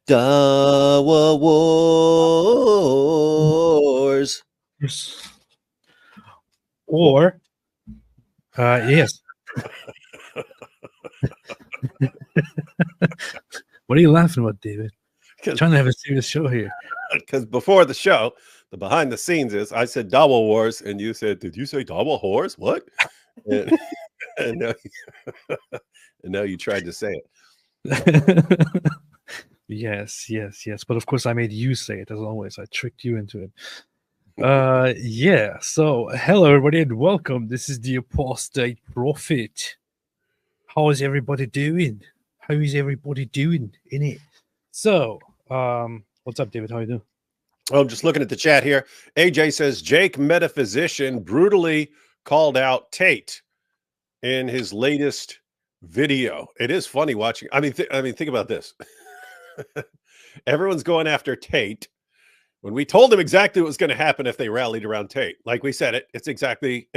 Dawa Wars. Or, yes. What are you laughing about, David? Trying to have a serious show here. Because before the show, the behind the scenes is I said Dawa Wars, and you said, "Did you say Dawa Wars? What?" And, and now you tried to say it. Yes. But of course, I made you say it as always. I tricked you into it. Yeah. So, hello everybody, and welcome. This is the Apostate Prophet. How is everybody doing? How is everybody doing in it? So, what's up, David? How you doing? Oh, I'm just looking at the chat here. AJ says Jake Metaphysician brutally called out Tate in his latest video. It is funny watching. I mean, think about this. Everyone's going after Tate when we told them exactly what was going to happen if they rallied around Tate. Like we said, it's exactly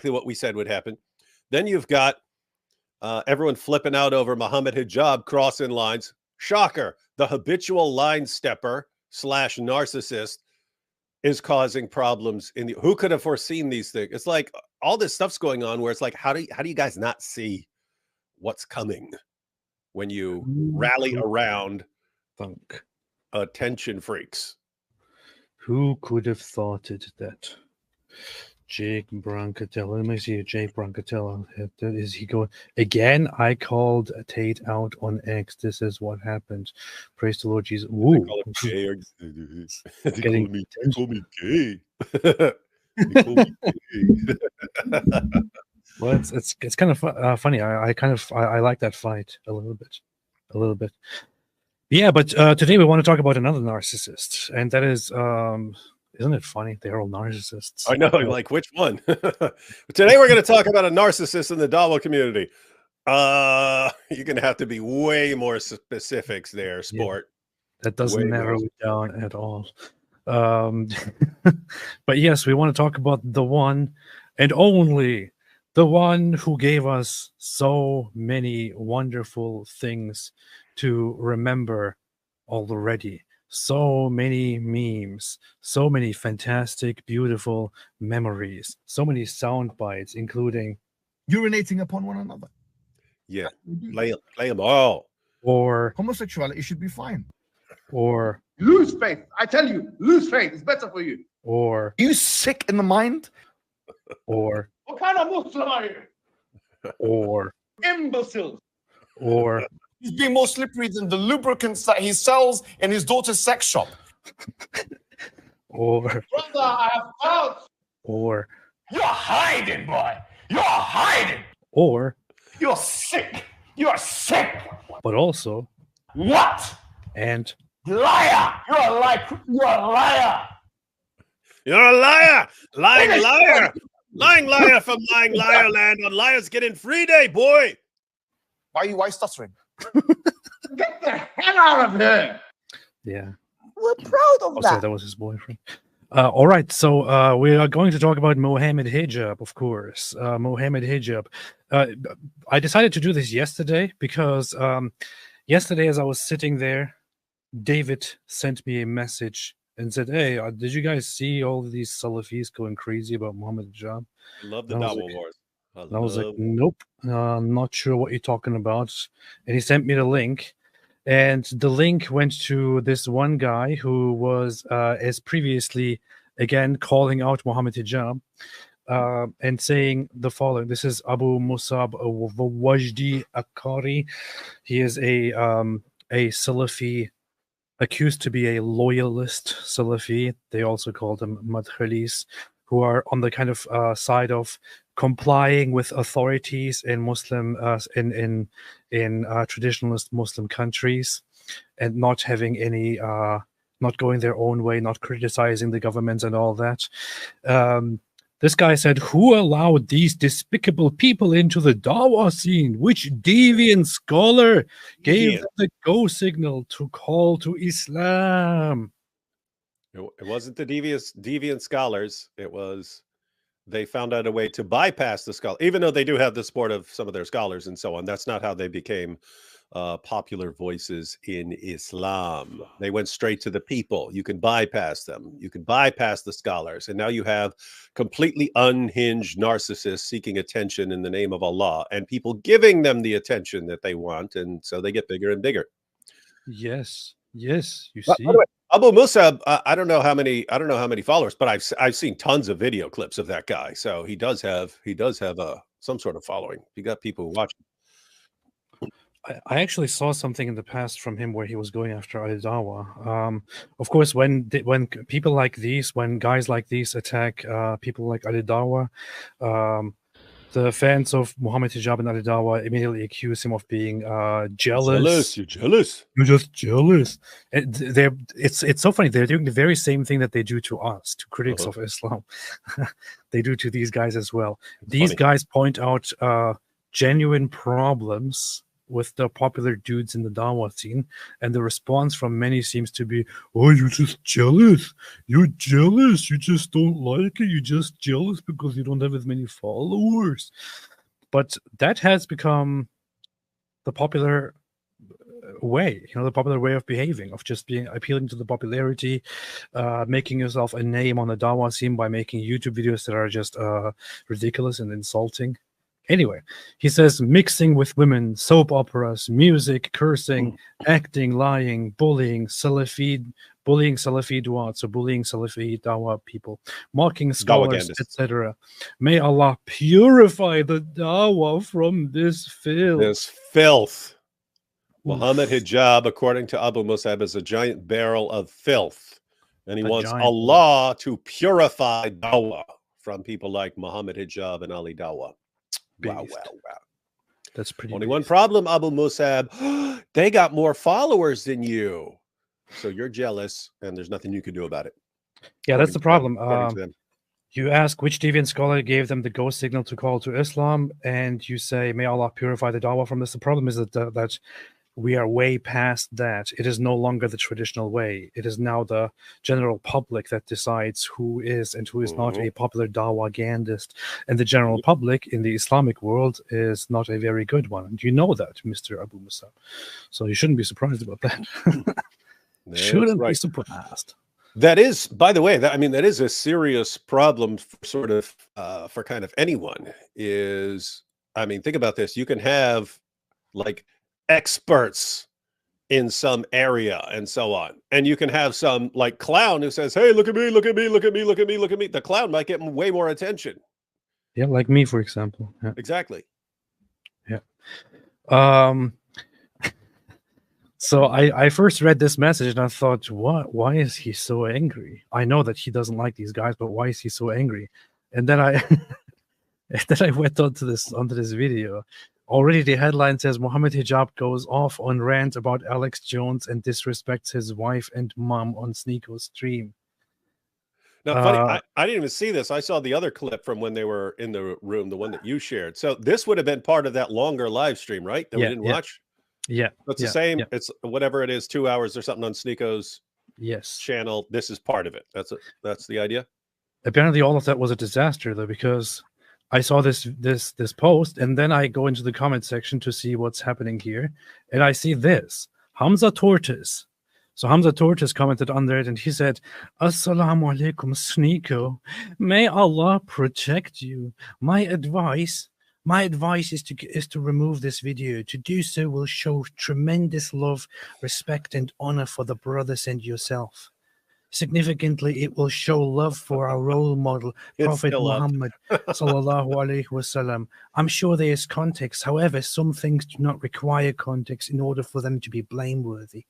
what we said would happen. Then you've got everyone flipping out over Muhammad Hijab crossing lines. Shocker. The habitual line stepper / narcissist is causing problems who could have foreseen these things? It's like all this stuff's going on where it's like, how do you guys not see what's coming when you rally around attention freaks? Who could have thought it that Jake Brancatella? Let me see. Jake Brancatella. Is he going again? I called Tate out on X. This is what happened. Praise the Lord Jesus. Ooh. They call me gay. They call me gay. Well, it's kind of funny. I like that fight a little bit. Yeah, but today we want to talk about another narcissist, and that is, isn't it funny? They're all narcissists. I know, like which one? Today we're going to talk about a narcissist in the Dawa community. You're going to have to be way more specifics there, sport. Yeah, that doesn't narrow it down at all. But yes, we want to talk about the one and only, the one who gave us so many wonderful things to remember already. So many memes, so many fantastic, beautiful memories, so many sound bites, including urinating upon one another. Yeah, play them all. Or homosexuality should be fine. Or lose faith. I tell you, lose faith. It's better for you. Or you sick in the mind? Or what kind of Muslim are you? Or imbeciles. Or he's being more slippery than the lubricants that he sells in his daughter's sex shop. Or brother, I have doubts. Or you're hiding, boy. You're hiding. Or you're sick. You're sick. But also what? And liar. You're a liar. You're a liar. You're a liar. Lying liar. Lying liar from lying liar land on Liars Getting Free Day, boy. Why are you stuttering? Get the hell out of here. Yeah. We're proud of that. Sorry, that was his boyfriend. All right, so we are going to talk about Mohammed Hijab, of course. Mohammed Hijab. I decided to do this yesterday because yesterday as I was sitting there, David sent me a message and said, "Hey, did you guys see all of these Salafis going crazy about Muhammad Hijab?" I love the Dawa Wars. And I was like, nope, I'm not sure what you're talking about. And he sent me the link. And the link went to this one guy who was, as previously, again, calling out Muhammad Hijab and saying the following. This is Abu Musab Wajdi Akari. He is a Salafi, accused to be a loyalist Salafi. They also call them Madkhalis, who are on the kind of side of complying with authorities in Muslim in traditionalist Muslim countries, and not having any not going their own way, not criticizing the government and all that. This guy said, "Who allowed these despicable people into the Dawa scene? Which deviant scholar gave them the go signal to call to Islam?" It wasn't the deviant scholars. It was they found out a way to bypass the scholar, even though they do have the support of some of their scholars and so on. That's not how they became popular voices in Islam. They went straight to the people. You can bypass them. You can bypass the scholars. And now you have completely unhinged narcissists seeking attention in the name of Allah and people giving them the attention that they want. And so they get bigger and bigger. Yes, yes, you By see. the way, Abu Musab, I don't know how many followers, but I've seen tons of video clips of that guy. So he does have some sort of following. You got people who watch. I actually saw something in the past from him where he was going after Ali Dawa. Of course, when people like these, when guys like these attack people like Ali Dawa, the fans of Muhammad Hijab and Ali Dawa immediately accuse him of being jealous. You're jealous. You're just jealous. And it's so funny. They're doing the very same thing that they do to us, to critics of Islam. They do to these guys as well. These guys point out genuine problems with the popular dudes in the Dawa scene, and the response from many seems to be, "Oh, you're just jealous. You're jealous. You just don't like it. You're just jealous because you don't have as many followers." But that has become the popular way, the popular way of behaving, of just appealing to the popularity, making yourself a name on the Dawa scene by making YouTube videos that are just ridiculous and insulting. Anyway, he says mixing with women, soap operas, music, cursing, acting, lying, bullying Salafi du'at, so bullying Salafi Dawa people, mocking scholars, etc. May Allah purify the Dawa from this filth. This filth. Muhammad Hijab, according to Abu Musab, is a giant barrel of filth. And he wants Allah to purify Dawa from people like Muhammad Hijab and Ali Dawa. Wow. That's pretty. Only one problem, Abu Musab. They got more followers than you. So you're jealous, and there's nothing you can do about it. Yeah, that's the problem. You ask which deviant scholar gave them the go signal to call to Islam, and you say, may Allah purify the Dawah from this. The problem is that we are way past that. It is no longer the traditional way. It is now the general public that decides who is and who is not a popular Dawah-gandist. And the general public in the Islamic world is not a very good one. And you know that, Mr. Abu Musab. So you shouldn't be surprised about that. Shouldn't be surprised. That is, by the way, that is a serious problem for for kind of anyone. Think about this. You can have like experts in some area and so on, and you can have some like clown who says, "Hey, look at me, look at me, look at me, look at me, look at me." The clown might get way more attention. Yeah, like me, for example. Yeah. Exactly. Yeah. So I first read this message and I thought, what? Why is he so angry? I know that he doesn't like these guys, but why is he so angry? And then I went onto this video. Already the headline says Muhammad Hijab goes off on rant about Alex Jones and disrespects his wife and mom on Sneako's stream. Now, funny, I didn't even see this. I saw the other clip from when they were in the room, the one that you shared. So this would have been part of that longer live stream, right? That we didn't watch? Yeah. It's the same. Yeah. It's whatever it is, 2 hours or something on Sneako's channel. This is part of it. That's the idea. Apparently all of that was a disaster though, because I saw this post and then I go into the comment section to see what's happening here. And I see this. Hamza Tortoise. So Hamza Tortoise commented under it and he said, Assalamu alaikum, Sneako. May Allah protect you. My advice is to remove this video. To do so will show tremendous love, respect, and honor for the brothers and yourself. Significantly, it will show love for our role model, Prophet Muhammad sallallahu alaihi wasallam. I'm sure there is context. However, some things do not require context in order for them to be blameworthy.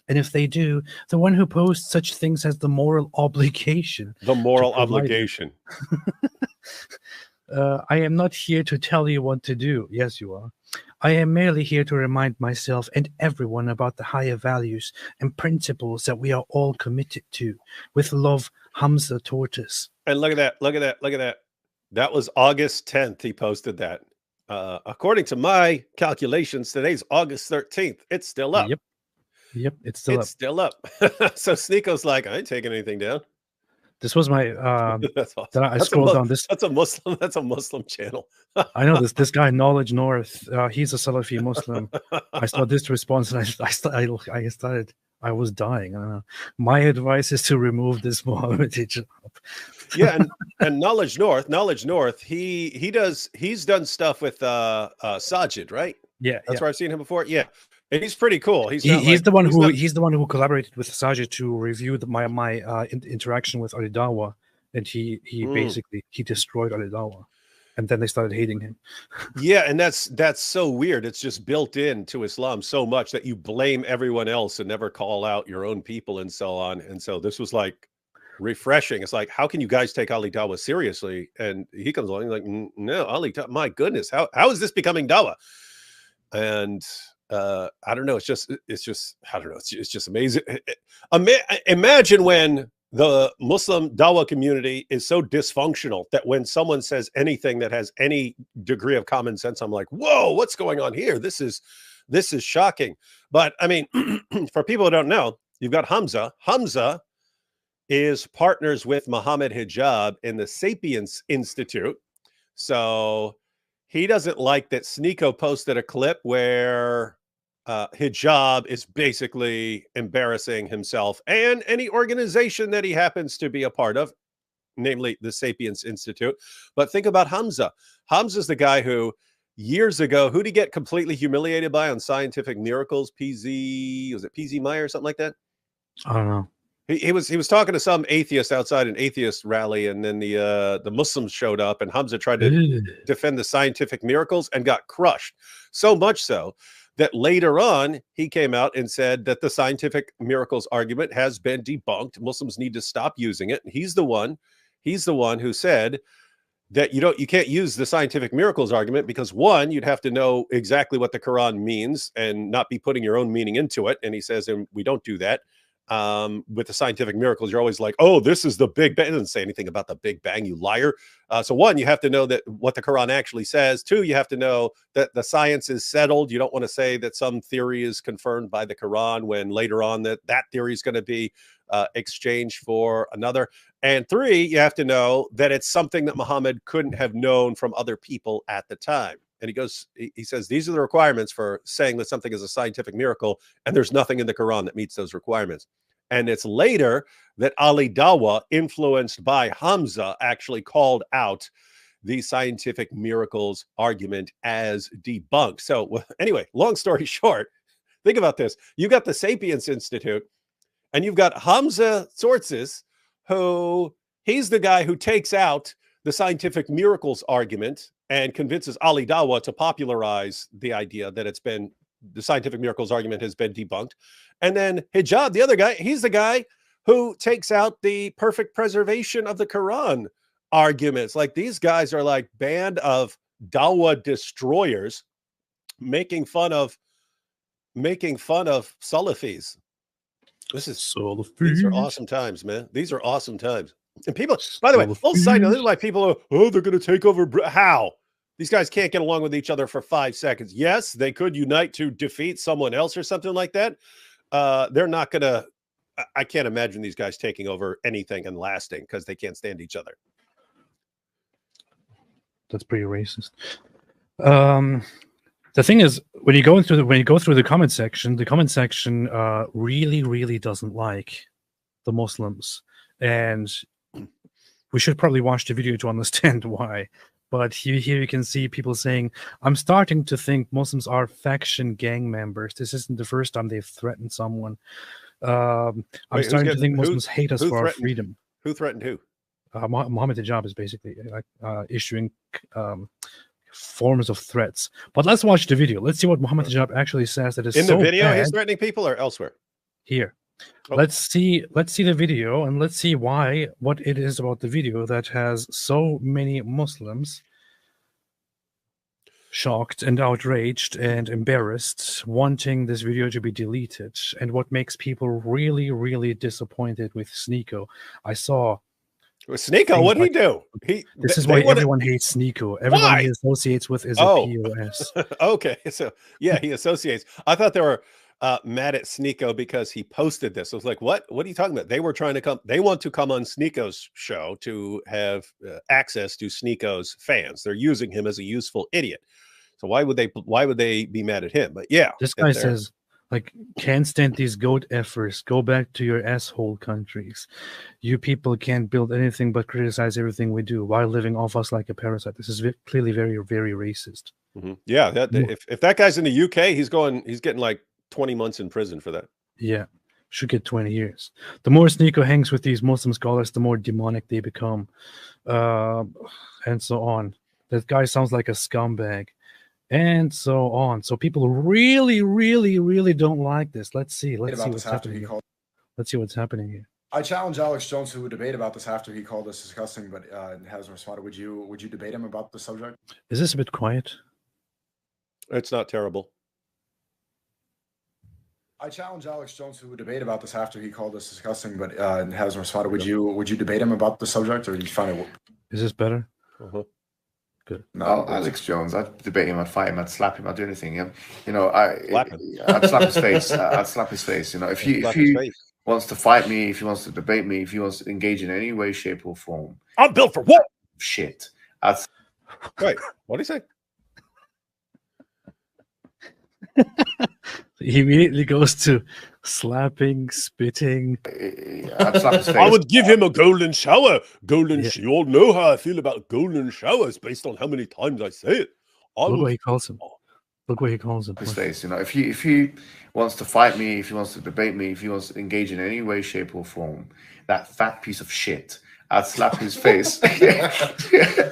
And if they do, the one who posts such things has the moral obligation. The moral obligation. I am not here to tell you what to do. Yes, you are. I am merely here to remind myself and everyone about the higher values and principles that we are all committed to. With love, Hamza Tortoise. And look at that. Look at that. Look at that. That was August 10th. He posted that. According to my calculations, today's August 13th. It's still up. Yep. It's still up. Still up. So Sneako's like, I ain't taking anything down. This was my That's awesome. then I scrolled down this. That's a Muslim channel. I know this guy Knowledge North. He's a Salafi Muslim. I saw this response and I was dying. I don't know. My advice is to remove this Muhammad hijab. Yeah, and Knowledge North, he's done stuff with Sajid, right? Yeah, That's where I've seen him before. Yeah. And he's pretty cool. he's the one who collaborated with Sajid to review my interaction with Ali Dawa, and he basically destroyed Ali Dawa, and then they started hating him. Yeah, and that's so weird. It's just built into Islam so much that you blame everyone else and never call out your own people and so on. And so this was like refreshing. It's like, how can you guys take Ali Dawa seriously? And he comes along like, no, Ali Dawa, my goodness, how is this becoming Dawa? And I don't know. It's just I don't know. It's just amazing. Imagine when the Muslim Dawa community is so dysfunctional that when someone says anything that has any degree of common sense, I'm like, whoa, what's going on here? This is shocking. But I mean, for people who don't know, you've got Hamza. Hamza is partners with Muhammad Hijab in the Sapience Institute. So he doesn't like that Sneeko posted a clip where Hijab is basically embarrassing himself and any organization that he happens to be a part of, namely the Sapience Institute. But think about Hamza. Hamza's the guy who years ago, who did he get completely humiliated by on Scientific Miracles? Was it PZ Meyer or something like that? I don't know. He was talking to some atheist outside an atheist rally, and then the Muslims showed up, and Hamza tried to defend the Scientific Miracles and got crushed. So much so that later on he came out and said that the Scientific Miracles argument has been debunked. Muslims need to stop using it. And he's the one who said that you can't use the Scientific Miracles argument because, one, you'd have to know exactly what the Quran means and not be putting your own meaning into it. And he says, and we don't do that. With the Scientific Miracles, you're always like, oh, this is the Big Bang. It doesn't say anything about the Big Bang, you liar. So one, you have to know that what the Quran actually says. Two, you have to know that the science is settled. You don't want to say that some theory is confirmed by the Quran when later on that theory is going to be exchanged for another. And three, you have to know that it's something that Muhammad couldn't have known from other people at the time. And he says, these are the requirements for saying that something is a scientific miracle, and there's nothing in the Quran that meets those requirements. And it's later that Ali Dawa, influenced by Hamza, actually called out the Scientific Miracles argument as debunked. So anyway, long story short, think about this. You've got the Sapience Institute, and you've got Hamza Sources, who he's the guy who takes out the Scientific Miracles argument and convinces Ali Dawa to popularize the idea that the Scientific Miracles argument has been debunked. And then Hijab, the other guy, he's the guy who takes out the perfect preservation of the Quran arguments. Like, these guys are like band of Dawa destroyers making fun of Salafis. These are awesome times, man. These are awesome times. And people, by the way, little side note, this is like people are, they're going to take over. How? These guys can't get along with each other for 5 seconds. Yes, they could unite to defeat someone else or something like that. They're not going to, I can't imagine these guys taking over anything and lasting because they can't stand each other. That's pretty racist. The thing is, when you go through the comment section, really, really doesn't like the Muslims, and we should probably watch the video to understand why. But here you can see people saying, I'm starting to think Muslims are faction gang members. This isn't the first time they've threatened someone. I'm starting to think Muslims hate us for our freedom. Who threatened who? Muhammad Hijab is basically issuing forms of threats. But let's watch the video. Let's see what Muhammad Hijab actually says. That is in the video bad. He's threatening people or elsewhere? Here. Oh. Let's see the video, and let's see what it is about the video that has so many Muslims shocked and outraged and embarrassed, wanting this video to be deleted, and what makes people really, really disappointed with Sneeko. I saw Sneeko, what did he do? This is why everyone hates Sneeko. Everyone he associates with is a POS. Okay, so yeah, he associates. I thought there were mad at Sneeko because he posted this. I was like, what are you talking about? They were trying to come, they want to come on Sneeko's show to have access to Sneeko's fans. They're using him as a useful idiot. So why would they be mad at him? But yeah, This guy says, like, can't stand these goat effers. Go back to your asshole countries. You people can't build anything but criticize everything we do while living off us like a parasite. This is clearly very, very racist. Yeah, if that guy's in the UK, he's getting like 20 months in prison for that. Yeah, should get 20 years. The more Sneeko hangs with these Muslim scholars, the more demonic they become, and so on. That guy sounds like a scumbag, and so on. So people really, really, really don't like this. Let's see what's happening here. Let's see what's happening here. I challenge Alex Jones to a debate about this after he called us disgusting, but hasn't responded. Would you debate him about the subject? Is this a bit quiet? It's not terrible. I challenge Alex Jones to a debate about this after he called us disgusting, but hasn't responded. Would you debate him about the subject, or do you find it? Is this better? Good. No, Alex Jones, I'd debate him, I'd fight him, I'd slap him, I'd do anything. I'd slap his face. I'd slap his face. If he wants to fight me, if he wants to debate me, if he wants to engage in any way, shape, or form, I'm built for what? Shit. Wait, what did he say? He immediately goes to slapping, spitting. I'd slap his face. I would give him a golden shower. You all know how I feel about golden showers based on how many times I say it. Look what he calls him. Look what he calls him. His face. If he wants to fight me, if he wants to debate me, if he wants to engage in any way, shape, or form, that fat piece of shit, I'd slap his face and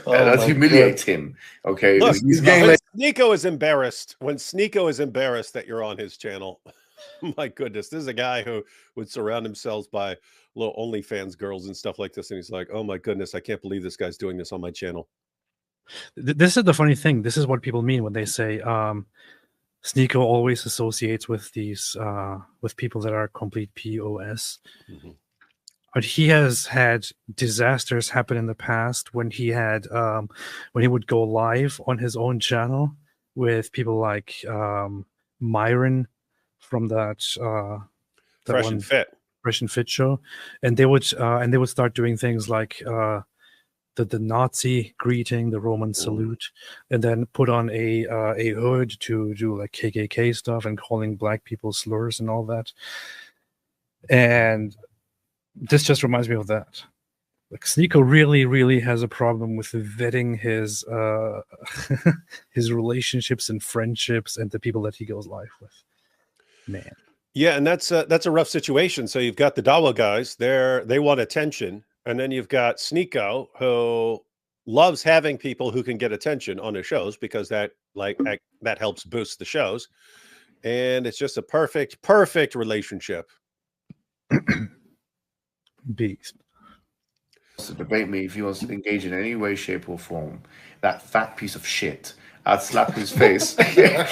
I'd humiliate him. Okay, look, he's when Sneeko is embarrassed. When Sneeko is embarrassed that you're on his channel, my goodness, this is a guy who would surround himself by little OnlyFans girls and stuff like this, and he's like, "Oh my goodness, I can't believe this guy's doing this on my channel." This is the funny thing. This is what people mean when they say Sneeko always associates with these with people that are complete POS. But he has had disasters happen in the past when he had when he would go live on his own channel with people like Myron from that Fresh and Fit show, and they would start doing things like the Nazi greeting, the Roman salute, and then put on a hood to do like KKK stuff and calling black people slurs and all that. And this just reminds me of that. Like Sneeko really, really has a problem with vetting his his relationships and friendships and the people that he goes live with. Man. Yeah, and that's a rough situation. So you've got the Dawa guys, they want attention, and then you've got Sneeko, who loves having people who can get attention on his shows because that helps boost the shows, and it's just a perfect relationship. Beast. To debate me, if he wants to engage in any way, shape, or form, that fat piece of shit, I'd slap his face and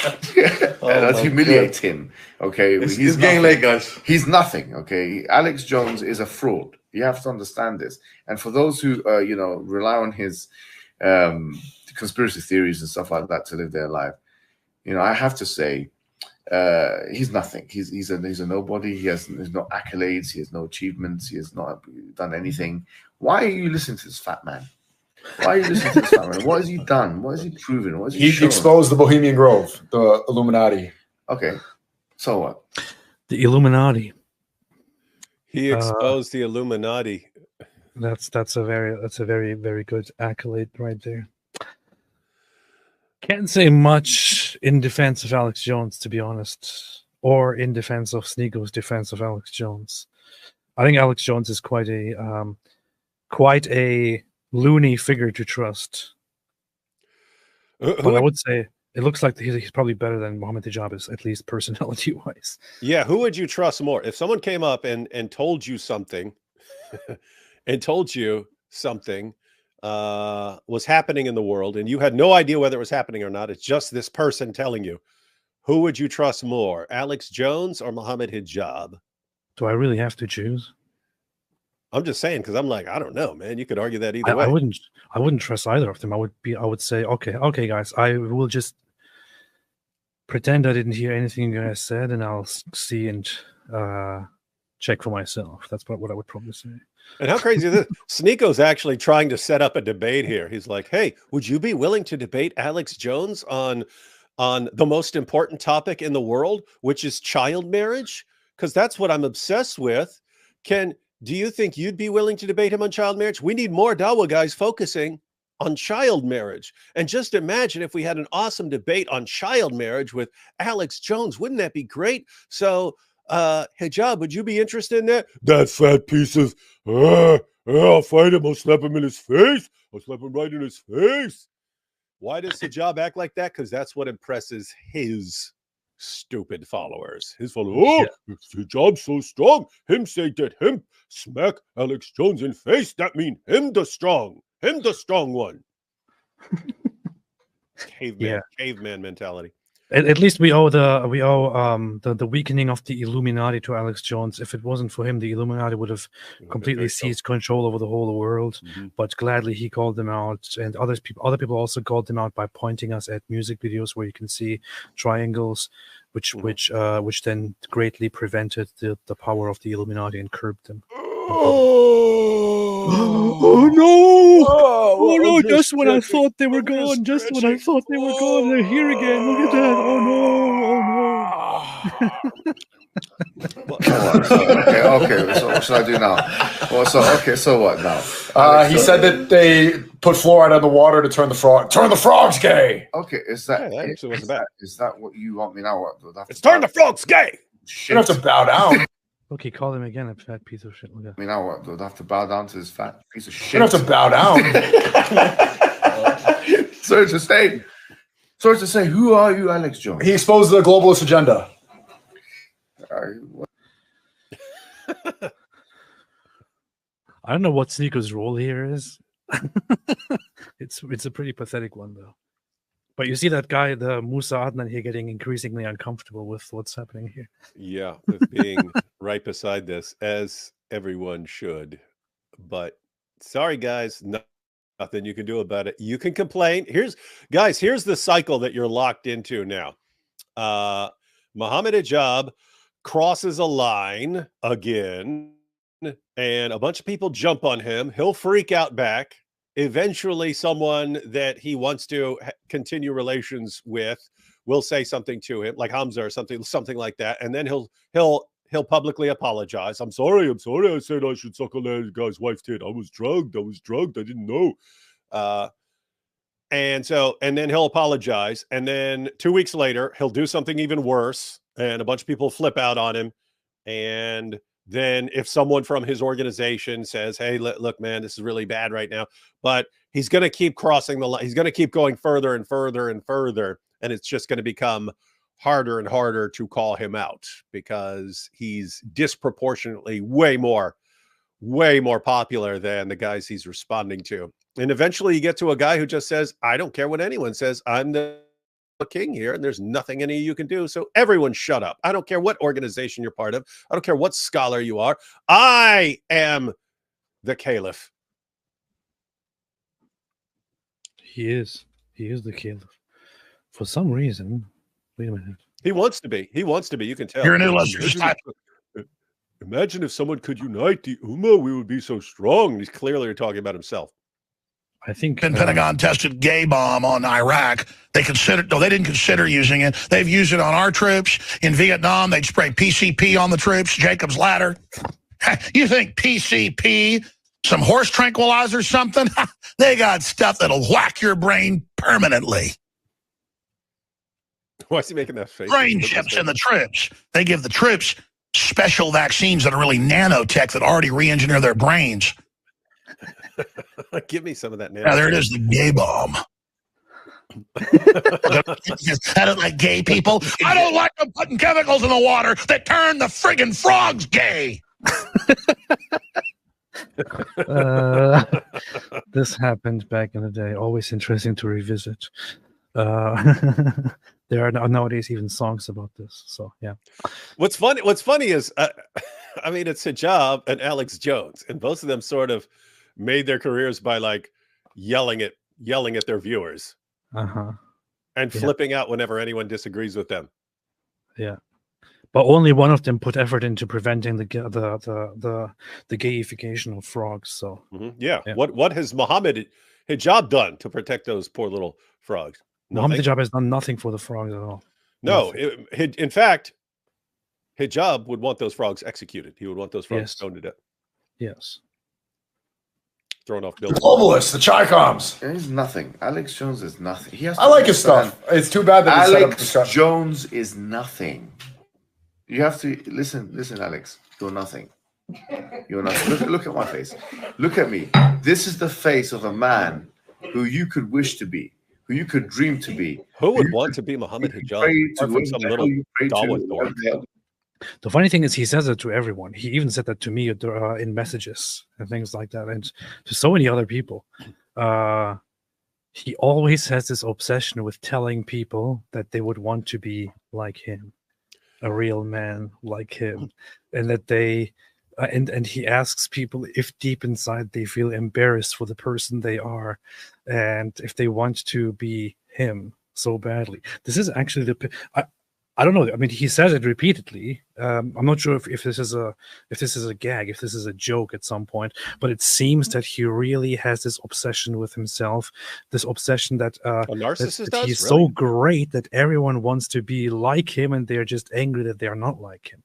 I'd humiliate him. Okay, he's getting late, guys. He's nothing. Okay, Alex Jones is a fraud. You have to understand this. And for those who rely on his conspiracy theories and stuff like that to live their life, I have to say, he's nothing. He's a nobody. He has no accolades. He has no achievements. He has not done anything. Why are you listening to this fat man? Why are you listening to this fat man? What has he done? What has he proven? What has he shown? Exposed the Bohemian Grove, the Illuminati. Okay, so what? The Illuminati. He exposed the Illuminati. That's a very, very good accolade right there. Can't say much in defense of Alex Jones, to be honest, or in defense of Sneeko's defense of Alex Jones. I think Alex Jones is quite a loony figure to trust. But I would say it looks like he's probably better than Mohammed Hijab is, at least personality-wise. Yeah, who would you trust more? If someone came up and told you something, was happening in the world, and you had no idea whether it was happening or not, it's just this person telling you, who would you trust more, Alex Jones or Mohammed Hijab? Do I really have to choose? I'm just saying, because I'm like, I don't know, man. You could argue that either way. I wouldn't trust either of them. I would say, okay, guys, I will just pretend I didn't hear anything you guys said, and I'll see and check for myself. That's what I would probably say. And how crazy is this? Sneako's actually trying to set up a debate here. He's like, hey, would you be willing to debate Alex Jones on the most important topic in the world, which is child marriage? Because that's what I'm obsessed with. Do you think you'd be willing to debate him on child marriage? We need more Dawa guys focusing on child marriage. And just imagine if we had an awesome debate on child marriage with Alex Jones. Wouldn't that be great? So, Hijab, would you be interested in that? That fat piece of, I'll fight him. I'll slap him in his face. I'll slap him right in his face. Why does Hijab act like that? Because that's what impresses his stupid followers. His followers, Hijab's so strong. Him say that him smack Alex Jones in face. That mean him the strong one. Caveman mentality. At least we owe the weakening of the Illuminati to Alex Jones. If it wasn't for him, the Illuminati would have completely seized control over the whole world. But gladly he called them out, and other people also called them out by pointing us at music videos where you can see triangles, which then greatly prevented the power of the Illuminati and curbed them. Oh no! Oh no! Just when I thought they were gone, they're here again. Look at that! Oh no! Okay. So what should I do now? So what now? He said that they put fluoride on the water to turn the frogs gay. Okay, is that actually wasn't bad. Is that what you want me now? It's turn the frogs gay. You don't have to bow down. Okay, call him again a fat piece of shit. I mean, now what? Do I have to bow down to this fat piece of shit? You don't have to bow down. Sorry to say, who are you, Alex Jones? He exposed the globalist agenda. I don't know what Sneako's role here is. It's a pretty pathetic one, though. But you see that guy, the Musa Adnan, here getting increasingly uncomfortable with what's happening here. Yeah, with being right beside this, as everyone should. But sorry, guys, nothing you can do about it. You can complain. Here's the cycle that you're locked into now. Muhammad Hijab crosses a line again, and a bunch of people jump on him. He'll freak out back. Eventually, someone that he wants to continue relations with will say something to him, like Hamza or something like that, and then he'll publicly apologize. I'm sorry. I said I should suck a guy's wife tit. I was drugged. I didn't know. And then he'll apologize, and then 2 weeks later he'll do something even worse, and a bunch of people flip out on him, and then if someone from his organization says, hey, look, man, this is really bad right now, but he's going to keep crossing the line. He's going to keep going further and further and further. And it's just going to become harder and harder to call him out because he's disproportionately way more popular than the guys he's responding to. And eventually you get to a guy who just says, I don't care what anyone says. I'm the king here, and there's nothing any of you can do. So everyone shut up. I don't care what organization you're part of. I don't care what scholar you are. I am the caliph. He is the caliph. For some reason. Wait a minute. He wants to be. You can tell. You're an illustrious. Imagine if someone could unite the Ummah, we would be so strong. And he's clearly talking about himself. I think Pentagon tested gay bomb on Iraq. They didn't consider using it. They've used it on our troops. In Vietnam, they'd spray PCP on the troops, Jacob's Ladder. You think PCP, some horse tranquilizer, something? They got stuff that'll whack your brain permanently. Why is he making that face? Brain chips in the troops. They give the troops special vaccines that are really nanotech that already re-engineer their brains. Give me some of that now. Yeah, there it is, the gay bomb. I don't like gay people. I don't like them putting chemicals in the water that turn the friggin' frogs gay. This happened back in the day. Always interesting to revisit. There are nowadays even songs about this. So yeah. What's funny is, I mean, it's Hijab and Alex Jones, and both of them sort of made their careers by like yelling at their viewers. Uh-huh. and flipping out whenever anyone disagrees with them. Yeah. But only one of them put effort into preventing the gayification of frogs. So yeah. What has Muhammad Hijab done to protect those poor little frogs? Muhammad Hijab has done nothing for the frogs at all. No, in fact, Hijab would want those frogs executed. He would want those frogs stoned to death. Yes. Thrown off buildings. Globalists, the Chi-Coms. There's nothing. Alex Jones is nothing. He has. I like his stuff. It's too bad that Alex Jones is nothing. You have to listen, Alex. You're nothing. You're nothing. Look at my face. Look at me. This is the face of a man who you could wish to be, who you could dream to be. Who would want to be Muhammad Hijab? From some little Dawa. The funny thing is, he says it to everyone. He even said that to me in messages and things like that, and to so many other people. He always has this obsession with telling people that they would want to be like him, a real man like him, and that they and he asks people if deep inside they feel embarrassed for the person they are, and if they want to be him so badly. This is actually I don't know. I mean, he says it repeatedly. I'm not sure if this is a gag, if this is a joke at some point. But it seems that he really has this obsession with himself, this obsession that a narcissist does. He's so great that everyone wants to be like him, and they're just angry that they are not like him.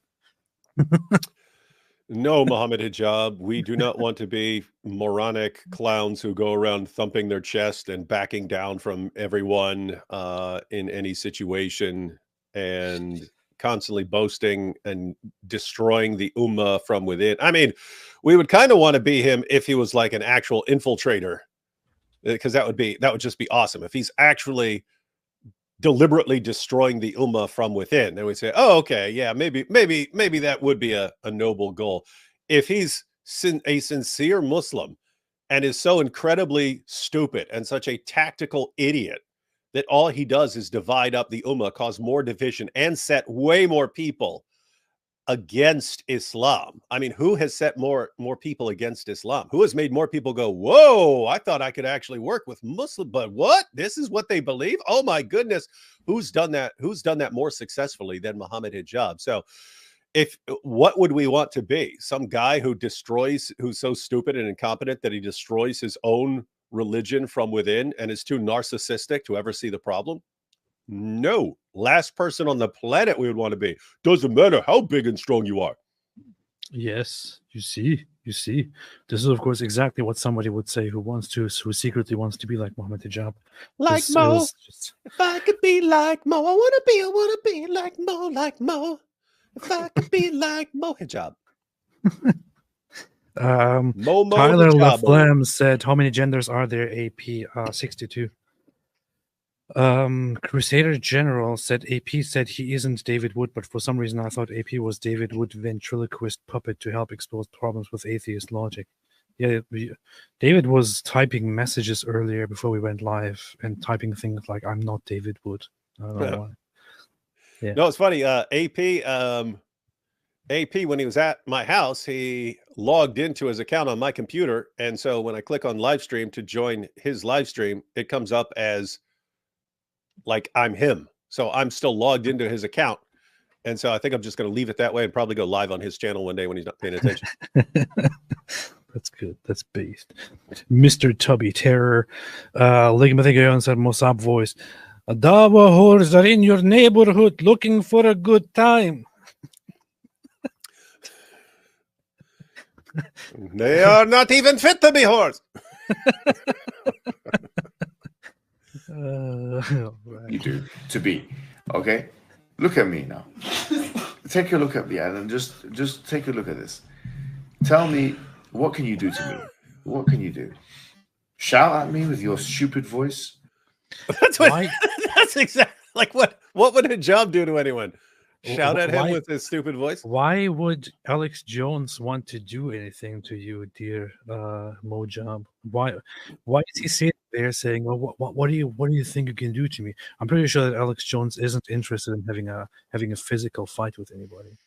No, Muhammad Hijab, we do not want to be moronic clowns who go around thumping their chest and backing down from everyone in any situation, and constantly boasting and destroying the ummah from within. I mean, we would kind of want to be him if he was like an actual infiltrator, because that would just be awesome. If he's actually deliberately destroying the ummah from within, then we'd say, oh, okay, yeah, maybe that would be a noble goal. If he's a sincere Muslim and is so incredibly stupid and such a tactical idiot that all he does is divide up the ummah, cause more division, and set way more people against Islam. I mean, who has set more people against Islam? Who has made more people go, whoa, I thought I could actually work with Muslim, but what? This is what they believe? Oh my goodness. Who's done that? Who's done that more successfully than Muhammad Hijab? So what would we want to be? Some guy who's so stupid and incompetent that he destroys his own religion from within and is too narcissistic to ever see the problem? No. Last person on the planet we would want to be. Doesn't matter how big and strong you are. Yes, you see. This is, of course, exactly what somebody would say who secretly wants to be like Muhammad Hijab. Like Mo. If I could be like Mo, I want to be like Mo, like Mo. If I could be like Mo Hijab. Tyler LaFlamme said, how many genders are there, AP? 62. Crusader General said, AP said he isn't David Wood, but for some reason I thought AP was David Wood ventriloquist puppet to help expose problems with atheist logic. Yeah, David was typing messages earlier before we went live and typing things like, I'm not David Wood. I don't know why. Yeah. No, it's funny. AP, when he was at my house, he logged into his account on my computer. And so when I click on live stream to join his live stream, it comes up as like I'm him. So I'm still logged into his account. And so I think I'm just going to leave it that way and probably go live on his channel one day when he's not paying attention. That's good. That's based. Mr. Tubby Terror. Ligmathigayon said, Mossab voice. Dawa whores are in your neighborhood looking for a good time. They are not even fit to be whores. Right. You do to be. Okay? Look at me now. Take a look at me and just take a look at this. Tell me, what can you do to me? What can you do? Shout at me with your stupid voice? That's exactly like what would Hijab do to anyone? Shout at him with his stupid voice? Why would Alex Jones want to do anything to you, dear Mojab? Why is he sitting there saying, "Well, what do you think you can do to me?" I'm pretty sure that Alex Jones isn't interested in having a physical fight with anybody.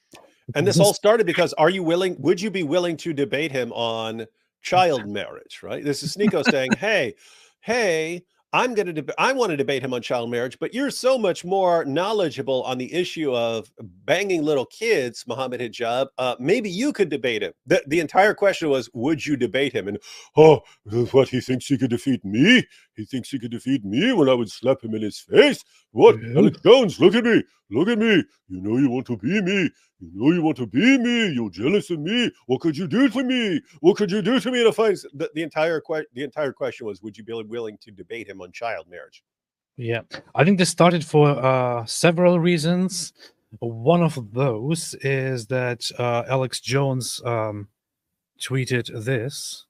And this all started because would you be willing to debate him on child marriage, right? This is Sneeko saying, hey, I want to debate him on child marriage, but you're so much more knowledgeable on the issue of banging little kids, Muhammad Hijab. Maybe you could debate him. The entire question was, would you debate him? And what, he thinks he could defeat me? He thinks he could defeat me when I would slap him in his face? What? Yeah. Alex Jones, look at me. Look at me. You know you want to be me. You know you want to be me. You're jealous of me. What could you do to me? What could you do to me in a fight? The entire question was, would you be willing to debate him on child marriage? Yeah, I think this started for several reasons. One of those is that Alex Jones tweeted this.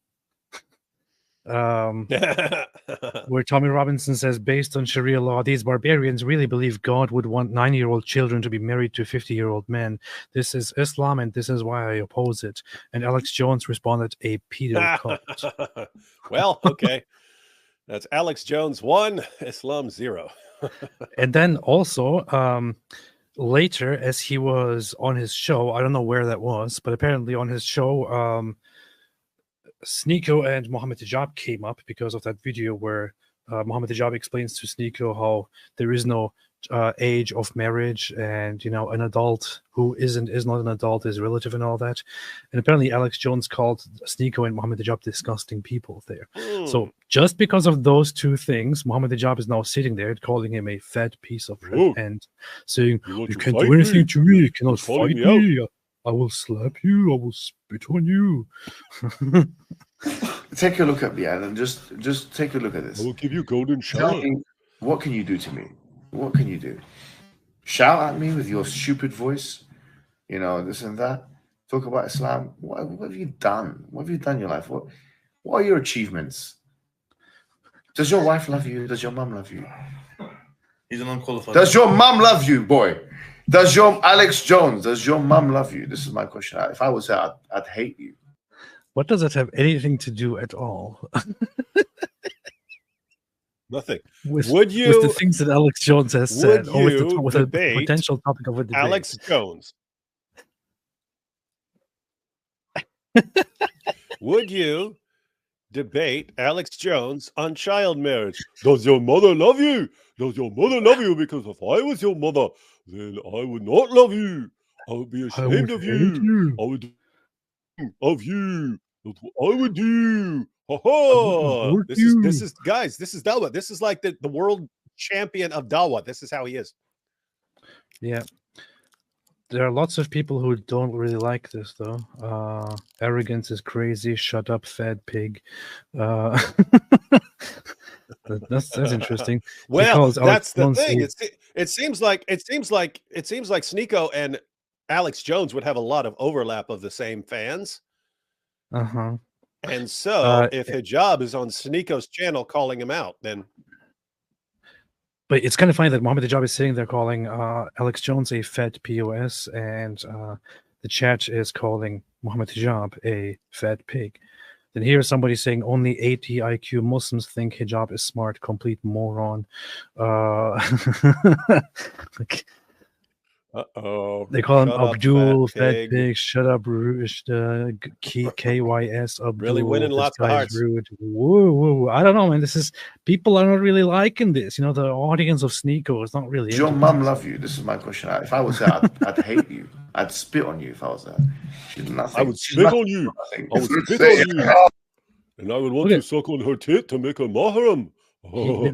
Where Tommy Robinson says, based on Sharia law, these barbarians really believe God would want 9-year-old children to be married to 50-year-old men. This is Islam, and this is why I oppose it. And Alex Jones responded, a pedo cult. Well, okay. That's Alex Jones 1, Islam 0. And then also, later, as he was on his show, I don't know where that was, but apparently on his show, Sneeko and Muhammad Hijab came up because of that video where Muhammad Hijab explains to Sneeko how there is no age of marriage, and an adult who is not an adult is relative and all that. And apparently Alex Jones called Sneeko and Muhammad Hijab disgusting people there. So just because of those two things, Muhammad Hijab is now sitting there calling him a fat piece of shit and saying, you can't do anything to me, you cannot fight me. I will slap you. I will spit on you. Take a look at me, and just take a look at this. I will give you golden Tell shower. me, what can you do to me? What can you do? Shout at me with your stupid voice, this and that. Talk about Islam. What have you done? What have you done in your life? What are your achievements? Does your wife love you? Does your mom love you? He's an unqualified. Does your mom love you, boy? Does your Alex Jones, does your mom love you? This is my question. If I was there, I'd hate you. What does that have anything to do at all? Nothing. With the things that Alex Jones has said, or with a debate potential topic of a debate? Alex Jones. Would you debate Alex Jones on child marriage? Does your mother love you? Does your mother love you? Because if I was your mother, then I would not love you. I would be ashamed of you. I would of you. That's what I would do. Ha ha! This is guys. This is Dawah. This is like the world champion of Dawah. This is how he is. Yeah. There are lots of people who don't really like this, though. Arrogance is crazy. Shut up, fat pig. That's interesting. Well, that's the thing. It seems like Sneeko and Alex Jones would have a lot of overlap of the same fans. And so, if Hijab is on Sneeko's channel calling him out, then. But it's kind of funny that Muhammad Hijab is sitting there calling Alex Jones a fat POS, and the chat is calling Muhammad Hijab a fat pig. Then here's somebody saying only 80 IQ Muslims think hijab is smart, complete moron. They call him Abdul, fat pig. Shut up, KYS. Abdul, really winning lots of hearts. Rude. Whoa. I don't know, man. People are not really liking this. The audience of Sneeko is not really. Does your mum love you? This is my question. If I was there, I'd hate you. I'd spit on you if I was there. She's nothing. I would spit on you. I would spit on you. And I would want to suck on her tit to make her mahram.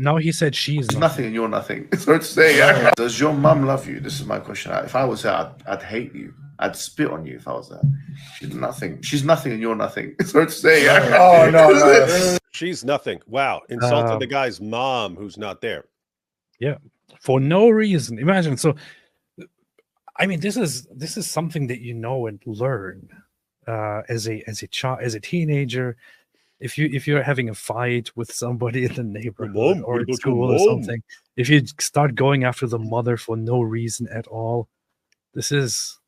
Now he said she's nothing and you're nothing. It's hard to say. Does your mum love you? This is my question. If I was there, I'd hate you. I'd spit on you if I was there. She's nothing. She's nothing and you're nothing. It's hard to say. Oh, no. She's nothing. Wow. Insulted the guy's mom who's not there. Yeah. For no reason. Imagine. So, I mean, this is something that and learn as a child, as a teenager. If you're having a fight with somebody in the neighborhood or at school or something, if you start going after the mother for no reason at all, that's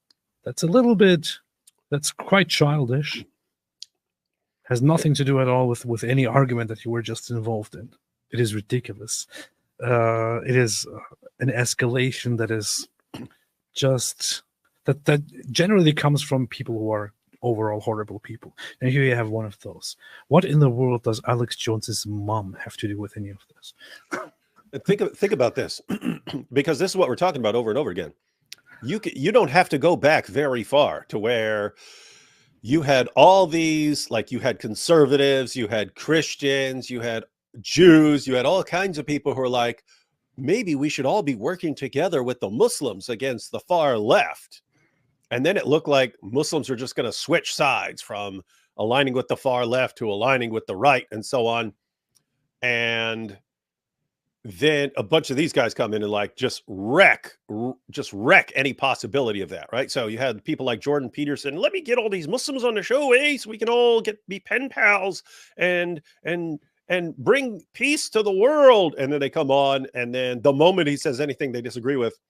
quite childish. Has nothing to do at all with any argument that you were just involved in. It is ridiculous. It is an escalation that is just that generally comes from people who are overall horrible people. And here you have one of those. What in the world does Alex Jones's mom have to do with any of this? Think about this, because this is what we're talking about over and over again. You don't have to go back very far to where you had all these, like you had conservatives, you had Christians, you had Jews, you had all kinds of people who are like, maybe we should all be working together with the Muslims against the far left. And then it looked like Muslims are just going to switch sides from aligning with the far left to aligning with the right and so on. And then a bunch of these guys come in and like just wreck any possibility of that, right? So you had people like Jordan Peterson, let me get all these Muslims on the show, so we can all be pen pals and bring peace to the world. And then they come on, and then the moment he says anything they disagree with,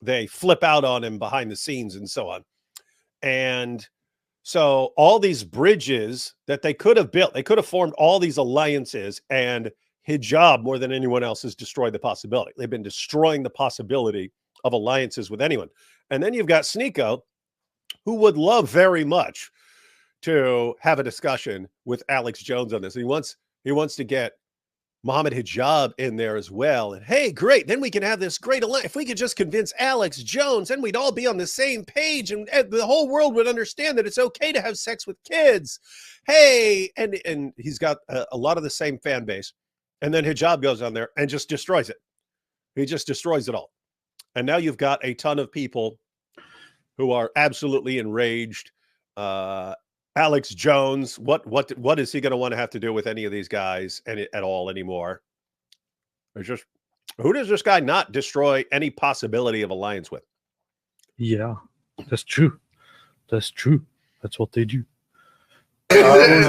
they flip out on him behind the scenes and so on. And so all these bridges that they could have built, they could have formed all these alliances, and Hijab, more than anyone else, has destroyed the possibility. They've been destroying the possibility of alliances with anyone. And then you've got Sneeko, who would love very much to have a discussion with Alex Jones on this. He wants to get Mohammed Hijab in there as well. And hey, great, then we can have this great alliance. If we could just convince Alex Jones, then we'd all be on the same page, and the whole world would understand that it's okay to have sex with kids. Hey, and he's got a lot of the same fan base. And then Hijab goes on there and just destroys it. He just destroys it all. And now you've got a ton of people who are absolutely enraged. Alex Jones, what is he going to want to have to do with any of these guys at all anymore? There's just, who does this guy not destroy any possibility of alliance with? Yeah, that's true. That's true. That's what they do. What did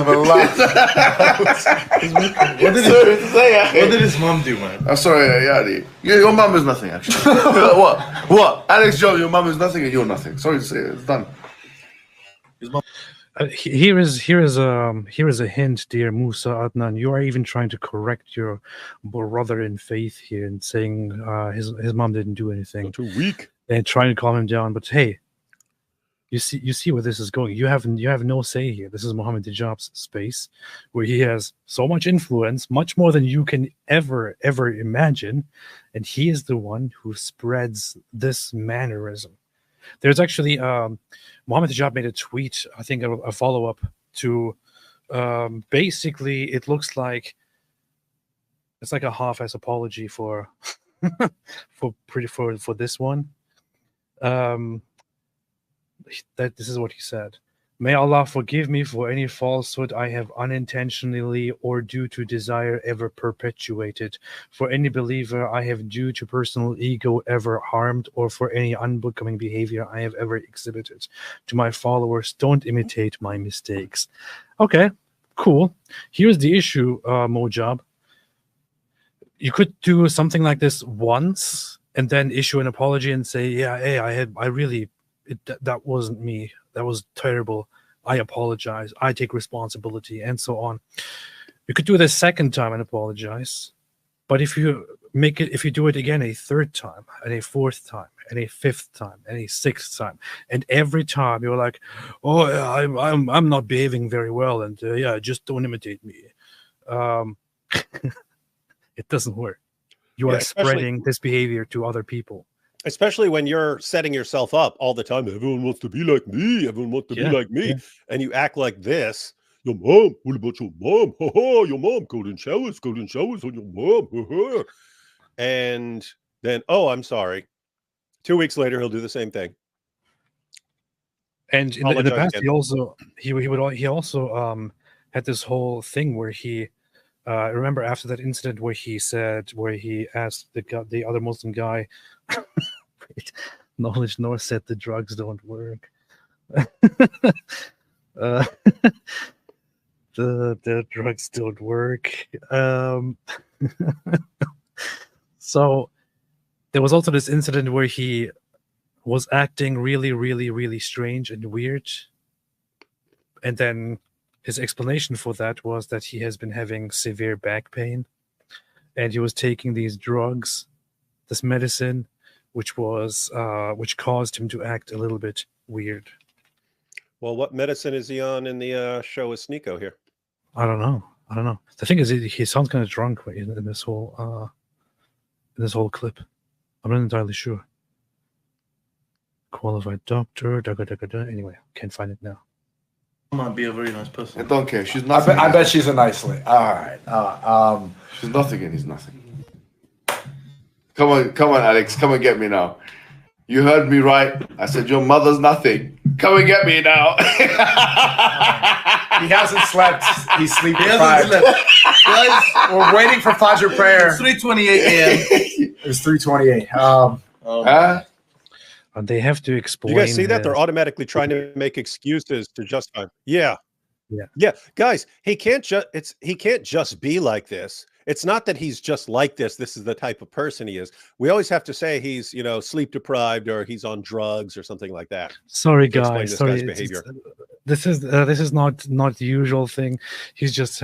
his mom do, man? I'm sorry, yeah, your mom is nothing, actually. What? Alex Jones, your mom is nothing and you're nothing. Sorry to say, it's done. His mom. Here is a hint, dear Musa Adnan. You are even trying to correct your brother in faith here and saying his mom didn't do anything. Not too weak. And trying to calm him down. But hey, you see where this is going. You have no say here. This is Mohammed Hijab's space, where he has so much influence, much more than you can ever imagine, and he is the one who spreads this mannerism. There's actually Mohammed Hijab made a tweet, I think a follow-up to basically it looks like it's like a half-ass apology for for this one. That this is what he said. May Allah forgive me for any falsehood I have unintentionally or due to desire ever perpetuated, for any believer I have due to personal ego ever harmed, or for any unbecoming behavior I have ever exhibited. To my followers, don't imitate my mistakes. Okay, cool. Here's the issue, Mojab. You could do something like this once and then issue an apology and say, yeah, hey, that wasn't me. That was terrible. I apologize. I take responsibility, and so on. You could do it a second time and apologize. But if you do it again a third time, and a fourth time, and a fifth time, and a sixth time, and every time you're like, oh, yeah, I'm not behaving very well, and yeah, just don't imitate me. It doesn't work. You are spreading this behavior to other people. Especially when you're setting yourself up all the time. Everyone wants to be like me. Everyone wants to be like me. Yeah. And you act like this. Your mom, what about your mom? Your mom, golden showers on your mom. And then, oh, I'm sorry. 2 weeks later, he'll do the same thing. And in the past, he also had this whole thing where he, remember after that incident where he asked the other Muslim guy, Knowledge North said the drugs don't work. The drugs don't work. So there was also this incident where he was acting really, really, really strange and weird. And then his explanation for that was that he has been having severe back pain. And he was taking these drugs, this medicine, which caused him to act a little bit weird. Well, what medicine is he on in the show with Sneeko here? I don't know. The thing is, he sounds kind of drunk in this whole clip. I'm not entirely sure. Qualified doctor. Anyway, can't find it now. Might be a very nice I person. don't care. She's I nothing. bet she's a nice lady. All right. She's nothing and he's nothing. Come on, Alex. Come and get me now. You heard me right. I said your mother's nothing. Come and get me now. He hasn't slept. He's sleep He hasn't deprived. slept. Guys, We're waiting for Fajr prayer. it's 3:28 a.m. It's 3:28. Huh? And they have to explain. You guys see that? They're automatically trying to make excuses to justify. Yeah. Guys, he can't just be like this. It's not that he's just like this. This is the type of person he is. We always have to say he's, sleep deprived or he's on drugs or something like that. Sorry, to explain guys. this Sorry, guy's behavior. this is not the usual thing. He's just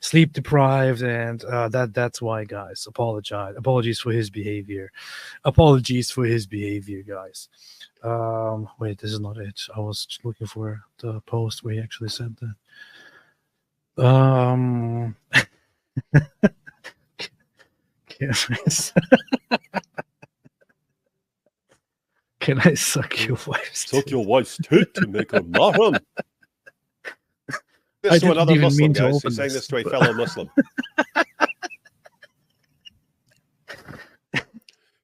sleep deprived, and that's why, guys. Apologies for his behavior. Apologies for his behavior, guys. Wait, this is not it. I was just looking for the post where he actually said that. Can I suck your wife's Suck your wife's tit to make her mahram. I This to didn't another even Muslim, mean to guys. open He's saying this, this to a but- fellow Muslim.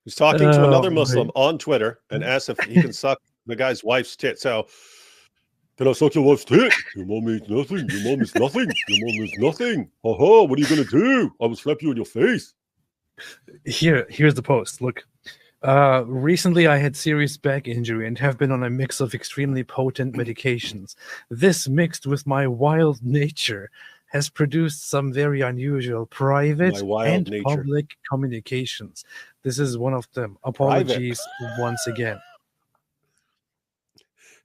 He's talking to another Muslim on Twitter and asks if he can suck the guy's wife's tit. So, can I suck your wife's tit? Your mom is nothing. Your mom is nothing. Your mom is nothing. Ha, what are you going to do? I will slap you in your face. Here's the post. Look, recently I had serious back injury and have been on a mix of extremely potent medications. This, mixed with my wild nature, has produced some very unusual private and public communications. This is one of them. Apologies once again.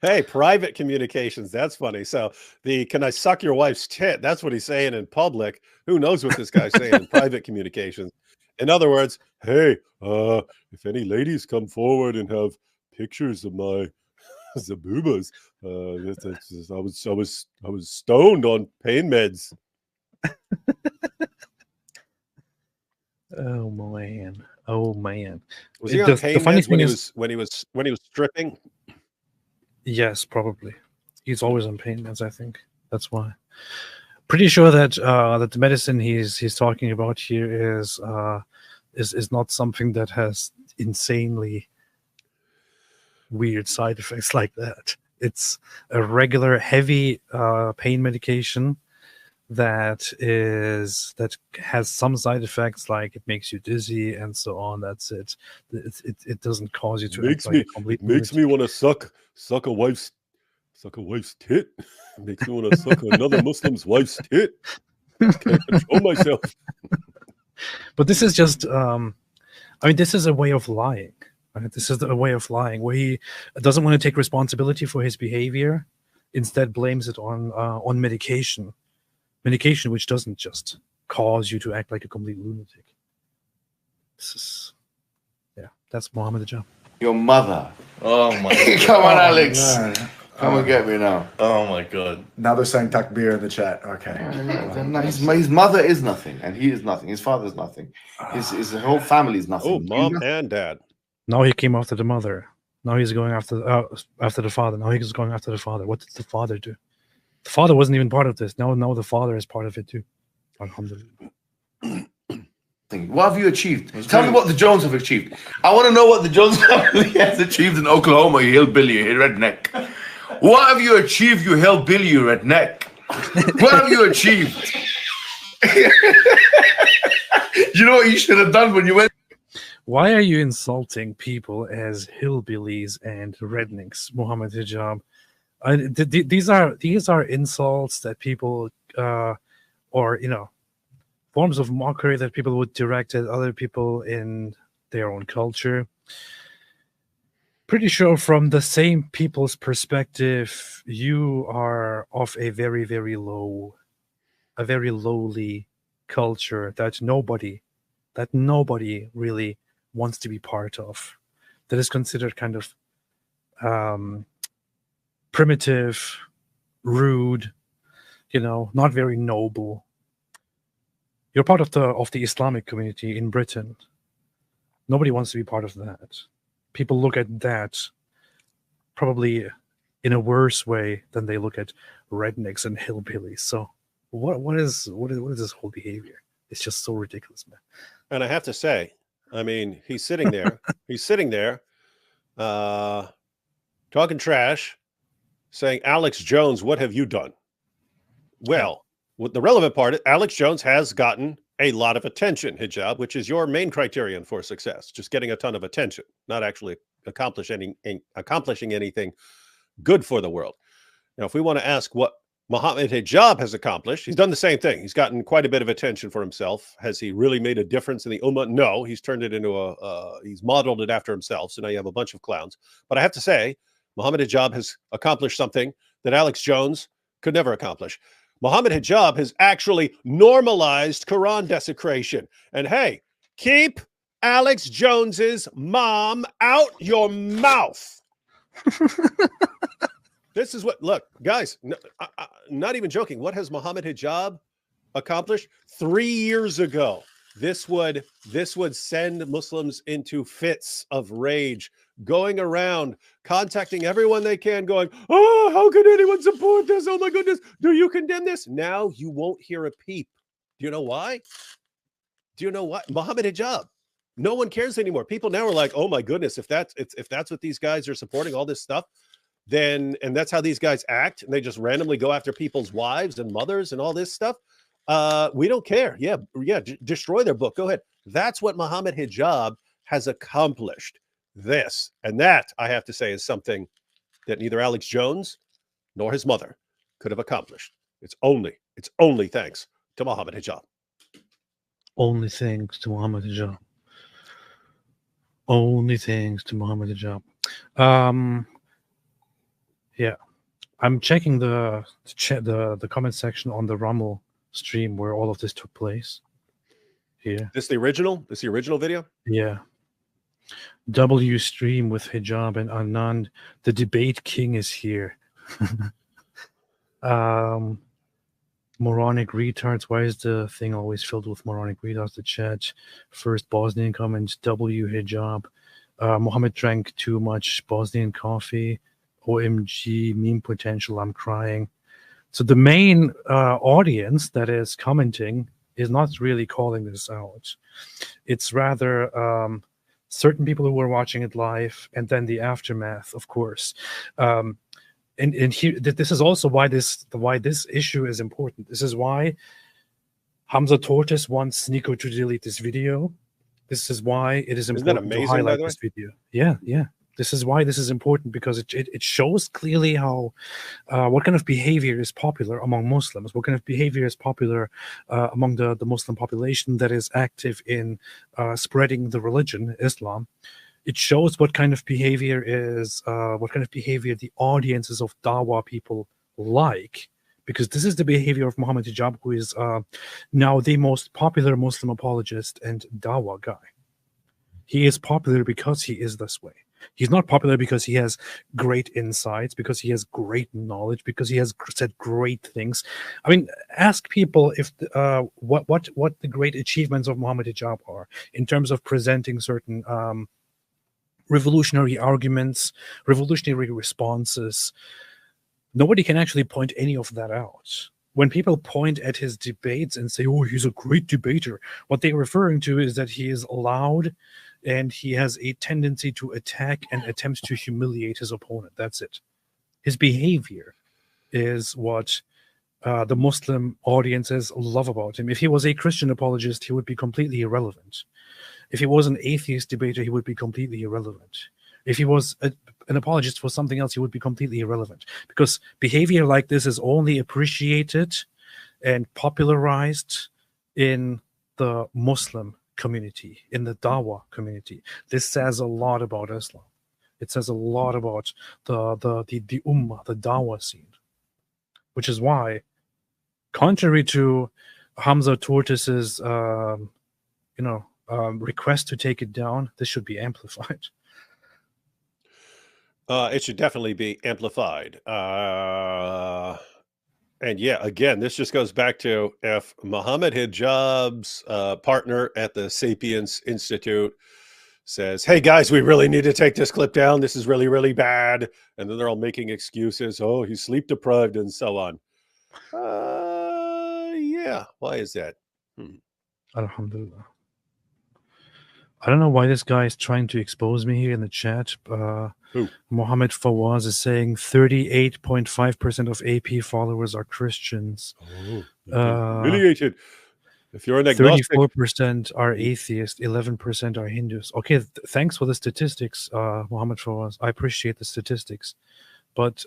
Hey, private communications. That's funny. So can I suck your wife's tit? That's what he's saying in public. Who knows what this guy's saying in private communications? In other words, hey, if any ladies come forward and have pictures of my zaboobas, I was stoned on pain meds. Oh man. Was he on pain meds when he was stripping? Yes, probably. He's always on pain meds, I think. That's why. Pretty sure that that the medicine he's talking about here is not something that has insanely weird side effects like that. It's a regular heavy pain medication that has some side effects, like it makes you dizzy and so on. That's it. It doesn't cause you to act like a complete makes me want to suck a wife's tit. Makes me want to suck another Muslim's wife's tit. Can't control myself. But this is just this is a way of lying. Right? This is a way of lying where he doesn't want to take responsibility for his behavior, instead blames it on medication. Medication which doesn't just cause you to act like a complete lunatic. That's Mohammed Hijab. Your mother. Oh my God. Come on, Alex. Man. Come and get me now. Oh my God. Now they're saying takbir in the chat. Okay. His mother is nothing, and he is nothing. His father's nothing. His whole family is nothing. Oh, mom and dad. Now he came after the mother. Now he's going after the father. Now he's going after the father. What did the father do? The father wasn't even part of this. Now the father is part of it too. Alhamdulillah. What have you achieved? Tell me what the Jones have achieved. I want to know what the Jones family has achieved in Oklahoma, you hillbilly, you redneck. What have you achieved, you hillbilly, you redneck? What have you achieved? You know what you should have done when you went? Why are you insulting people as hillbillies and rednecks, Mohammed Hijab? These are insults that people or forms of mockery that people would direct at other people in their own culture. Pretty sure from the same people's perspective, you are of a very, very lowly culture that nobody really wants to be part of. That is considered kind of primitive, rude, not very noble. You're part of the Islamic community in Britain. Nobody wants to be part of that. People look at that probably in a worse way than they look at rednecks and hillbillies. So what is this whole behavior? It's just so ridiculous, man. And I have to say, I mean, he's sitting there. He's sitting there talking trash, saying, Alex Jones, what have you done? Well, the relevant part is Alex Jones has gotten a lot of attention, Hijab, which is your main criterion for success, just getting a ton of attention, not actually accomplishing anything good for the world. Now, if we want to ask what Muhammad Hijab has accomplished, he's done the same thing. He's gotten quite a bit of attention for himself. Has he really made a difference in the Ummah? No, he's turned it into he's modeled it after himself. So now you have a bunch of clowns. But I have to say, Muhammad Hijab has accomplished something that Alex Jones could never accomplish. Muhammad Hijab has actually normalized Quran desecration. And hey, keep Alex Jones's mom out your mouth. This is what, look, guys, not even joking. What has Muhammad Hijab accomplished? 3 years ago, this would send Muslims into fits of rage, going around, contacting everyone they can, going, oh, how can anyone support this? Oh my goodness, do you condemn this? Now you won't hear a peep. Do you know why? Do you know why? Muhammad Hijab. No one cares anymore. People now are like, oh my goodness, if that's what these guys are supporting, all this stuff, then, and that's how these guys act, and they just randomly go after people's wives and mothers and all this stuff. We don't care. Yeah, destroy their book. Go ahead. That's what Muhammad Hijab has accomplished. This and that, I have to say, is something that neither Alex Jones nor his mother could have accomplished. It's only thanks to Muhammad Hijab. Only thanks to Muhammad Hijab. Only thanks to Muhammad Hijab. Yeah, I'm checking the comment section on the Rommel stream where all of this took place. Here. This the original? This the original video? Yeah. W stream with Hijab and Anand. The debate king is here. Moronic retards. Why is the thing always filled with moronic retards? The chat. First Bosnian comment. W Hijab. Mohammed drank too much Bosnian coffee. OMG, meme potential. I'm crying. So the main audience that is commenting is not really calling this out. It's rather certain people who were watching it live, and then the aftermath, of course. And here, this is also why this issue is important. This is why Hamza Tortis wants Nico to delete this video. This is why it is important to highlight this video. Yeah. This is why this is important, because it shows clearly how what kind of behavior is popular among Muslims, what kind of behavior is popular among the Muslim population that is active in spreading the religion, Islam. It shows what kind of behavior the audiences of Dawah people like, because this is the behavior of Muhammad Hijab, who is now the most popular Muslim apologist and Dawah guy. He is popular because he is this way. He's not popular because he has great insights, because he has great knowledge, because he has said great things. I mean, ask people if what the great achievements of Muhammad Hijab are in terms of presenting certain revolutionary arguments, revolutionary responses. Nobody can actually point any of that out. When people point at his debates and say, oh, he's a great debater, what they're referring to is that he is loud and he has a tendency to attack and attempt to humiliate his opponent. That's it. His behavior is what the Muslim audiences love about him. If he was a Christian apologist, he would be completely irrelevant. If he was an atheist debater, he would be completely irrelevant. If he was an apologist for something else, he would be completely irrelevant, because behavior like this is only appreciated and popularized in the Muslim community, in the Dawah community. This says a lot about Islam. It says a lot about the Ummah, the Dawah scene, which is why, contrary to Hamza Tortis's request to take it down, this should be amplified. It should definitely be amplified. And yeah, again, this just goes back to if Muhammad Hijab's partner at the Sapiens Institute says, hey guys, we really need to take this clip down. This is really, really bad. And then they're all making excuses. Oh, he's sleep deprived and so on. Yeah. Why is that? Alhamdulillah. I don't know why this guy is trying to expose me here in the chat. Who? Mohammed Fawaz is saying 38.5% of AP followers are Christians. Oh, humiliated. If you're an agnostic, 34% are atheists, 11% are Hindus. Okay, thanks for the statistics, Mohammed Fawaz. I appreciate the statistics. But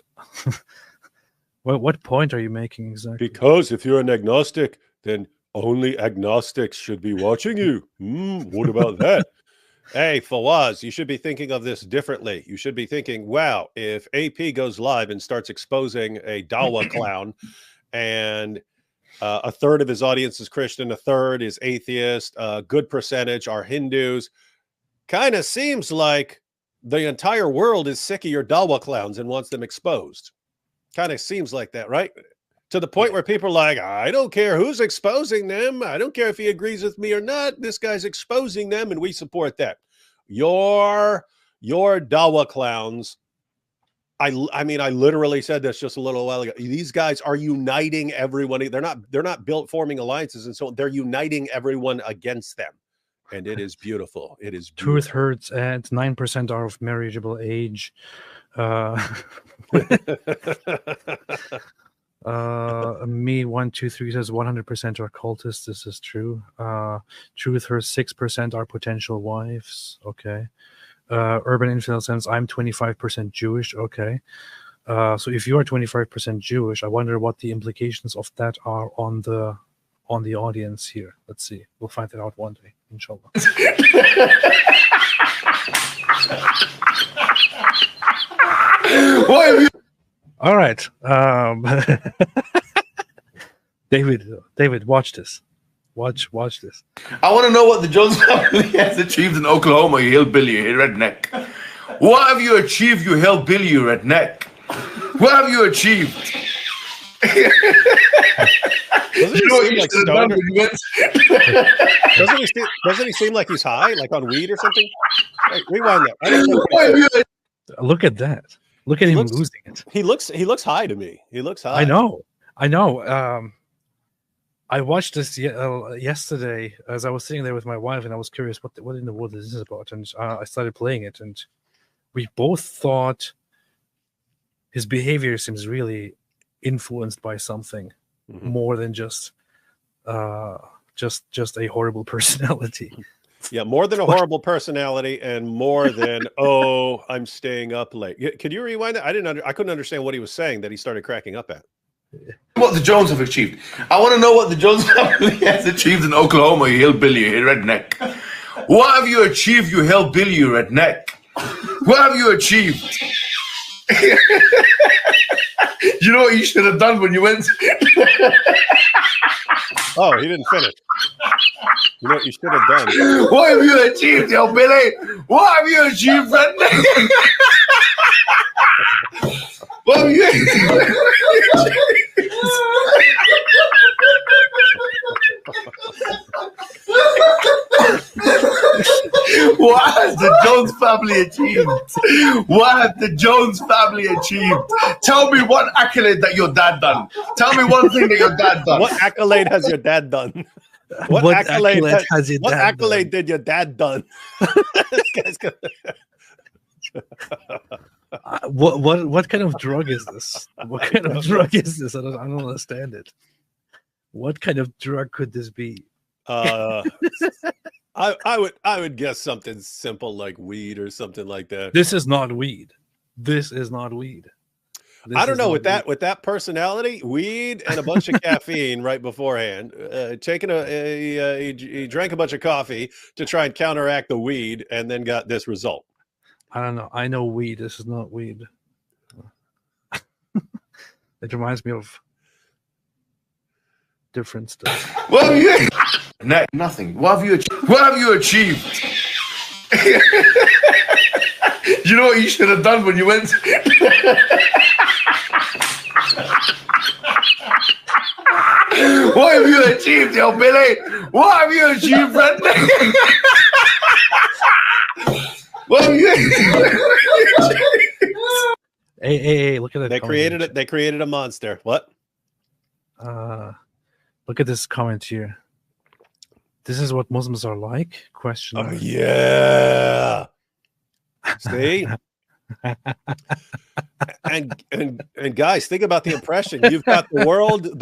what point are you making exactly? because if you're an agnostic, then only agnostics should be watching you. What about that? Hey, Fawaz, you should be thinking of this differently. You should be thinking, wow, if AP goes live and starts exposing a Dawa clown and a third of his audience is Christian, a third is atheist, a good percentage are Hindus, kind of seems like the entire world is sick of your Dawa clowns and wants them exposed. Kind of seems like that, right? To the point where people are like, I don't care who's exposing them. I don't care if he agrees with me or not. This guy's exposing them and we support that. Your Dawa clowns. I mean, I literally said this just a little while ago. These guys are uniting everyone. They're not built forming alliances and so on. They're uniting everyone against them. And it is beautiful. It is beautiful. Truth hurts, and 9% are of marriageable age. Me123 says 100% are cultists. This is true. Truth hurts, 6% are potential wives. Okay. Urban Infidel says I'm 25% Jewish. Okay. So if you are 25% Jewish, I wonder what the implications of that are on the audience here. Let's see. We'll find it out one day, inshallah. All right. David, watch this. Watch this. I want to know what the Jones family has achieved in Oklahoma, you hillbilly, you redneck. What have you achieved, you hillbilly, you redneck? What have you achieved? Doesn't he seem like he's high, like on weed or something? Hey, rewind that. Look at that. Look at him losing it. He looks high to me. He looks high. I know. I watched this yesterday as I was sitting there with my wife, and I was curious what in the world is this about, and I started playing it, and we both thought his behavior seems really influenced by something more than just a horrible personality. Yeah, more than a horrible personality, and more than I'm staying up late. Could you rewind that? I couldn't understand what he was saying that he started cracking up at. What the Jones have achieved. I want to know what the Jones family has achieved in Oklahoma, you hillbilly, you redneck. What have you achieved, you hillbilly, you redneck? What have you achieved? You know what you should have done when you went? Oh, he didn't finish. You know what you should have done? What have you achieved, hillbilly? What have you achieved, redneck? What have you What has the Jones family achieved? What has the Jones family achieved? Tell me one accolade that your dad done. Tell me one thing that your dad done. What accolade has your dad done? What accolade did your dad done? This guy's gonna... What kind of drug is this? What kind of drug is this? I don't understand it. What kind of drug could this be? I would guess something simple like weed or something like that. This is not weed. This is not weed. I don't know with that personality, weed and a bunch of caffeine right beforehand. He drank a bunch of coffee to try and counteract the weed, and then got this result. I don't know. I know weed. This is not weed. It reminds me of different stuff. What have you? Nothing. What have you achieved? What have you achieved? You know what you should have done when you went? What have you achieved, yo, Billy? What have you achieved, friend? What have you Hey, look at that. They created it. They created a monster. What? Look at this comment here. This is what Muslims are like? Question. Oh yeah. See? and guys, think about the impression. You've got the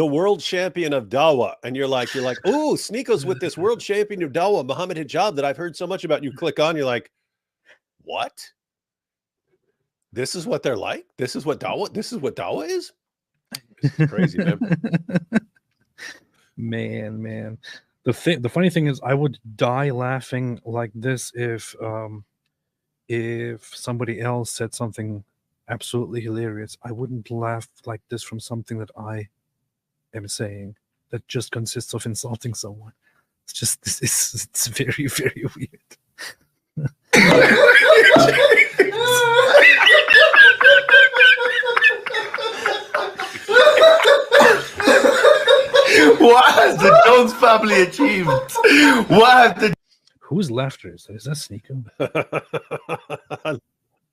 world champion of Dawah, and you're like, oh, Sneako's with this world champion of Dawah, Muhammad Hijab, that I've heard so much about. You click on, you're like, what? This is what they're like? This is what Dawah is? It's crazy, man. Man. The funny thing is, I would die laughing like this if somebody else said something absolutely hilarious. I wouldn't laugh like this from something that I am saying that just consists of insulting someone. It's just it's very, very weird. What has the Jones family achieved? What have the Whose laughter is that? Is that Sneeko?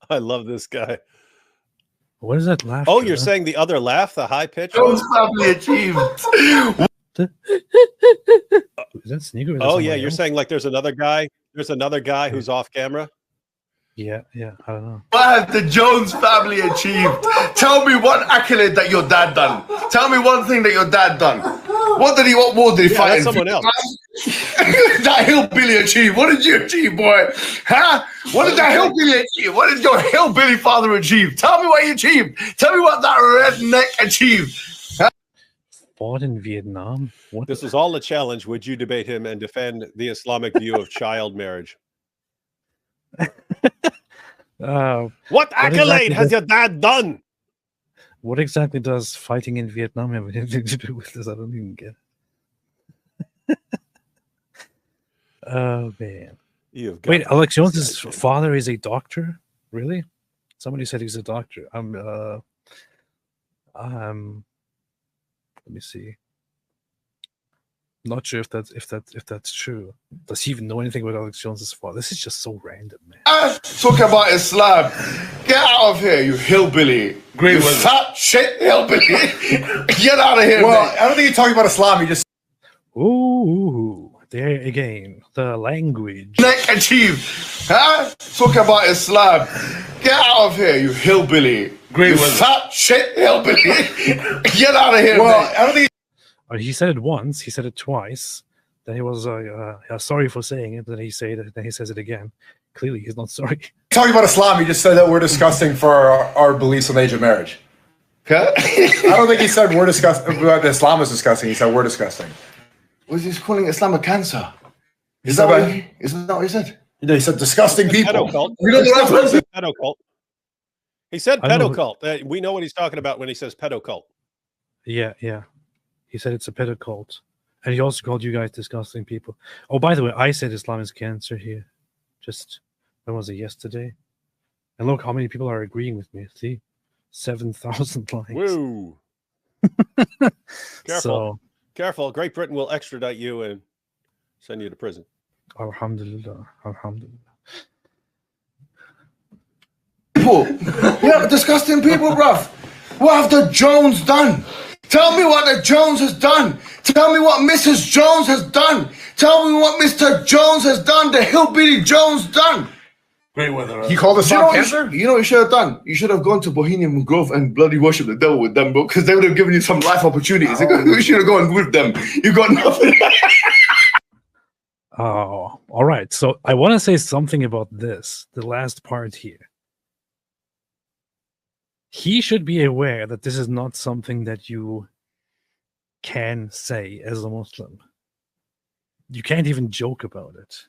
I love this guy. What is that laughter? Oh, you're saying the other laugh, the high pitch? Jones family achieved? Is that Sneeko? Oh yeah, you're saying like there's another guy who's off camera. Yeah, I don't know. What have the Jones family achieved? Tell me one accolade that your dad done. Tell me one thing that your dad done. What war did he fight in? Someone else. That hillbilly achieve? What did you achieve, boy? Huh? What did that hillbilly achieve? What did your hillbilly father achieve? Tell me what he achieved. Tell me what that redneck achieved. Fought in Vietnam? What? This is all a challenge. Would you debate him and defend the Islamic view of child marriage? What accolade has your dad done? What exactly does fighting in Vietnam have anything to do with this? I don't even get it. Oh man! Wait, Alex Jones's father is a doctor? Really? Somebody said he's a doctor. Let me see. Not sure if that's true. Does he even know anything about Alex Jones's father? This is just so random, man. Talk about Islam. Get out of here, you hillbilly. Great you fat shit hillbilly. Get out of here, Well, man. I don't think you're talking about Islam. You just Ooh, there again. The language. Neck achieved. Huh? Talk about Islam. Get out of here, you hillbilly. Great you fat shit hillbilly. Get out of here, well, man. I don't think He said it once. He said it twice. Then he was sorry for saying it. Then he said it. Then he says it again. Clearly, he's not sorry. talking about Islam. You just said that we're discussing for our beliefs on the age of marriage. Huh? I don't think he said we're discussing. Islam is discussing. He said we're discussing. Was he calling Islam a cancer? Is that what he said? He said disgusting people. Pedo cult. We know the right person. Pedo cult. He said I know pedo cult. We know what he's talking about when he says pedo cult. Yeah. He said it's a pedo cult. And he also called you guys disgusting people. Oh, by the way, I said Islam is cancer here. Just, when was it, yesterday? And look how many people are agreeing with me. See? 7,000 likes. Woo. Careful. Careful. Great Britain will extradite you and send you to prison. Alhamdulillah. People. Yeah, disgusting people, bruv. What have the Jones done? Tell me what the Jones has done. Tell me what Mrs. Jones has done. Tell me what Mr. Jones has done. The hillbilly Jones done. Great weather. He called us cancer. You know what you should have done? You should have gone to Bohemian Grove and bloody worship the devil with them, bro, because they would have given you some life opportunities. You should have gone with them. You got nothing. Oh, all right. So I want to say something about this, the last part here. He should be aware that this is not something that you can say as a Muslim. You can't even joke about it.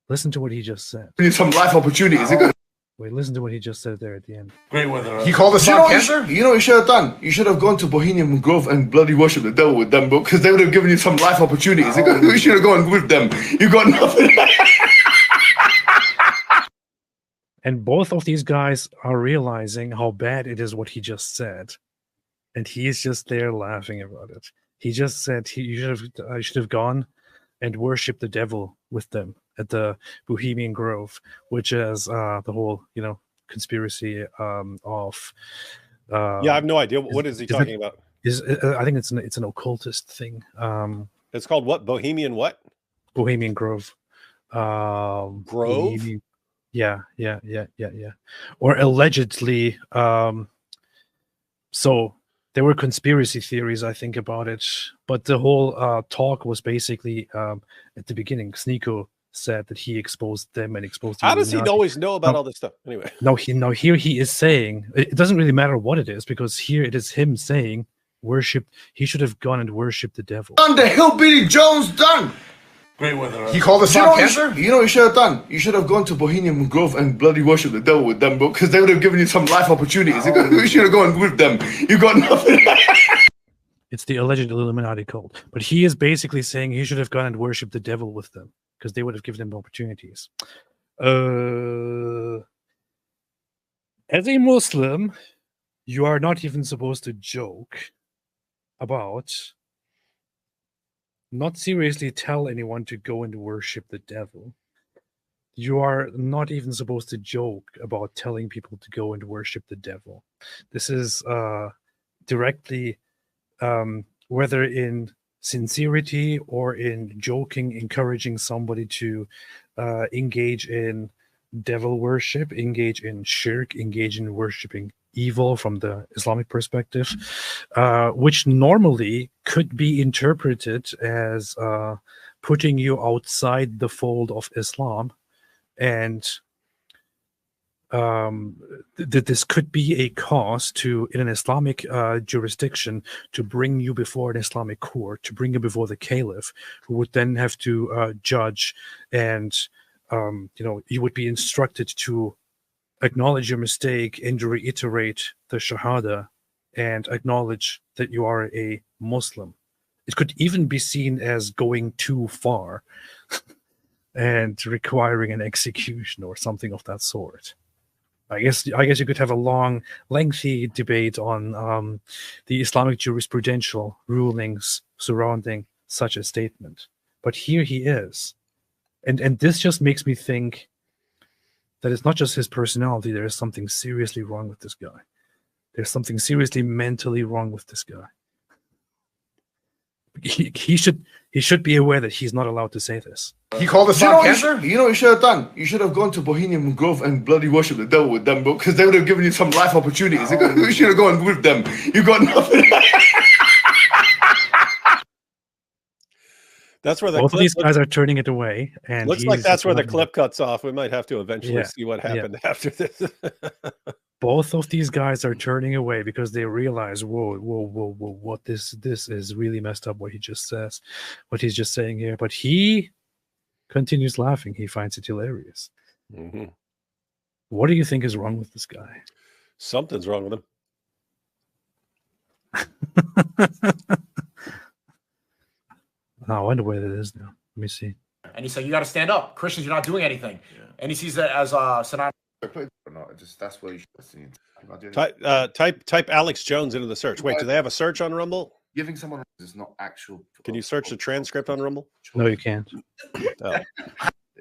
Listen to what he just said. Some life opportunities. Wait, listen to what he just said there at the end. Great weather. He called us cancer. You know what you should have done? You should have gone to Bohemian Grove and bloody worship the devil with them, bro, because they would have given you some life opportunities. You should have gone with them. You got nothing. And both of these guys are realizing how bad it is what he just said. And he is just there laughing about it. He just said I should have gone and worshipped the devil with them at the Bohemian Grove, which is the whole, conspiracy of. Yeah, I have no idea. What is he talking about? I think it's an occultist thing. It's called what? Bohemian what? Bohemian Grove. Grove? Bohemian, yeah. Or allegedly. So there were conspiracy theories, I think, about it, but the whole talk was basically at the beginning. Sneeko said that he exposed them and exposed. How does he always know about all this stuff? Anyway, here he is saying it doesn't really matter what it is, because here it is him saying worship. He should have gone and worshipped the devil. Done the Hillbilly Jones done. Great weather. He called us on cancer? You know what you should have done? You should have gone to Bohemian Grove and bloody worship the devil with them, bro, because they would have given you some life opportunities. You should have gone with them. You got nothing. It's the alleged Illuminati cult. But he is basically saying he should have gone and worshipped the devil with them, because they would have given him opportunities. As a Muslim, you are not even supposed to joke about, not seriously tell anyone to go and worship the devil. You are not even supposed to joke about telling people to go and worship the devil. This is directly, whether in sincerity or in joking, encouraging somebody to engage in devil worship, engage in shirk, engage in worshiping evil from the Islamic perspective, which normally could be interpreted as putting you outside the fold of Islam, and that this could be a cause to, in an Islamic jurisdiction, to bring you before an Islamic court, to bring you before the caliph, who would then have to judge, and you would be instructed to acknowledge your mistake and reiterate the Shahada and acknowledge that you are a Muslim. It could even be seen as going too far and requiring an execution or something of that sort. I guess you could have a long, lengthy debate on the Islamic jurisprudential rulings surrounding such a statement. But here he is. And this just makes me think that it's not just his personality. There is something seriously wrong with this guy. There's something seriously mentally wrong with this guy. He should be aware that he's not allowed to say this. He called us on cancer? You know what you should have done? You should have gone to Bohemian Grove and bloody worship the devil with them, bro, because they would have given you some life opportunities. You should have gone with them. You got nothing. That's where the both of these guys are turning it away, and looks like that's where the clip cuts off. We might have to eventually see what happened after this. Both of these guys are turning away because they realize, whoa, what this is really messed up. What he just says, what he's just saying here, but he continues laughing. He finds it hilarious. Mm-hmm. What do you think is wrong with this guy? Something's wrong with him. I wonder where that is now. Let me see. And he said, "You got to stand up, Christians. You're not doing anything." Yeah. And he sees that as synonymous. That's what you should have seen. Type Alex Jones into the search. Wait, do they have a search on Rumble? Giving someone is not actual. Can you search the transcript on Rumble? No, you can't. I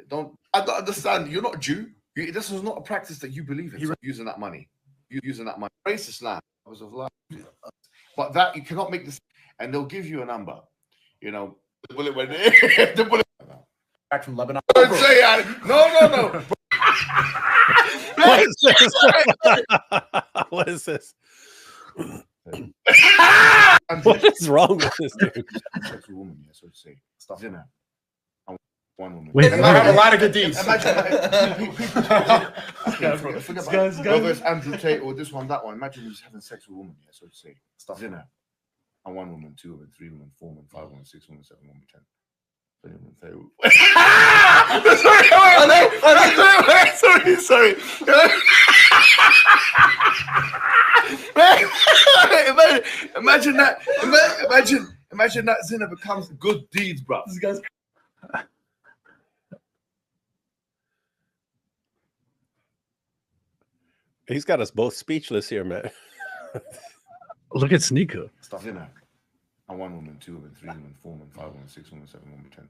don't understand. You're not Jew. This is not a practice that you believe in. Using that money. You using that money. Racist land. But that you cannot make this, and they'll give you a number. You know, the bullet went in. The bullet back from Lebanon. Don't say that. No. What is this? What is this? What is wrong with this dude? One woman. Wait, I have a lot of good deeds. Whether it's Andrew Tate or this one, that one. Imagine he's having sex with a woman. Yeah, so to say, stuff dinner. And 1 woman, 2 women, 3 women, 4 women, 5 women, 6 women, 7 women, 10. Sorry. Imagine that. Imagine that sinner becomes good deeds, bro. This guy's. He's got us both speechless here, man. Look at Sneaker. Stuff, you know. I'm 1 woman, 2 women, 3 women, 4 women, 5 women, 6 women, 7 women, 10.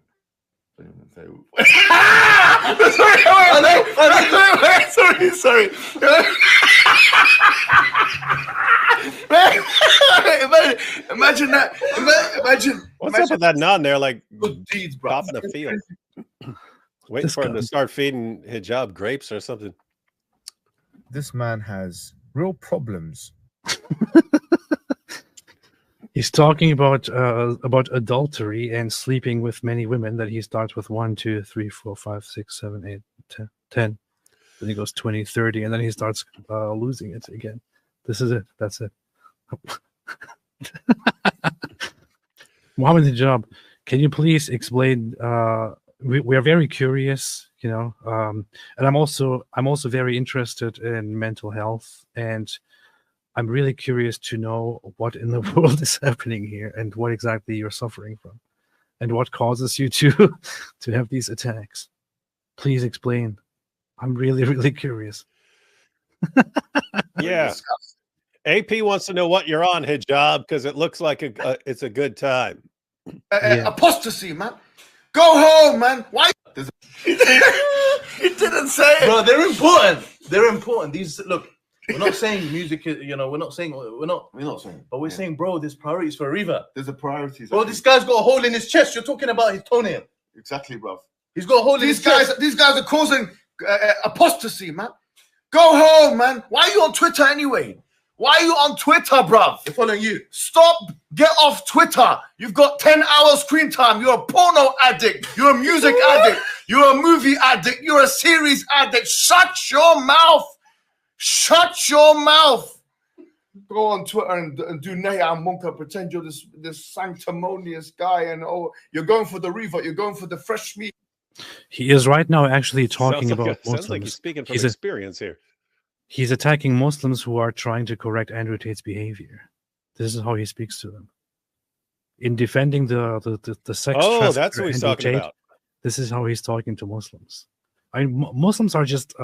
Sorry. Imagine that. What's up with that nod there? Like Good deeds, bro. top in the field. Waiting for him to start feeding hijab grapes or something. This man has real problems. He's talking about adultery and sleeping with many women. That he starts with 1, 2, 3, 4, 5, 6, 7, 8, 10. Then he goes 20, 30, and then he starts losing it again. This is it. That's it. Mohammed Hijab, can you please explain? We are very curious, you know, and I'm also very interested in mental health, and I'm really curious to know what in the world is happening here and what exactly you're suffering from, and what causes you to have these attacks. Please explain. I'm really, really curious. Yeah. AP wants to know what you're on, Hijab, because it looks like it's a good time. Apostasy, man. Go home, man. Why? He didn't say it. Bro, they're important. They're important. These look. We're not saying music. You know, we're not saying. But we're saying, bro, there's priorities for Riva. There's a priority. Bro, this guy's got a hole in his chest. You're talking about his toenail. Exactly, bro. He's got a hole in his chest. These guys are causing apostasy, man. Go home, man. Why are you on Twitter anyway? Why are you on Twitter, bruv? They're following you. Stop. Get off Twitter. You've got 10 hours screen time. You're a porno addict. You're a music addict. You're a movie addict. You're a series addict. Shut your mouth. Shut your mouth. Go on Twitter and do Naya and Munka, pretend you're this sanctimonious guy, and you're going for the Riva, you're going for the fresh meat. He is right now actually talking about Muslims. Sounds like he's speaking from experience here. He's attacking Muslims who are trying to correct Andrew Tate's behavior. This is how he speaks to them. In defending the sex trafficker. Oh, that's what he's talking about. This is how he's talking to Muslims. I mean, Muslims are just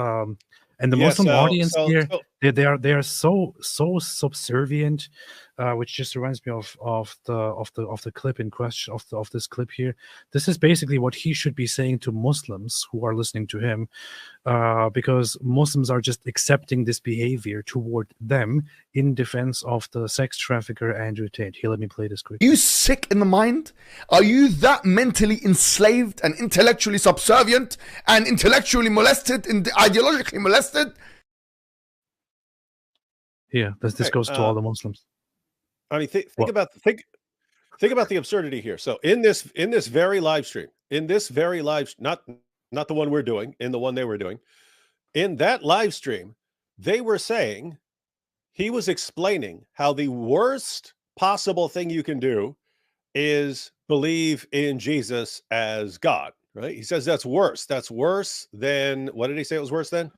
and the Muslim audience here, they are so subservient, which just reminds me of the clip in question of this clip here. This is basically what he should be saying to Muslims who are listening to him, because Muslims are just accepting this behavior toward them in defense of the sex trafficker Andrew Tate. Here, let me play this quick. Are you sick in the mind? Are you that mentally enslaved and intellectually subservient and intellectually molested and ideologically molested? Yeah, this goes to all the Muslims. I mean, think about the absurdity here. So in this very live stream, not the one we're doing, in the one they were doing, in that live stream, they were saying, he was explaining how the worst possible thing you can do is believe in Jesus as God, right? He says that's worse. That's worse than, what did he say it was worse than?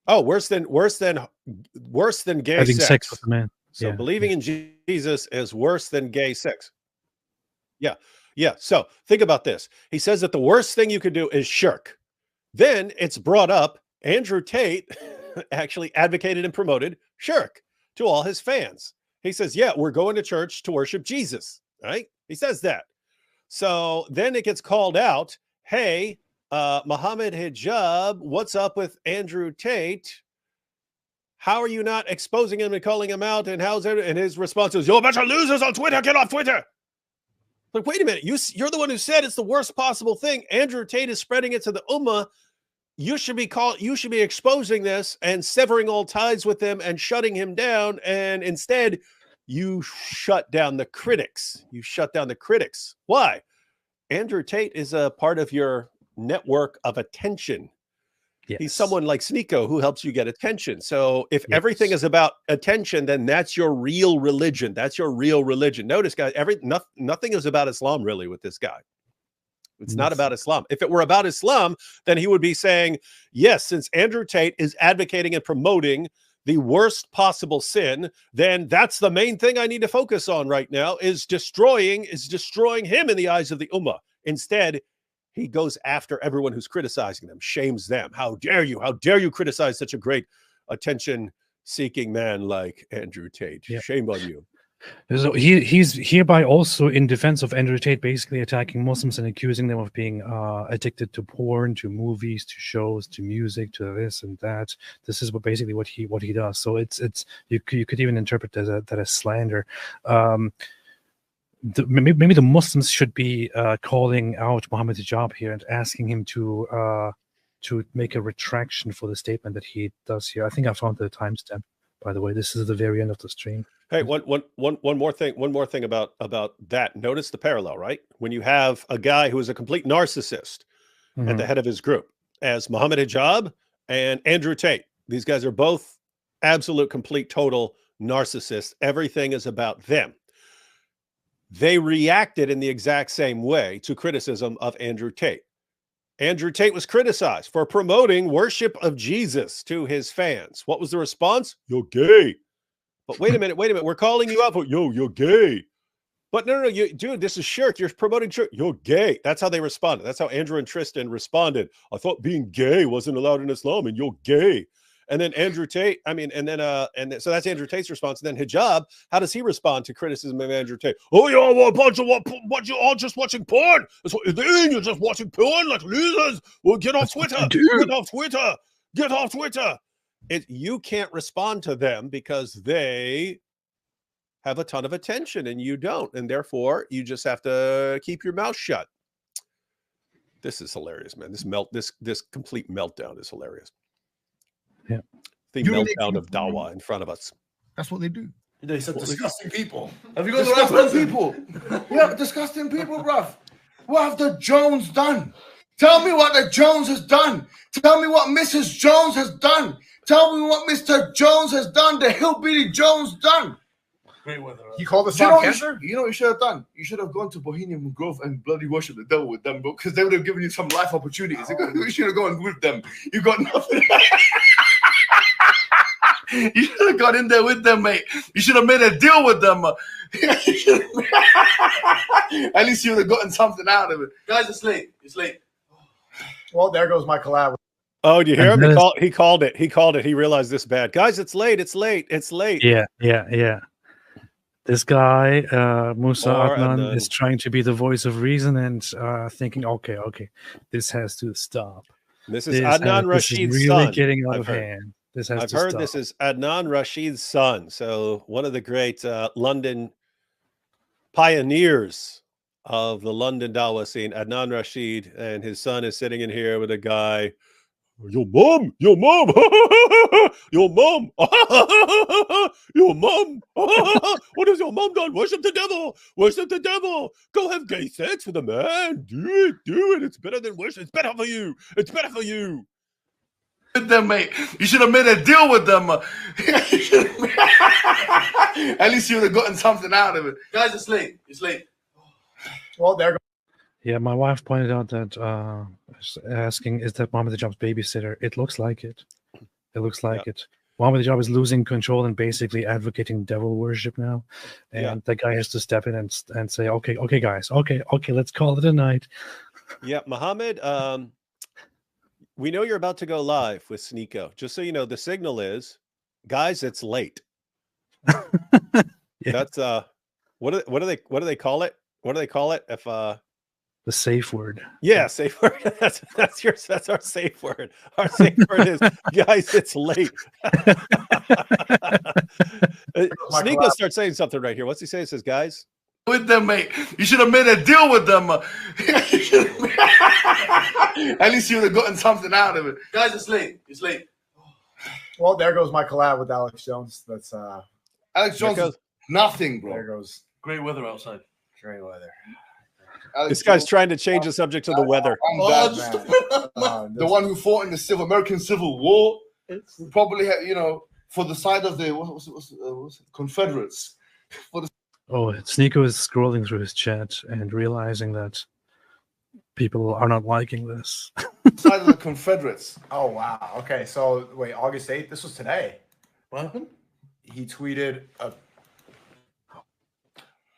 Oh, worse than gay having sex with a man. So believing in Jesus is worse than gay sex. Yeah. So think about this. He says that the worst thing you could do is shirk. Then it's brought up, Andrew Tate actually advocated and promoted shirk to all his fans. He says, yeah, we're going to church to worship Jesus, right? He says that. So then it gets called out, hey, Mohammed Hijab, what's up with Andrew Tate? How are you not exposing him and calling him out? And and his response is, you're a bunch of losers on Twitter. Get off Twitter. Like, wait a minute. You're the one who said it's the worst possible thing. Andrew Tate is spreading it to the Ummah. You should be exposing this and severing all ties with him and shutting him down. And instead, you shut down the critics. Why? Andrew Tate is a part of your network of attention. Yes. He's someone like Sneeko who helps you get attention. So if everything is about attention, then that's your real religion. Notice, guys, nothing is about Islam really with this guy. It's not about Islam. If it were about Islam, then he would be saying, yes, since Andrew Tate is advocating and promoting the worst possible sin, then that's the main thing I need to focus on right now, is destroying him in the eyes of the Ummah. Instead, he goes after everyone who's criticizing them, shames them. How dare you criticize such a great attention-seeking man like Andrew Tate. Yeah. Shame on you. So he's hereby also in defense of Andrew Tate, basically attacking Muslims and accusing them of being addicted to porn, to movies, to shows, to music, to this and that. This is basically what he does. So it's you could even interpret that as slander. Maybe the Muslims should be calling out Muhammad Hijab here and asking him to make a retraction for the statement that he does here. I think I found the timestamp. By the way, this is the very end of the stream. Hey, one more thing about that. Notice the parallel, right? When you have a guy who is a complete narcissist at the head of his group, as Muhammad Hijab and Andrew Tate. These guys are both absolute, complete, total narcissists. Everything is about them. They reacted in the exact same way to criticism of Andrew Tate. Andrew Tate was criticized for promoting worship of Jesus to his fans. What was the response? You're gay. But wait a minute. We're calling you out for, you're gay. But no, dude, this is shirk. You're promoting shirk. You're gay. That's how they responded. That's how Andrew and Tristan responded. I thought being gay wasn't allowed in Islam, and you're gay. And then Andrew Tate, so that's Andrew Tate's response. And then Hijab, how does he respond to criticism of Andrew Tate? Oh, you're a bunch of what you all just watching porn. That's what you're doing. You're just watching porn like losers. Well, get off Twitter. Get off Twitter. Get off Twitter. You can't respond to them because they have a ton of attention and you don't. And therefore, you just have to keep your mouth shut. This is hilarious, man. This complete meltdown is hilarious. Yeah. The meltdown of Dawa in front of us. That's what they do. They said disgusting people. Have you got disgusting people? Yeah, disgusting people, bruv. What have the Jones done? Tell me what the Jones has done. Tell me what Mrs. Jones has done. Tell me what Mr. Jones has done. The hillbilly Jones done. Great weather. He called us cancer. You know what you should have done? You should have gone to Bohemian Grove and bloody worship the devil with them, bro, because they would have given you some life opportunities. You should have gone with them. You got nothing. You should have got in there with them, mate. You should have made a deal with them. At least you would have gotten something out of it. Guys, it's late. It's late. Well, there goes my collab. Oh, do you hear him? He called it. He called it. He realized this bad. Guys, it's late. It's late. It's late. Yeah. This guy, Musa Adnan, is trying to be the voice of reason and thinking, okay, this has to stop. This is Adnan Rashid's really son. Getting out of hand. I've heard this is Adnan Rashid's son. So one of the great London pioneers of the London Dawa scene, Adnan Rashid, and his son is sitting in here with a guy. Your mom, your mom. What has your mom done? Worship the devil. Go have gay sex with a man. Do it. It's better than worship. It's better for you. With them, mate. You should have made a deal with them. At least you would have gotten something out of it. Guys, it's late. It's late. Well, there goes. Yeah, my wife pointed out that asking, is that Muhammad Hijab's babysitter? It looks like it. It looks like it. Muhammad Hijab is losing control and basically advocating devil worship now. And the guy has to step in and say, okay, guys. Okay, let's call it a night. Yeah, Muhammad, we know you're about to go live with Sneeko. Just so you know, the signal is, guys, it's late. That's what do they call it? What do they call it? If the safe word. Yeah, safe word. That's our safe word. Our safe word is, guys, it's late. Sneeko starts saying something right here. What's he saying? He says, guys. With them, mate. You should have made a deal with them. At least you would have gotten something out of it. Guys, it's late. It's late. Well, there goes my collab with Alex Jones. That's Alex Jones. Nothing, bro. There goes. Great weather outside. Great weather. This guy's trying to change the subject to the weather. The one who fought in the American Civil War probably had, for the side of the Confederates. Sneeko is scrolling through his chat and realizing that people are not liking this. Side of the Confederates. Oh, wow. Okay, so wait, August 8th? This was today. What happened? He tweeted a...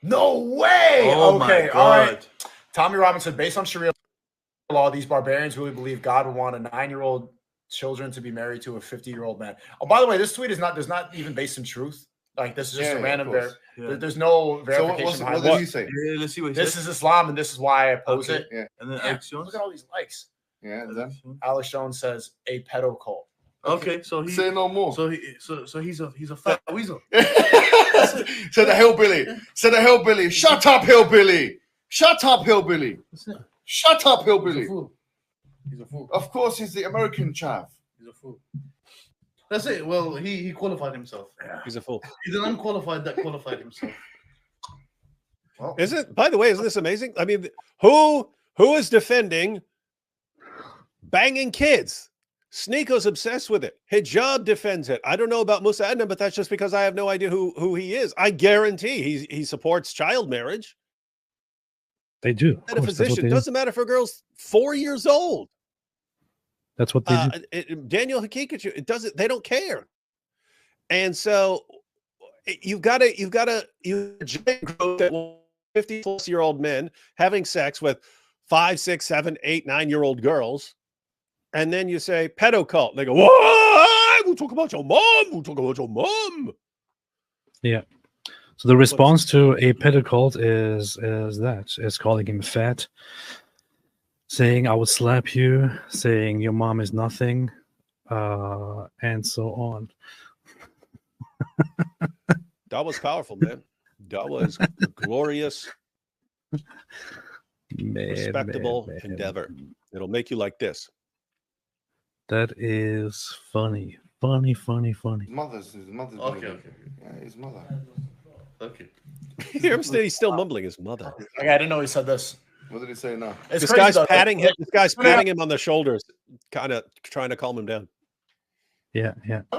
No way! Oh, okay, my all God. right. Tommy Robinson, based on Sharia law, these barbarians really believe God would want a 9-year-old children to be married to a 50-year-old man. Oh, by the way, this tweet is not even based in truth. Like, this is just a random. There's no verification. So what did he say? Yeah, let's see what he This said. is Islam, and this is why I oppose it. Yeah. And then Alex Jones. Look at all these likes. Yeah. And then Alex Jones says a pedo cult. Okay, so he say no more. So he's a fat weasel. Said the hillbilly. Said the hillbilly. Shut up, hillbilly. Shut up, hillbilly. Shut up, hillbilly. He's a fool. Of course, he's the American chav. He's a fool. That's it. Well, he qualified himself. He's a fool. He's an unqualified that qualified himself. Well, By the way, isn't this amazing? I mean, who is defending banging kids? Sneako's obsessed with it. Hijab defends it. I don't know about Musa Adnan, but that's just because I have no idea who he is. I guarantee he supports child marriage. They do. A physician. It doesn't matter if a girl's 4 years old. That's what they do. Daniel Hakikachu, it doesn't. They don't care. And so you've got a giant group that 50-plus-year-old men having sex with 5, 6, 7, 8, 9-year-old girls. And then you say pedo cult. They go, what? We'll talk about your mom. We'll talk about your mom. Yeah. So the response to a pedo cult is calling him fat, saying I would slap you, saying your mom is nothing, and so on. That was powerful, man. That was glorious, respectable endeavor. It'll make you like this. That is funny. Funny. His mother's Okay. Yeah, his mother. Okay. He's still mumbling his mother. Okay, I didn't know he said this. What did he say now? It's This crazy, guy's though. patting him. This guy's patting him on the shoulders, kind of trying to calm him down. Yeah.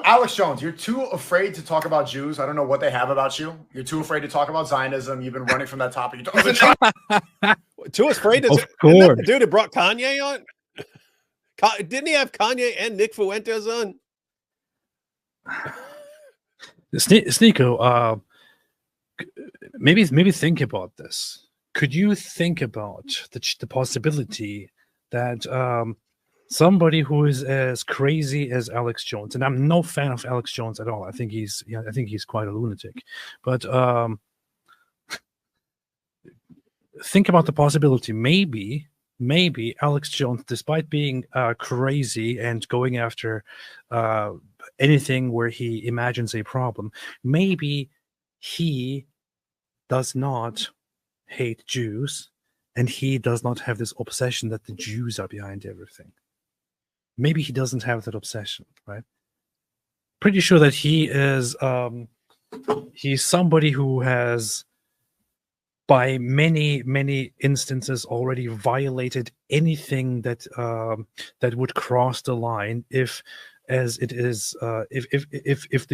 Alex Jones, you're too afraid to talk about Jews. I don't know what they have about you. You're too afraid to talk about Zionism. You've been running from that topic. Too afraid to. Of Isn't that course. the dude who brought Kanye on? Didn't he have Kanye and Nick Fuentes on? Sneeko, maybe think about this. Could you think about the possibility that somebody who is as crazy as Alex Jones, and I'm no fan of Alex Jones at all. I think he's quite a lunatic, but think about the possibility. Maybe Alex Jones, despite being crazy and going after anything where he imagines a problem, maybe he does not hate Jews, and he does not have this obsession that the Jews are behind everything. Maybe he doesn't have that obsession, right? Pretty sure that he is he's somebody who has, by many instances, already violated anything that that would cross the line if the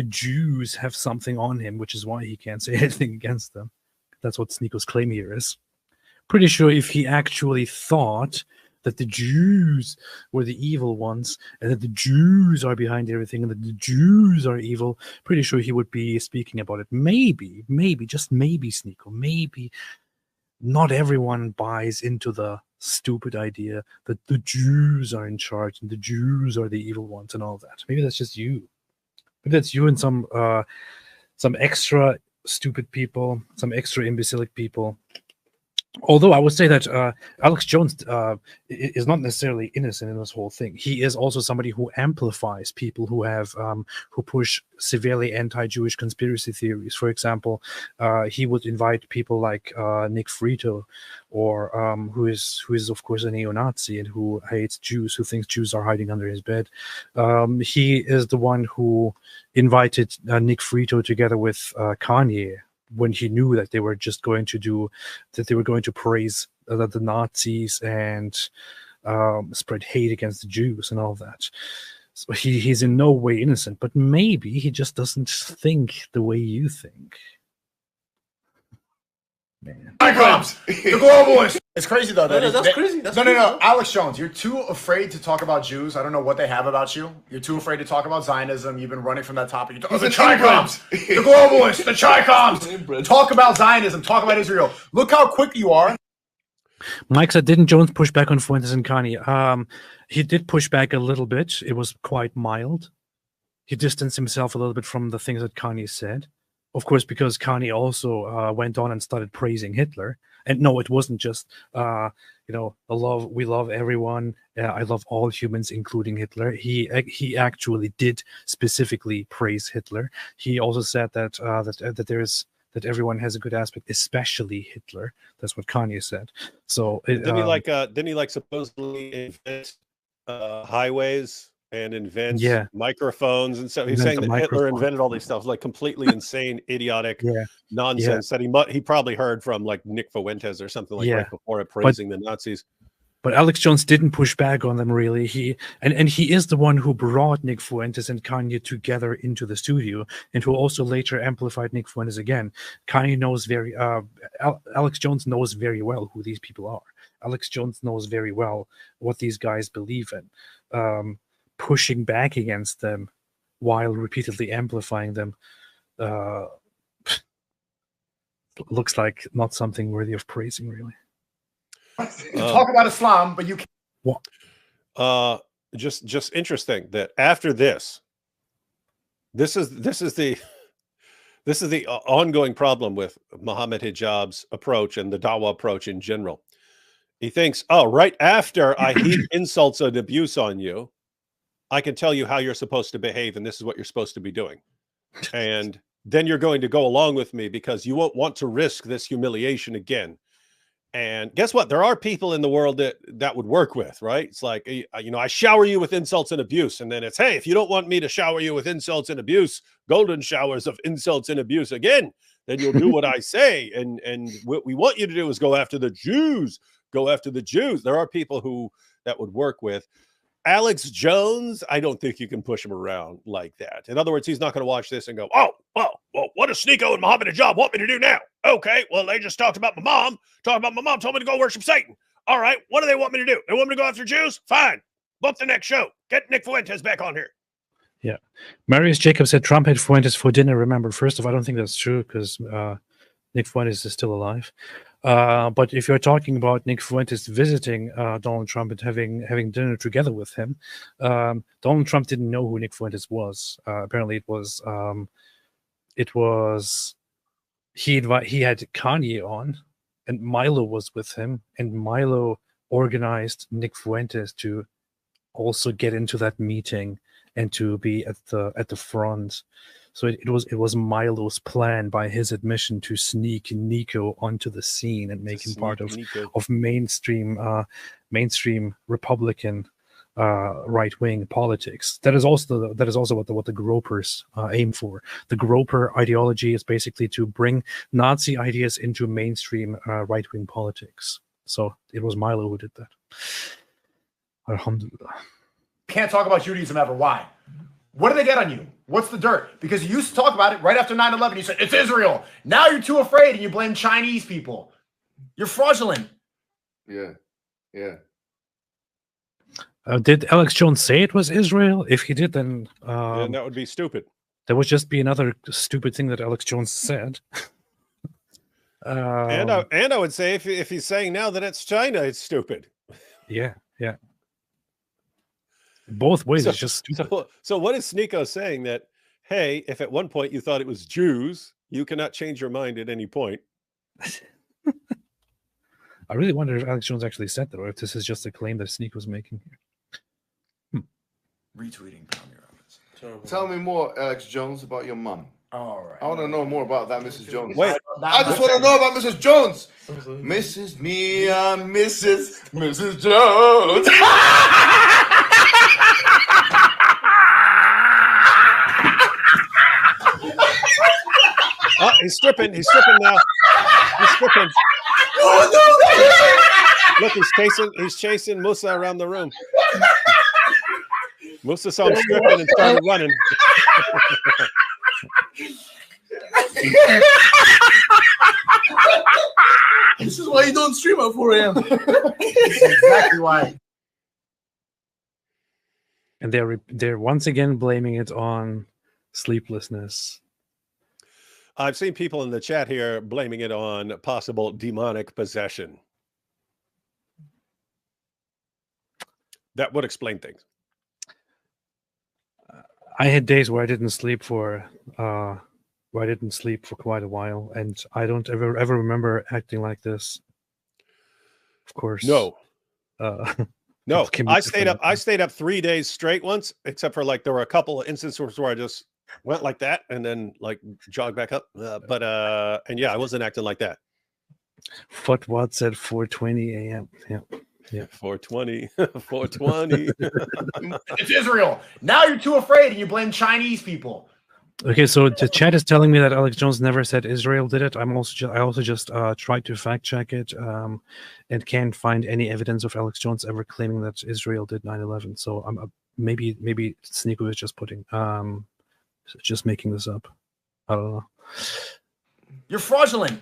Jews have something on him, which is why he can't say anything against them. That's what Sneako's claim here is. Pretty sure if he actually thought that the Jews were the evil ones and that the Jews are behind everything and that the Jews are evil, pretty sure he would be speaking about it. Maybe, just maybe, Sneako, maybe not everyone buys into the stupid idea that the Jews are in charge and the Jews are the evil ones and all that. Maybe that's just you. Maybe that's you and some extra stupid people, some extra imbecilic people. Although I would say that Alex Jones is not necessarily innocent in this whole thing. He is also somebody who amplifies people who have who push severely anti-Jewish conspiracy theories. For example, he would invite people like Nick Frito, or who is of course a neo-Nazi and who hates Jews, who thinks Jews are hiding under his bed. He is the one who invited Nick Frito together with Kanye, when he knew that they were just going to praise the Nazis and spread hate against the Jews and all that. So he's in no way innocent, but maybe he just doesn't think the way you think. Man. The globalists. It's crazy though. That's crazy. No. Alex Jones, you're too afraid to talk about Jews. I don't know what they have about you. You're too afraid to talk about Zionism. You've been running from that topic. The Chicoms, the globalists, the Chicoms. Talk about Zionism. Talk about Israel. Look how quick you are. Mike said, didn't Jones push back on Fuentes and Kanye? He did push back a little bit. It was quite mild. He distanced himself a little bit from the things that Kanye said. Of course, because Kanye also went on and started praising Hitler. And no, it wasn't just, we love everyone. I love all humans, including Hitler. He actually did specifically praise Hitler. He also said that that everyone has a good aspect, especially Hitler. That's what Kanye said. So didn't he supposedly invent highways and invent microphones and stuff? He's saying that Hitler invented all these stuff, like completely insane, idiotic nonsense that he probably heard from like Nick Fuentes or something like right before it, praising the Nazis. But Alex Jones didn't push back on them really. He is the one who brought Nick Fuentes and Kanye together into the studio, and who also later amplified Nick Fuentes again. Kanye knows Alex Jones knows very well who these people are. Alex Jones knows very well what these guys believe in. Pushing back against them while repeatedly amplifying them looks like not something worthy of praising, really. Talk about Islam, but you can't. What? Just interesting that after this is the ongoing problem with Muhammad Hijab's approach and the Dawah approach in general. He thinks, oh, right after I heap insults and abuse on you, I can tell you how you're supposed to behave, and this is what you're supposed to be doing. And then you're going to go along with me because you won't want to risk this humiliation again. And guess what? There are people in the world that would work with, right? It's like, I shower you with insults and abuse. And then it's, hey, if you don't want me to shower you with insults and abuse, golden showers of insults and abuse again, then you'll do what I say. And what we want you to do is go after the Jews. Go after the Jews. There are people that would work with. Alex Jones, I don't think you can push him around like that. In other words, he's not going to watch this and go, oh, well, what does Sneeko and Muhammad Hijab want me to do now? Okay, well, they just talked about my mom. Told me to go worship Satan. All right, what do they want me to do? They want me to go after Jews? Fine. Bump the next show. Get Nick Fuentes back on here. Yeah. Marius Jacob said Trump had Fuentes for dinner. Remember, first of all, I don't think that's true because Nick Fuentes is still alive. But if you're talking about Nick Fuentes visiting Donald Trump and having dinner together with him, Donald Trump didn't know who Nick Fuentes was. Apparently, he had Kanye on, and Milo was with him, and Milo organized Nick Fuentes to also get into that meeting and to be at the front. So it was Milo's plan, by his admission, to sneak Nico onto the scene and make him part of mainstream Republican right-wing politics. That is also what the Gropers aim for. The Groper ideology is basically to bring Nazi ideas into mainstream right-wing politics. So it was Milo who did that. Alhamdulillah. Can't talk about Judaism ever. Why? What do they get on you? What's the dirt? Because you used to talk about it right after 9/11. You said, it's Israel. Now you're too afraid and you blame Chinese people. You're fraudulent. Yeah. Did Alex Jones say it was Israel? If he did, then that would be stupid. That would just be another stupid thing that Alex Jones said. And I would say if he's saying now that it's China, it's stupid. Yeah. Both ways, it's just stupid. So what is Sneeko saying? That, hey, if at one point you thought it was Jews, you cannot change your mind at any point. I really wonder if Alex Jones actually said that, or if this is just a claim that Sneeko was making here. Retweeting Tommy Robbins. Tell me more, Alex Jones, about your mom. All right. I want to know more about that Mrs. Jones. Wait, I just want to know about Mrs. Jones. Mrs. Mia, Mrs. Jones. Oh, he's stripping now. He's stripping. Look, he's chasing Musa around the room. Musa saw him stripping and started running. This is why you don't stream at 4 a.m. This is exactly why. And they're once again blaming it on sleeplessness. I've seen people in the chat here blaming it on possible demonic possession. That would explain things. I had days where I didn't sleep for quite a while, and I don't ever remember acting like this. Of course, no. No, Can be I stayed different. up. I stayed up 3 days straight once, except for like there were a couple of instances where I just went like that and then like jogged back up. And yeah, I wasn't acting like that. Fatwa said 4:20 a.m. Yeah, 4:20, 4:20. It's Israel. Now you're too afraid, and you blame Chinese people. Okay, so the chat is telling me that Alex Jones never said Israel did it. I also just tried to fact check it, and can't find any evidence of Alex Jones ever claiming that Israel did 9/11. So maybe Sneeko is just just making this up. I don't know. You're fraudulent.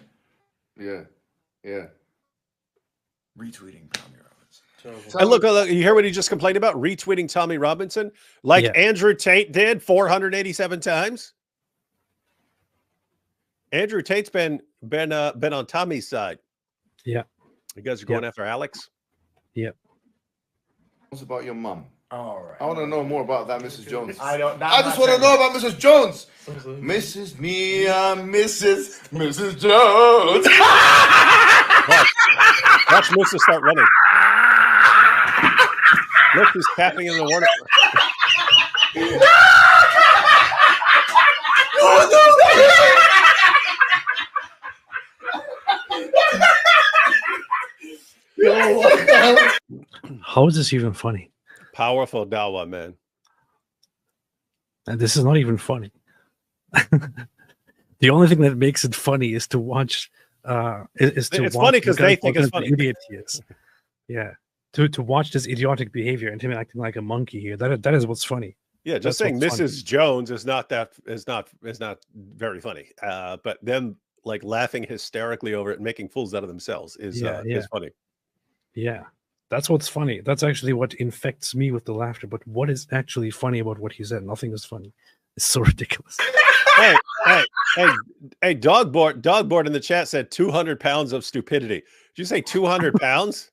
Yeah. Retweeting Tommy Robinson. And look, you hear what he just complained about? Retweeting Tommy Robinson, like Andrew Tate did 487 times. Andrew Tate's been on Tommy's side. Yeah. You guys are going after Alex? Yep. What's about your mum? All right. I want to know more about that, Mrs. Jones. I just want to know about Mrs. Jones. Mrs. Mia, Mrs. Jones. Watch Mrs. start running. Look, he's tapping in the water. How is this even funny? Powerful dawa, man. And this is not even funny. The only thing that makes it funny is to watch. It's funny because they think it's funny. Idiot he is. Yeah. To watch this idiotic behavior and him acting like a monkey here. That is what's funny. Yeah, just saying Mrs. Jones is not very funny. But them like laughing hysterically over it and making fools out of themselves is funny. Yeah. That's what's funny. That's actually what infects me with the laughter. But what is actually funny about what he said? Nothing is funny. It's so ridiculous. Hey, Dogboard in the chat said 200 pounds of stupidity. Did you say 200 pounds?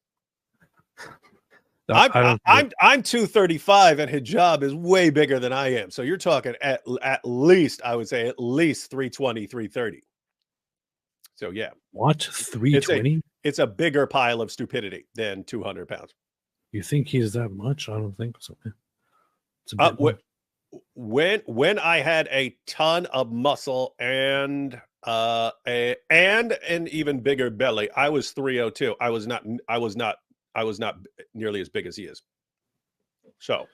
I'm 235 and Hijab is way bigger than I am. So you're talking at least, I would say at least 320, 330. So yeah. What? 320? It's a bigger pile of stupidity than 200 pounds. You think he's that much? I don't think so. It's a bit when I had a ton of muscle and an even bigger belly, I was 302. I was not nearly as big as he is. So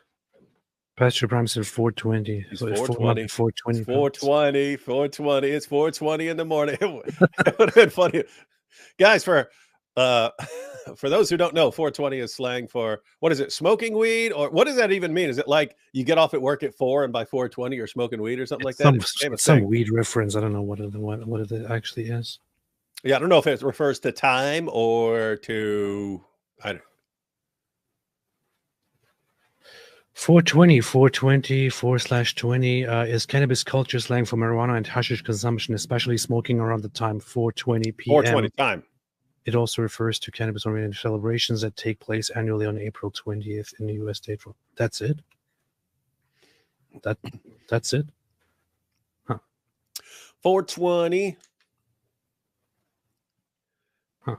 Pastor Prime said 420. He's so 420. 420. 420. It's 420 in the morning. It would have been funny. Guys, for those who don't know, 420 is slang for, what is it, smoking weed? Or what does that even mean? Is it like you get off at work at 4 and by 4:20 you're smoking weed or something like that? Some weed reference. I don't know what it actually is. Yeah, I don't know if it refers to time or to, I don't know. 420, 4/20 is cannabis culture slang for marijuana and hashish consumption, especially smoking around the time 4:20 p.m. 4:20 time. It also refers to cannabis-oriented celebrations that take place annually on April 20th in the U.S. state. That's it? That's it? Huh. 420. Huh.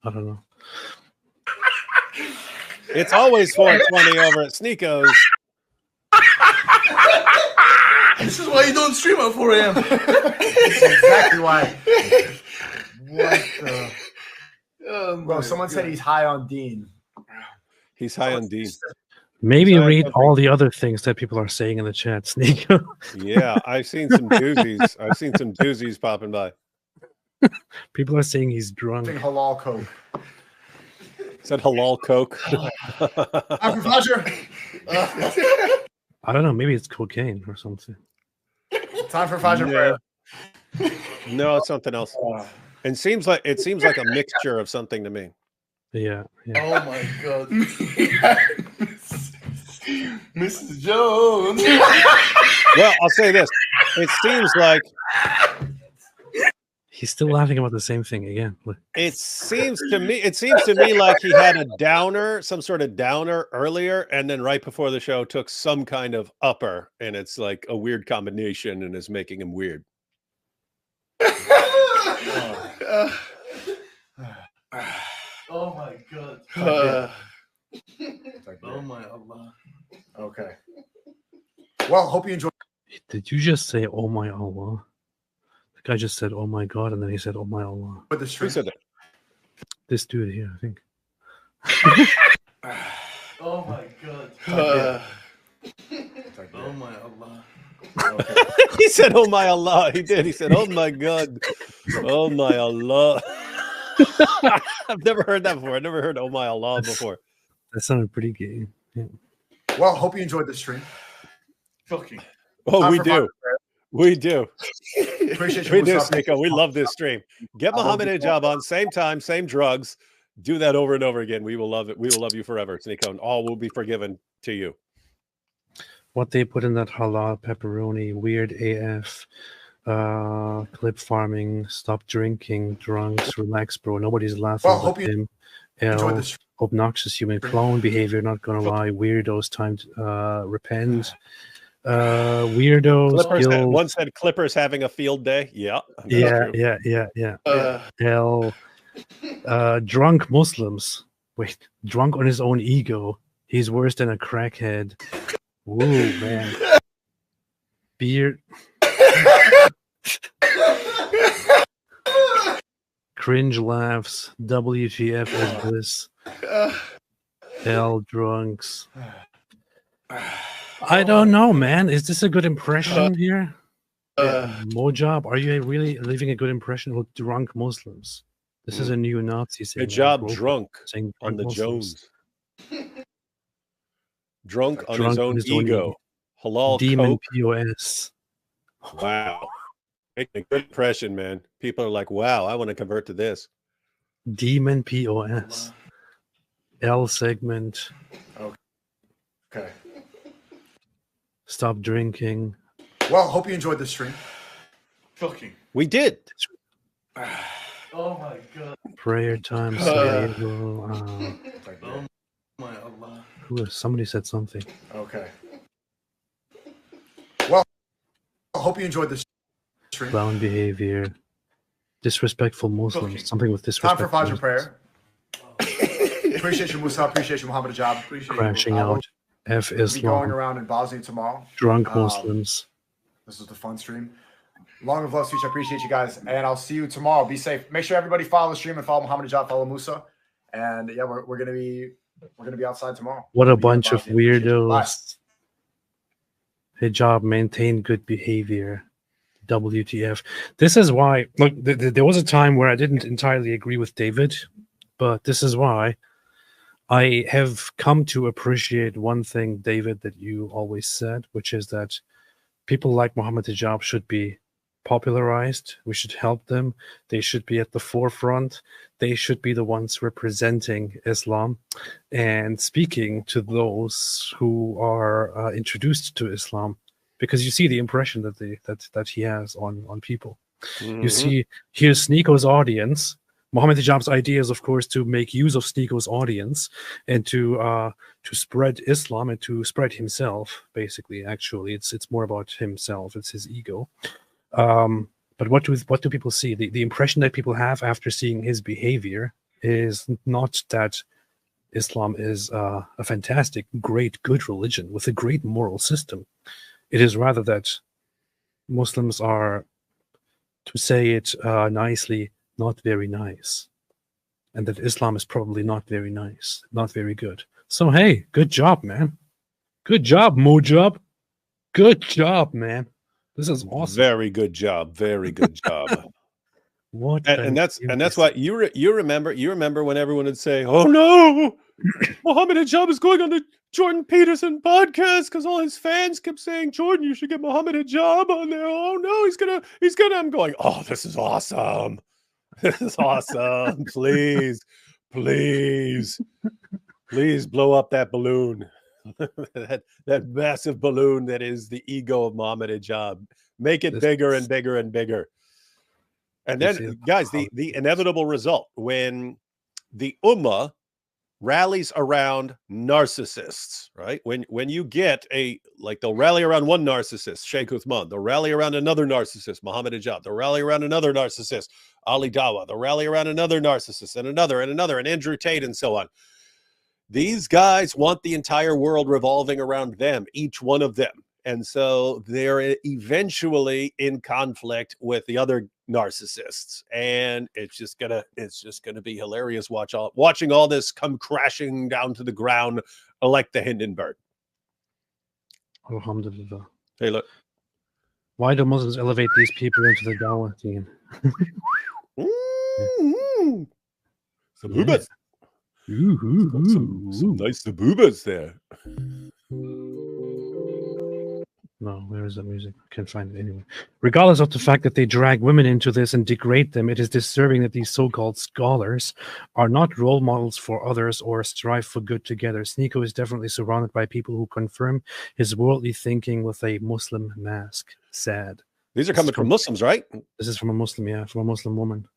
I don't know. It's always 420 over at Sneeko's. This is why you don't stream at 4 a.m. That's exactly why. What the? Bro, someone said he's high on Dean. He's high on Dean. Maybe read all the other things that people are saying in the chat, Sneeko. Yeah, I've seen some doozies. I've seen some doozies popping by. People are saying he's drunk. Halal Coke. Said halal Coke. After Fletcher. I don't know. Maybe it's cocaine or something. Time for Fletcher prayer. No, it's something else. It seems like a mixture of something to me. Yeah. Oh my god. Mrs. Jones. Well, I'll say this. It seems like He's still laughing about the same thing again. It seems to me like he had a downer, some sort of downer earlier, and then right before the show took some kind of upper, and it's like a weird combination and is making him weird. Oh my God. Oh my Allah. Okay. Well, hope you enjoyed. Did you just say, "Oh my Allah"? The guy just said, "Oh my God," and then he said, "Oh my Allah." The stream. Who said that? This dude here, I think. Oh my God. Oh my Allah. Okay. He said, "Oh my Allah." He did. He said, "Oh my God." Oh my Allah. I've never heard that before. I've never heard "Oh my Allah" before. That sounded pretty gay. Yeah. Well, hope you enjoyed the stream. Fucking. Oh, Time we for do. final prayer. We do. Appreciate you. We do, Musa. Sneeko. We love this stream. Get Muhammad Hijab on, same time, same drugs. Do that over and over again. We will love it. We will love you forever, Sneeko, and all will be forgiven to you. What they put in that halal pepperoni, weird AF, clip farming, stop drinking, drunks, relax, bro. Nobody's laughing Well, but hope you him. enjoyed L, this. obnoxious human clone behavior, not gonna lie. Weirdos, time to repent. Weirdos, Clippers guilt. one said Clippers having a field day. Yeah. That's Yeah, true. yeah. L, drunk Muslims. Wait, drunk on his own ego. He's worse than a crackhead. Whoa, man. Beard. Cringe laughs. WTF is this? Hell drunks. I don't know, man. Is this a good impression here? Mojab, are you really leaving a good impression with drunk Muslims? This is a new Nazi saying. Hijab drunk saying on the Muslims. Jones. Drunk on Drunk his own ego. Halal Demon coke. POS. Wow. Making a good impression, man. People are like, wow, I want to convert to this. Demon POS. L segment. Okay. Stop drinking. Well, hope you enjoyed the stream. Fucking. We did. Oh my God. Prayer time. Oh my Allah. Somebody said something. Okay. Well, hope you enjoyed the stream. Clown behavior. Disrespectful Muslims. Something with Time for disrespectful Fajr prayer. Appreciate you, Musa. Appreciate you, Muhammad Hijab. Appreciate crashing you. out. F We'll be going Islam. around in Bosnia tomorrow. Drunk Muslims. This is the fun stream. Long of love, speech. I appreciate you guys, and I'll see you tomorrow. Be safe. Make sure everybody follow the stream and follow Muhammad Hijab, follow Musa, and yeah, we're gonna be outside tomorrow. What a We'll be in bunch of Bosnia. Appreciate you. Bye. weirdos. Hijab, maintain good behavior. WTF. This is why, look, there was a time where I didn't entirely agree with David, but this is why I have come to appreciate one thing, David, that you always said, which is that people like Muhammad Hijab should be popularized. We should help them. They should be at the forefront. They should be the ones representing Islam and speaking to those who are introduced to Islam, because you see the impression that he has on people. You see, here's Sneeko's audience. Muhammad Hijab's idea is, of course, to make use of Sneeko's audience and to spread Islam and to spread himself. Basically, actually, it's more about himself. It's his ego. But what do people see? The impression that people have after seeing his behavior is not that Islam is a fantastic, great, good religion with a great moral system. It is rather that Muslims are, to say it nicely, not very nice, and that Islam is probably not very nice, not very good. So hey, good job, man. Good job, Mojab. Good job, man. This is awesome. Very good job. Very good job. What? And that's why you remember when everyone would say, "Oh no, Muhammad Hijab is going on the Jordan Peterson podcast," because all his fans kept saying, "Jordan, you should get Muhammad Hijab on there." Oh no, he's gonna. I'm going, "Oh, this is awesome. This is awesome. Please blow up that balloon." that massive balloon that is the ego of Muhammad Hijab. Make it bigger and bigger and bigger. And then, guys, the inevitable result when the Ummah rallies around narcissists, right? When you get they'll rally around one narcissist, Sheikh Uthman, they'll rally around another narcissist, Muhammad Hijab, they'll rally around another narcissist, Ali Dawa, they'll rally around another narcissist and another, and Andrew Tate, and so on. These guys want the entire world revolving around them, each one of them. And so they're eventually in conflict with the other narcissists. And it's just gonna be hilarious watching all this come crashing down to the ground like the Hindenburg. Alhamdulillah. Hey, look. Why do Muslims elevate these people into the Dawah team? Some boobas. Some nice boobas there. No, where is that music? I can't find it anyway. Regardless of the fact that they drag women into this and degrade them, it is disturbing that these so-called scholars are not role models for others or strive for good together. Sneeko is definitely surrounded by people who confirm his worldly thinking with a Muslim mask. Sad. These are coming from Muslims, right? This is from a Muslim, yeah, from a Muslim woman.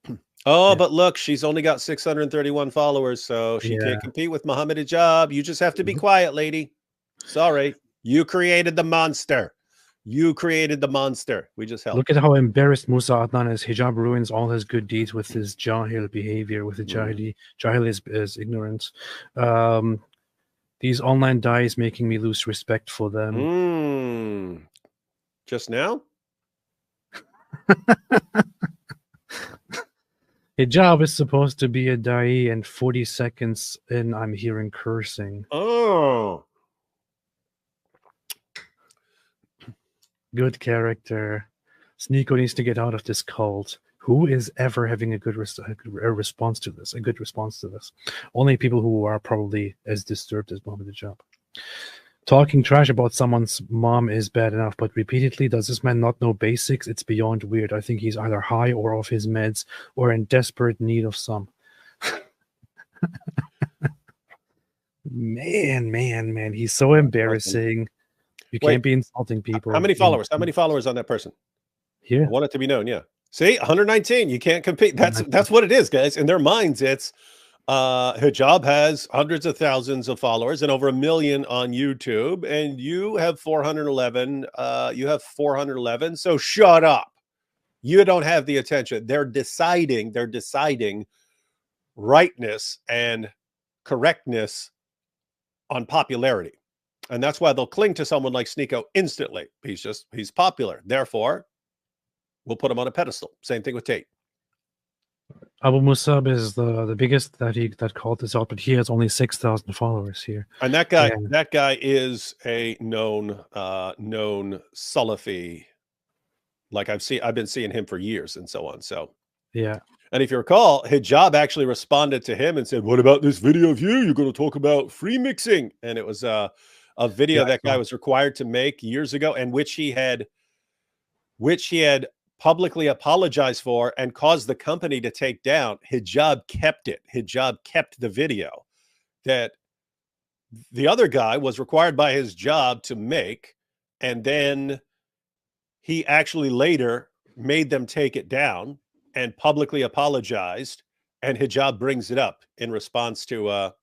Oh, yeah. But look, she's only got 631 followers, so she can't compete with Muhammad Hijab. You just have to be quiet, lady. Sorry. You created the monster. You created the monster. We just helped. Look at how embarrassed Musa Adnan is. Hijab ruins all his good deeds with his jahil behavior, with the jahili. Jahil is ignorance. These online dyes making me lose respect for them. Just now? Hijab is supposed to be a da'i, and 40 seconds in, I'm hearing cursing. Oh. Good character. Sneeko needs to get out of this cult. Who is ever having a good response to this? A good response to this? Only people who are probably as disturbed as Muhammad Hijab. Talking trash about someone's mom is bad enough, but repeatedly, does this man not know basics? It's beyond weird. I think he's either high or off his meds or in desperate need of some. Man. He's so embarrassing. You can't be insulting people. How many followers? How many followers on that person? Here. I want it to be known, yeah. See, 119. You can't compete. That's what it is, guys. In their minds, it's Hijab has hundreds of thousands of followers and over 1 million on YouTube, and you have 411. You have 411. So shut up. You don't have the attention. They're deciding rightness and correctness on popularity. And that's why they'll cling to someone like Sneeko instantly. He's popular. Therefore, we'll put him on a pedestal. Same thing with Tate. Abu Musab is the biggest that called this out, but he has only 6,000 followers here. And that guy is a known Salafi. Like I've been seeing him for years and so on. So yeah. And if you recall, Hijab actually responded to him and said, "What about this video of you? You're going to talk about free mixing." And it was a video that guy was required to make years ago, and which he had publicly apologized for and caused the company to take down. Hijab kept it. Hijab kept the video that the other guy was required by his job to make, and then he actually later made them take it down and publicly apologized, and Hijab brings it up in response to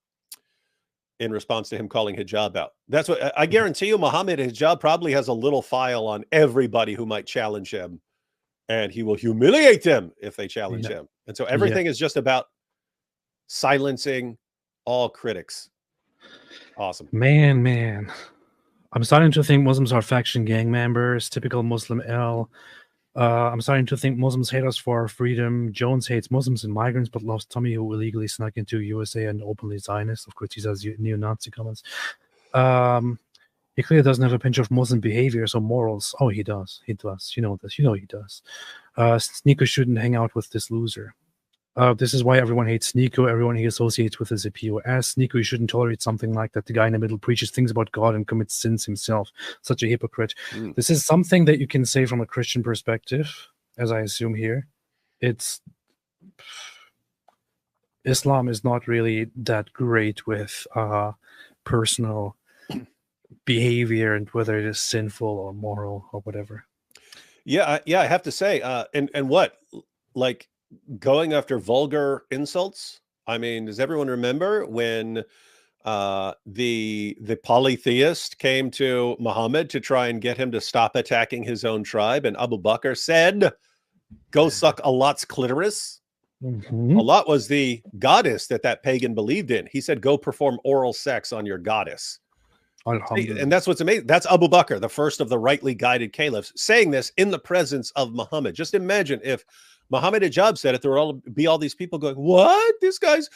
him calling Hijab out. That's what I guarantee you. Muhammad Hijab probably has a little file on everybody who might challenge him, and he will humiliate them if they challenge him. And so everything is just about silencing all critics. Awesome. Man. I'm starting to think Muslims are faction gang members, typical Muslim L. I'm starting to think Muslims hate us for our freedom. Jones hates Muslims and migrants, but loves Tommy, who illegally snuck into USA and openly Zionist. Of course, he says neo-Nazi comments. He clearly doesn't have a pinch of Muslim behaviors or morals. Oh, he does. He does. You know this. You know he does. Sneeko shouldn't hang out with this loser. This is why everyone hates Sneeko. Everyone he associates with is a POS. Sneeko, you shouldn't tolerate something like that. The guy in the middle preaches things about God and commits sins himself. Such a hypocrite. This is something that you can say from a Christian perspective, as I assume here. Islam is not really that great with personal behavior and whether it is sinful or moral or whatever. Yeah, I have to say, and what like going after vulgar insults. I mean, does everyone remember when the polytheist came to Muhammad to try and get him to stop attacking his own tribe, and Abu Bakr said, "Go suck Allah's clitoris." Allah was the goddess that pagan believed in. He said, "Go perform oral sex on your goddess." And that's what's amazing. That's Abu Bakr, the first of the rightly guided caliphs, saying this in the presence of Muhammad. Just imagine if Muhammad Hijab said it, there would be all these people going, "What? This guy's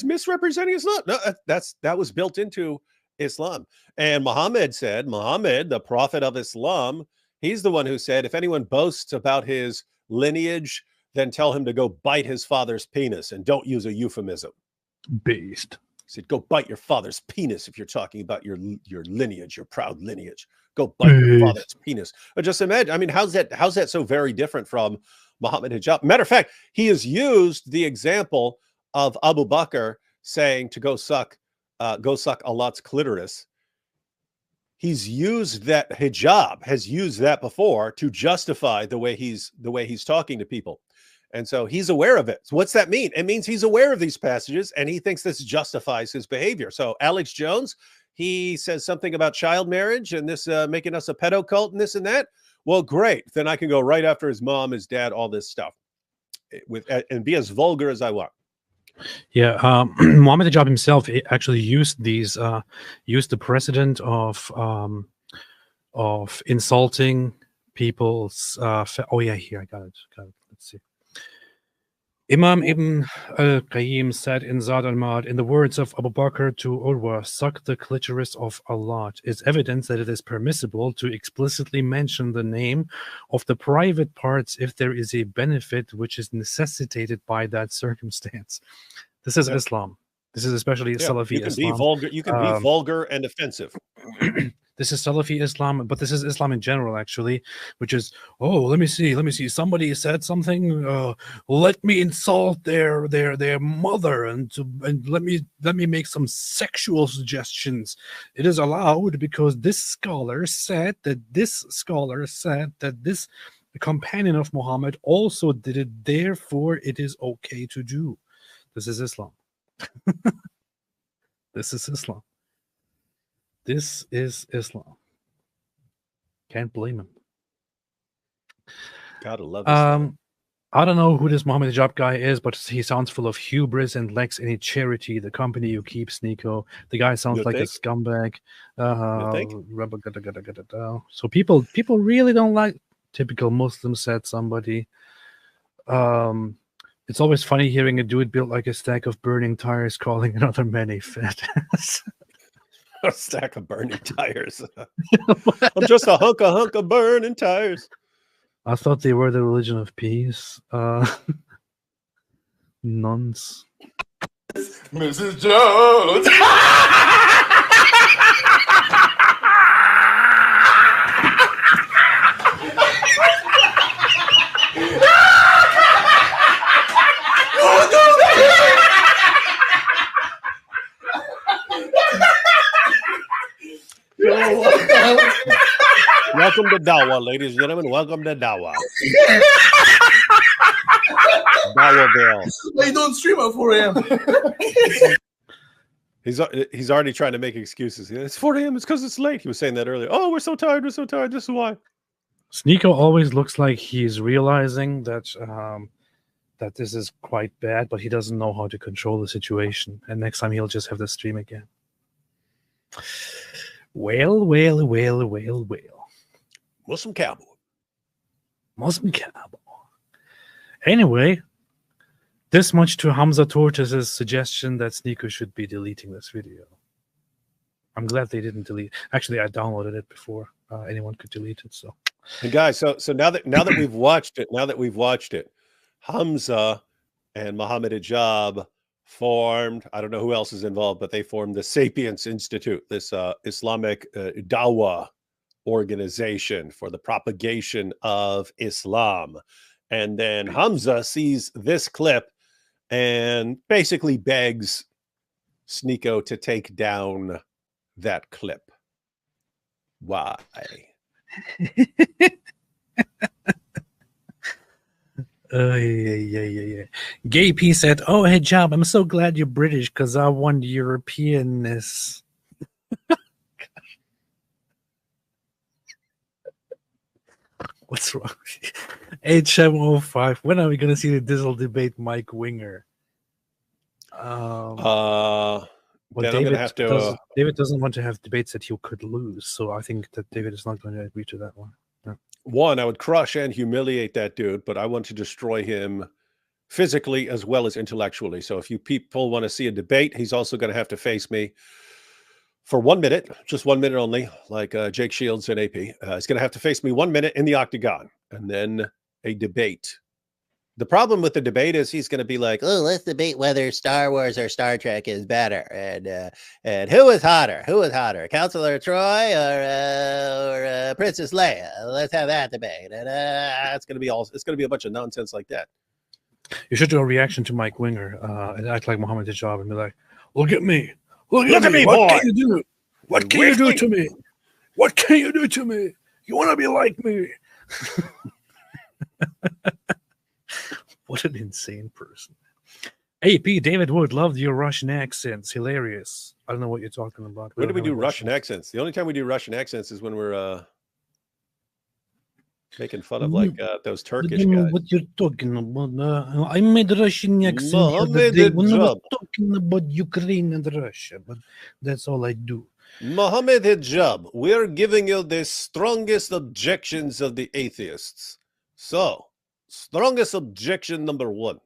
misrepresenting Islam." No, that was built into Islam. And Muhammad said, Muhammad, the prophet of Islam, he's the one who said, if anyone boasts about his lineage, then tell him to go bite his father's penis, and don't use a euphemism. Beast. He said, go bite your father's penis if you're talking about your lineage, your proud lineage. Go bite your father's penis. But just imagine, I mean, how's that so very different from Muhammad Hijab? Matter of fact, he has used the example of Abu Bakr saying to go suck Allah's clitoris. He's used that, Hijab has used that before to justify the way he's talking to people. And so he's aware of it. So what's that mean? It means he's aware of these passages and he thinks this justifies his behavior. So Alex Jones, he says something about child marriage and this making us a pedo cult and this and that. Well, great. Then I can go right after his mom, his dad, all this stuff and be as vulgar as I want. Yeah, Muhammad Hijab himself actually used the precedent of insulting people's. Oh yeah, here I got it. Let's see. Imam Ibn al-Qayyim said in Zad al-Ma'ad, in the words of Abu Bakr to Urwa, "Suck the clitoris of Allah," is evidence that it is permissible to explicitly mention the name of the private parts if there is a benefit which is necessitated by that circumstance. This is Islam. This is especially Salafi Islam. You can be vulgar and offensive. This is Salafi Islam, but this is Islam in general, actually, which is, oh, let me see. Somebody said something. Let me insult their mother, and let me make some sexual suggestions. It is allowed because this scholar said that this companion of Muhammad also did it. Therefore, it is okay to do. This is Islam. This is Islam. This is Islam. Can't blame him. Gotta love Islam. I don't know who this Muhammad Hijab guy is, but he sounds full of hubris and lacks any charity. The company you keep, Sneeko. The guy sounds like a scumbag. So people really don't like typical Muslim, said somebody. It's always funny hearing a dude built like a stack of burning tires calling another man a fat ass. A stack of burning tires. I'm just a hunk of burning tires. I thought they were the religion of peace. Nuns. Mrs. Jones. Welcome to Dawa, ladies and gentlemen. Welcome to Dawa. Dawaville. They don't stream at 4 a.m. He's already trying to make excuses. It's 4 a.m. It's because it's late. He was saying that earlier. Oh, we're so tired. We're so tired. This is why. Sneeko always looks like he's realizing that that this is quite bad, but he doesn't know how to control the situation. And next time he'll just have the stream again. Well. Muslim cowboy. Anyway, this much to Hamza Tortoise's suggestion that Sneeko should be deleting this video. I'm glad they didn't delete. Actually, I downloaded it before anyone could delete it. So, and guys, so now that we've watched it, Hamza and Muhammad Hijab formed, I don't know who else is involved, but they formed the Sapience Institute, this Islamic Dawah organization for the propagation of Islam. And then Hamza sees this clip and basically begs Sneeko to take down that clip. Why? Yeah. Gay P said, "Oh, Hijab, I'm so glad you're British because I want Europeanness." What's wrong? H705. When are we going to see the Dizzle debate Mike Winger? Well, then I'm gonna have to. David doesn't want to have debates that he could lose, so I think that David is not going to agree to that one. No. One, I would crush and humiliate that dude, but I want to destroy him physically as well as intellectually. So if you people want to see a debate, he's also going to have to face me for 1 minute, just 1 minute only, like Jake Shields and AP. He's going to have to face me 1 minute in the octagon and then a debate. The problem with the debate is he's going to be like, oh, let's debate whether Star Wars or Star Trek is better. And who is hotter? Who is hotter? Counselor Troy or Princess Leia? Let's have that debate. And it's going to be a bunch of nonsense like that. You should do a reaction to Mike Winger and act like Mohammed Hijab and be like, look at me. Look at me, what boy. Can you do? What can you do to me? What can you do to me? You want to be like me? What an insane person. AP, David Wood, loved your Russian accents. Hilarious. I don't know what you're talking about. When do we do Russian accents? The only time we do Russian accents is when we're making fun of like those Turkish guys. What you're talking about? I made Russian accent the other day when I was talking about Ukraine and Russia, but that's all I do. Mohammed Hijab, we're giving you the strongest objections of the atheists. So, strongest objection number 1.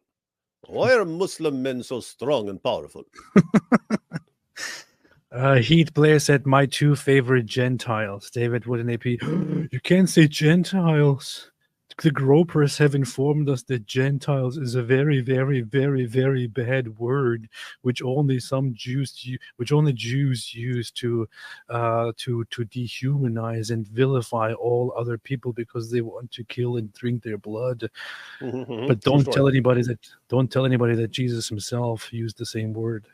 Why are Muslim men so strong and powerful? Heat Player said, my 2 favorite Gentiles. David Wood and AP. You can't say Gentiles. The gropers have informed us that Gentiles is a very, very, very, very bad word, which only Jews use to dehumanize and vilify all other people because they want to kill and drink their blood. But don't tell anybody that Jesus himself used the same word.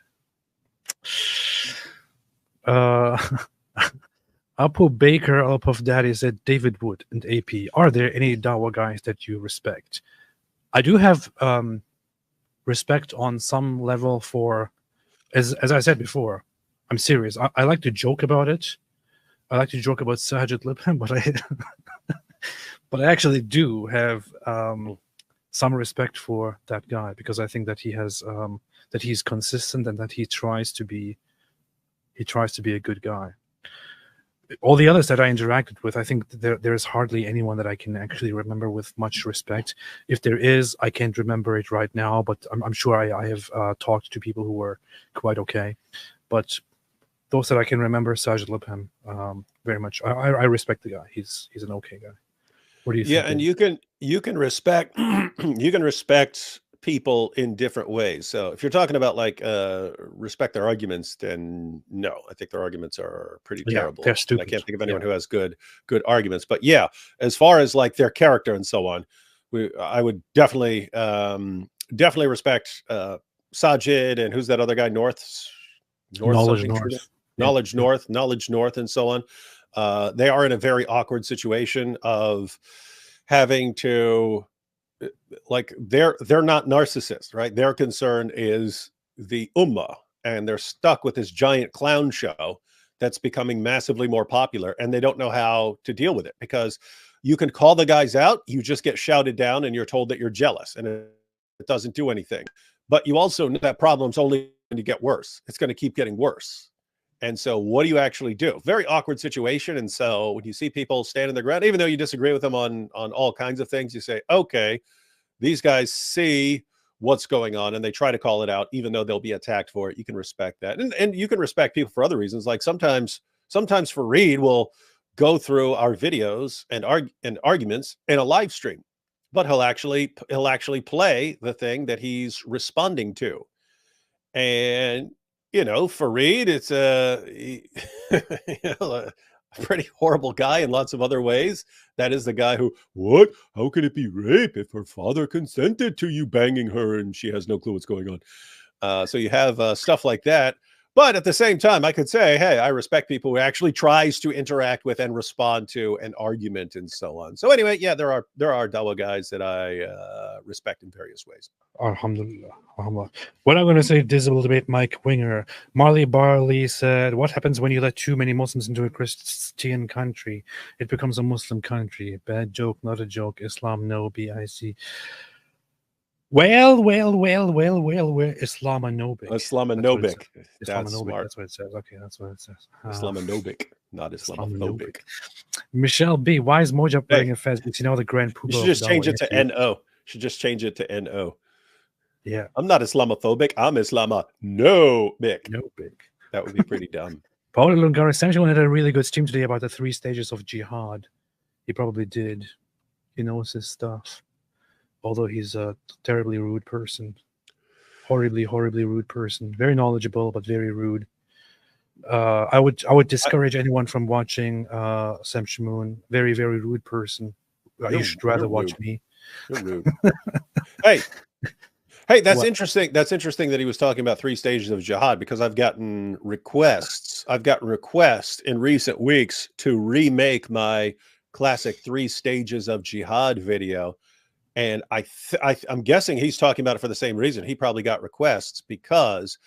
Apu Baker, Puff Daddy said, David Wood and AP, are there any Dawa guys that you respect? I do have respect on some level for, as I said before, I'm serious. I like to joke about it. I like to joke about Sajid Libham, but I actually do have some respect for that guy because I think that he has that he's consistent and that he tries to be a good guy. All the others that I interacted with, I think there is hardly anyone that I can actually remember with much respect. If there is, I can't remember it right now, but I'm sure I have talked to people who were quite okay. But those that I can remember, Sajid Libham, very much. I respect the guy. He's an okay guy. What do you think? Yeah, and you can respect people in different ways. So if you're talking about like respect their arguments, then no, I think their arguments are pretty terrible. They're stupid. I can't think of anyone who has good arguments. But yeah, as far as like their character and so on, I would definitely respect Sajid and who's that other guy? Knowledge North, and so on. They are in a very awkward situation of having to, like, they're not narcissists, right? Their concern is the ummah, and they're stuck with this giant clown show that's becoming massively more popular, and they don't know how to deal with it because you can call the guys out, you just get shouted down, and you're told that you're jealous, and it doesn't do anything. But you also know that problem's only going to get worse. It's going to keep getting worse. And so what do you actually do? Very awkward situation. And so when you see people standing their ground, even though you disagree with them on all kinds of things, you say, okay, these guys see what's going on and they try to call it out, even though they'll be attacked for it. You can respect that. And you can respect people for other reasons. Like sometimes Fareed will go through our videos and arguments in a live stream, but he'll actually play the thing that he's responding to. And you know, Fareed, it's a pretty horrible guy in lots of other ways. That is the guy who, what? How could it be rape if her father consented to you banging her and she has no clue what's going on? So you have stuff like that. But at the same time, I could say, hey, I respect people who actually tries to interact with and respond to an argument and so on. So anyway, yeah, there are Dawa guys that I respect in various ways. Alhamdulillah. Alhamdulillah. What I'm going to say, Dizzable Debate Mike Winger. Marley Barley said, what happens when you let too many Muslims into a Christian country? It becomes a Muslim country. Bad joke, not a joke. Islam, no. BIC. Well, Islamophobic. Islamophobic. That's smart. That's what it says. Okay, that's what it says. Islamophobic, not Islamophobic. Michelle B. Why is Mojab wearing a fez? You know the grand poobah. You should just change it to NO. Should just change it to NO. Yeah. I'm not Islamophobic. I'm Islamophobic. No big. That would be pretty dumb. Paul Lungara Samuel had a really good stream today about the 3 stages of jihad. He probably did. He knows his stuff. Although he's a terribly rude person. Horribly rude person. Very knowledgeable, but very rude. I would discourage anyone from watching Sam Shamoon. Very rude person. You should rather watch rude. me. You're rude. Hey, that's What? interesting. That's interesting that he was talking about 3 stages of jihad, because I've gotten requests. I've gotten requests in recent weeks to remake my classic 3 stages of jihad video. And I'm guessing he's talking about it for the same reason. He probably got requests because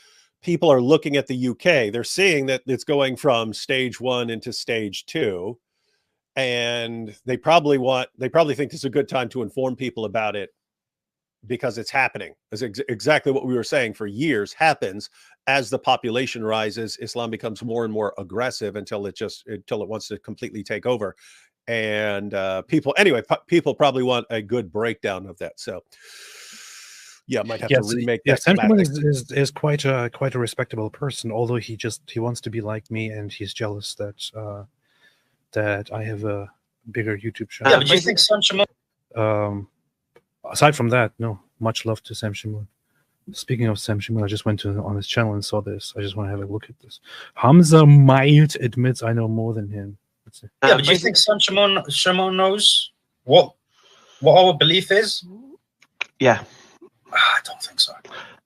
people are looking at the UK. They're seeing that it's going from stage 1 into stage 2. And they probably think this is a good time to inform people about it because it's happening. It's exactly what we were saying for years happens as the population rises. Islam becomes more and more aggressive until it wants to completely take over. And people probably want a good breakdown of that. So yeah, might have to remake that. Sam Shamoon is quite a respectable person, although he wants to be like me, and he's jealous that I have a bigger YouTube channel. Yeah, but do you think Sam Shamoon? Aside from that, no. Much love to Sam Shamoon. Speaking of Sam Shamoon, I just went on his channel and saw this. I just want to have a look at this. Hamza Might admits I know more than him. Yeah, but do you think Sam Shamoon knows what our belief is? Yeah. I don't think so.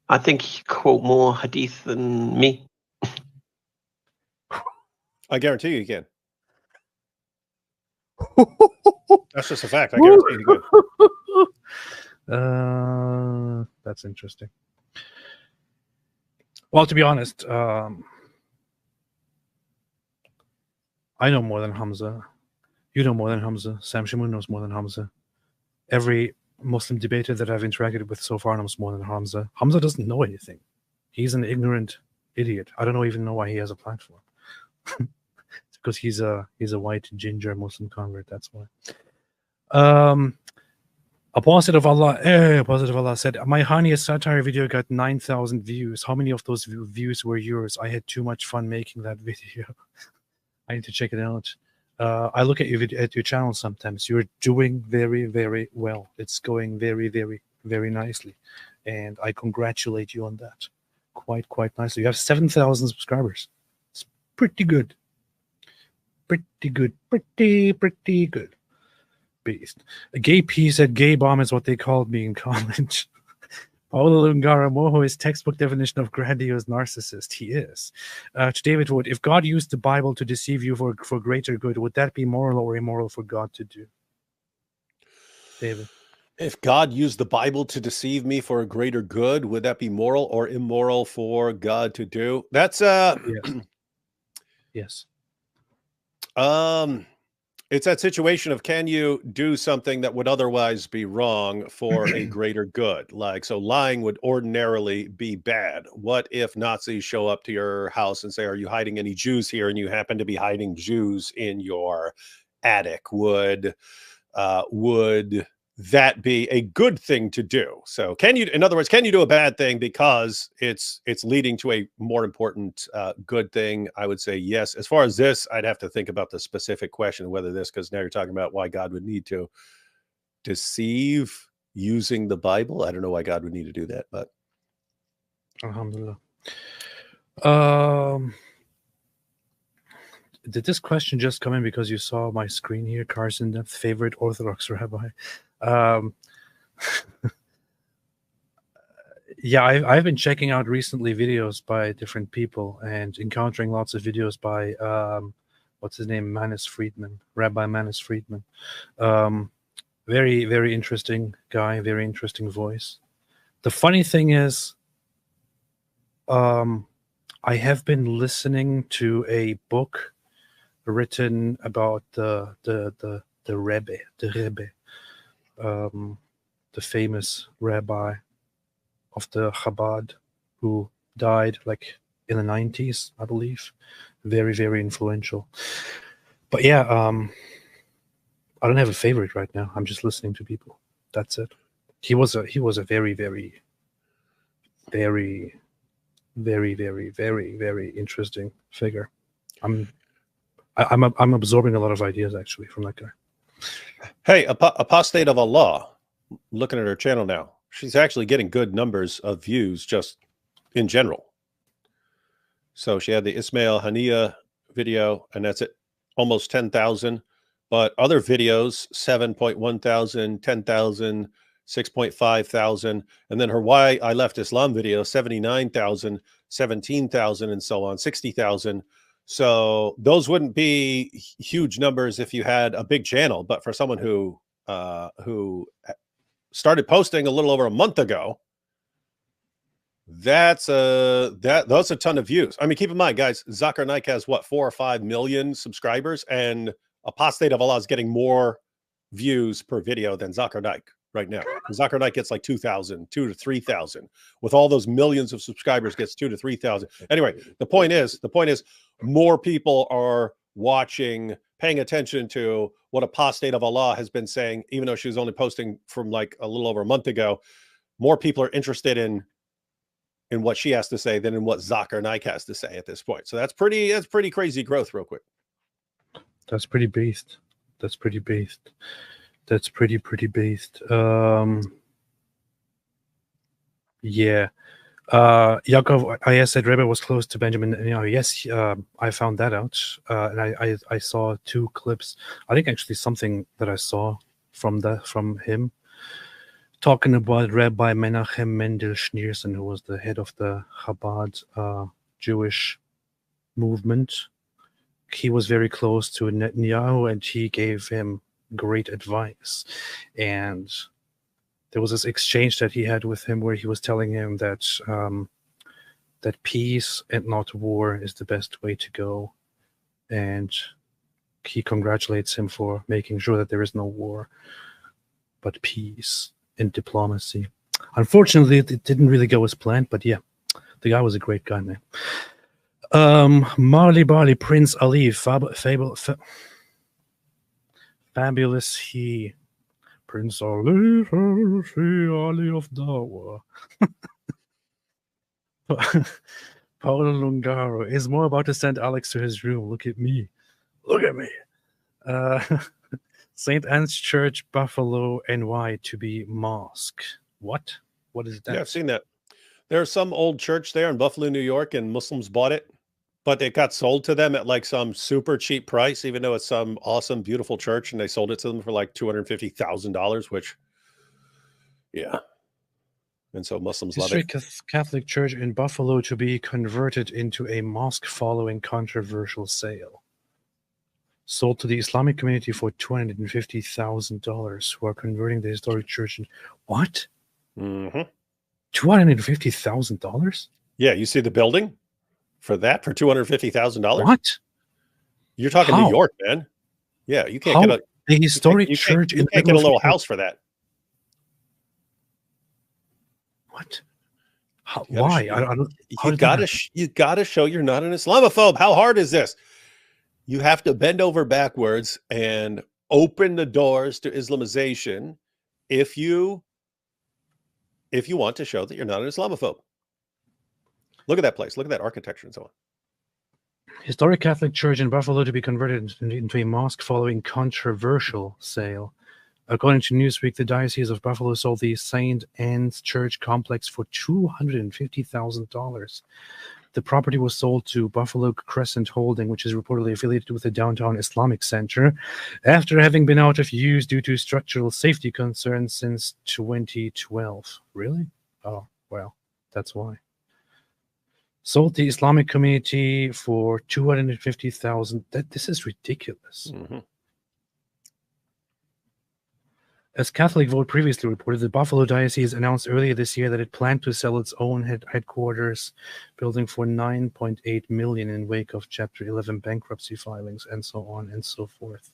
I think he quote more hadith than me. I guarantee you can. That's just a fact. I guarantee you can. That's interesting. Well, to be honest, I know more than Hamza. You know more than Hamza. Sam Shamoon knows more than Hamza. Every Muslim debater that I've interacted with so far knows more than Hamza. Hamza doesn't know anything. He's an ignorant idiot. I don't even know why he has a platform. It's because he's a white ginger Muslim convert. That's why. Apostate of Allah said, my Hania satire video got 9,000 views. How many of those views were yours? I had too much fun making that video. I need to check it out. I look at your channel sometimes. You're doing very well. It's going very nicely, and I congratulate you on that. Quite nicely. You have 7,000 subscribers. It's pretty good. Pretty good. Beast. A gay P said gay bomb is what they called me in college. Paulo Lungara Moho is textbook definition of grandiose narcissist. He is. To David Wood, if God used the Bible to deceive you for greater good, would that be moral or immoral for God to do? David. If God used the Bible to deceive me for a greater good, would that be moral or immoral for God to do? That's yes. It's that situation of, can you do something that would otherwise be wrong for a greater good? Like, so lying would ordinarily be bad. What if Nazis show up to your house and say, are you hiding any Jews here? And you happen to be hiding Jews in your attic. Would that be a good thing to do? So in other words, can you do a bad thing because it's leading to a more important good thing? I would say yes. As far as this, I'd have to think about the specific question, whether this, because now you're talking about why God would need to deceive using the Bible. I don't know why God would need to do that, but Alhamdulillah. Did this question just come in because you saw my screen here? Carson, the favorite Orthodox rabbi. Yeah, I've been checking out recently videos by different people and encountering lots of videos by what's his name, Rabbi Manis Friedman. Very, very interesting guy, very interesting voice. The funny thing is, I have been listening to a book written about the Rebbe, the famous rabbi of the Chabad, who died like in the 90s, I believe. Very, very influential. But yeah, I don't have a favorite right now. I'm just listening to people. That's it. He was a very, very, very, very, very, very, very interesting figure. I'm absorbing a lot of ideas actually from that guy. Hey, Apostate of Allah, looking at her channel now, she's actually getting good numbers of views just in general. So she had the Ismail Hania video, and that's it, almost 10,000. But other videos, 7.1 thousand, 10,000, 6.5 thousand. And then her Why I Left Islam video, 79,000, 17,000, and so on, 60,000. So those wouldn't be huge numbers if you had a big channel. But for someone who started posting a little over a month ago, that's a ton of views. I mean, keep in mind, guys, Zakir Naik has what, 4 or 5 million subscribers, and Apostate of Allah is getting more views per video than Zakir Naik right now. Zakir Naik gets like 2,000, 2,000 to 3,000. With all those millions of subscribers, gets 2,000 to 3,000. Anyway, the point is, more people are watching, paying attention to what Apostate of Allah has been saying, even though she was only posting from like a little over a month ago. More people are interested in what she has to say than in what Zakir Naik has to say at this point. So that's pretty crazy growth, real quick. That's pretty based. That's pretty based. That's pretty based. Yeah. Yaakov, I said Rebbe was close to Benjamin. Yes, I found that out. And I saw 2 clips. I think actually something that I saw from him talking about Rabbi Menachem Mendel Schneerson, who was the head of the Chabad Jewish movement. He was very close to Netanyahu, and he gave him great advice. And there was this exchange that he had with him where he was telling him that that peace and not war is the best way to go. And he congratulates him for making sure that there is no war, but peace and diplomacy. Unfortunately, it didn't really go as planned, but yeah, the guy was a great guy, man. Marley Barley, Prince Ali, fabulous he, Prince Ali, Ali of Dawa. Paulo Lungaro is more about to send Alex to his room. Look at me. Look at me. St. Anne's Church, Buffalo, NY to be mosque. What? What is that? Yeah, I've seen that. There's some old church there in Buffalo, New York, and Muslims bought it, but it got sold to them at like some super cheap price, even though it's some awesome, beautiful church, and they sold it to them for like $250,000, which, yeah. And so Muslims love it. Catholic Church in Buffalo to be converted into a mosque following controversial sale. Sold to the Islamic community for $250,000, who are converting the historic church. What? Mm-hmm. $250,000? Yeah, you see the building for that for $250,000. What? You're talking New York, man. Yeah, you can't get a historic church. You can't get a little house for that. What? Why? You gotta show you're not an Islamophobe. How hard is this? You have to bend over backwards and open the doors to Islamization if you want to show that you're not an Islamophobe. Look at that place. Look at that architecture and so on. Historic Catholic Church in Buffalo to be converted into a mosque following controversial sale. According to Newsweek, the Diocese of Buffalo sold the St. Anne's Church complex for $250,000. The property was sold to Buffalo Crescent Holding, which is reportedly affiliated with the Downtown Islamic Center, after having been out of use due to structural safety concerns since 2012. Really? Oh, well. That's why. Sold the Islamic community for $250,000. This is ridiculous. Mm-hmm. As Catholic Vote previously reported, the Buffalo Diocese announced earlier this year that it planned to sell its own headquarters building for $9.8 million in wake of Chapter 11 bankruptcy filings, and so on and so forth.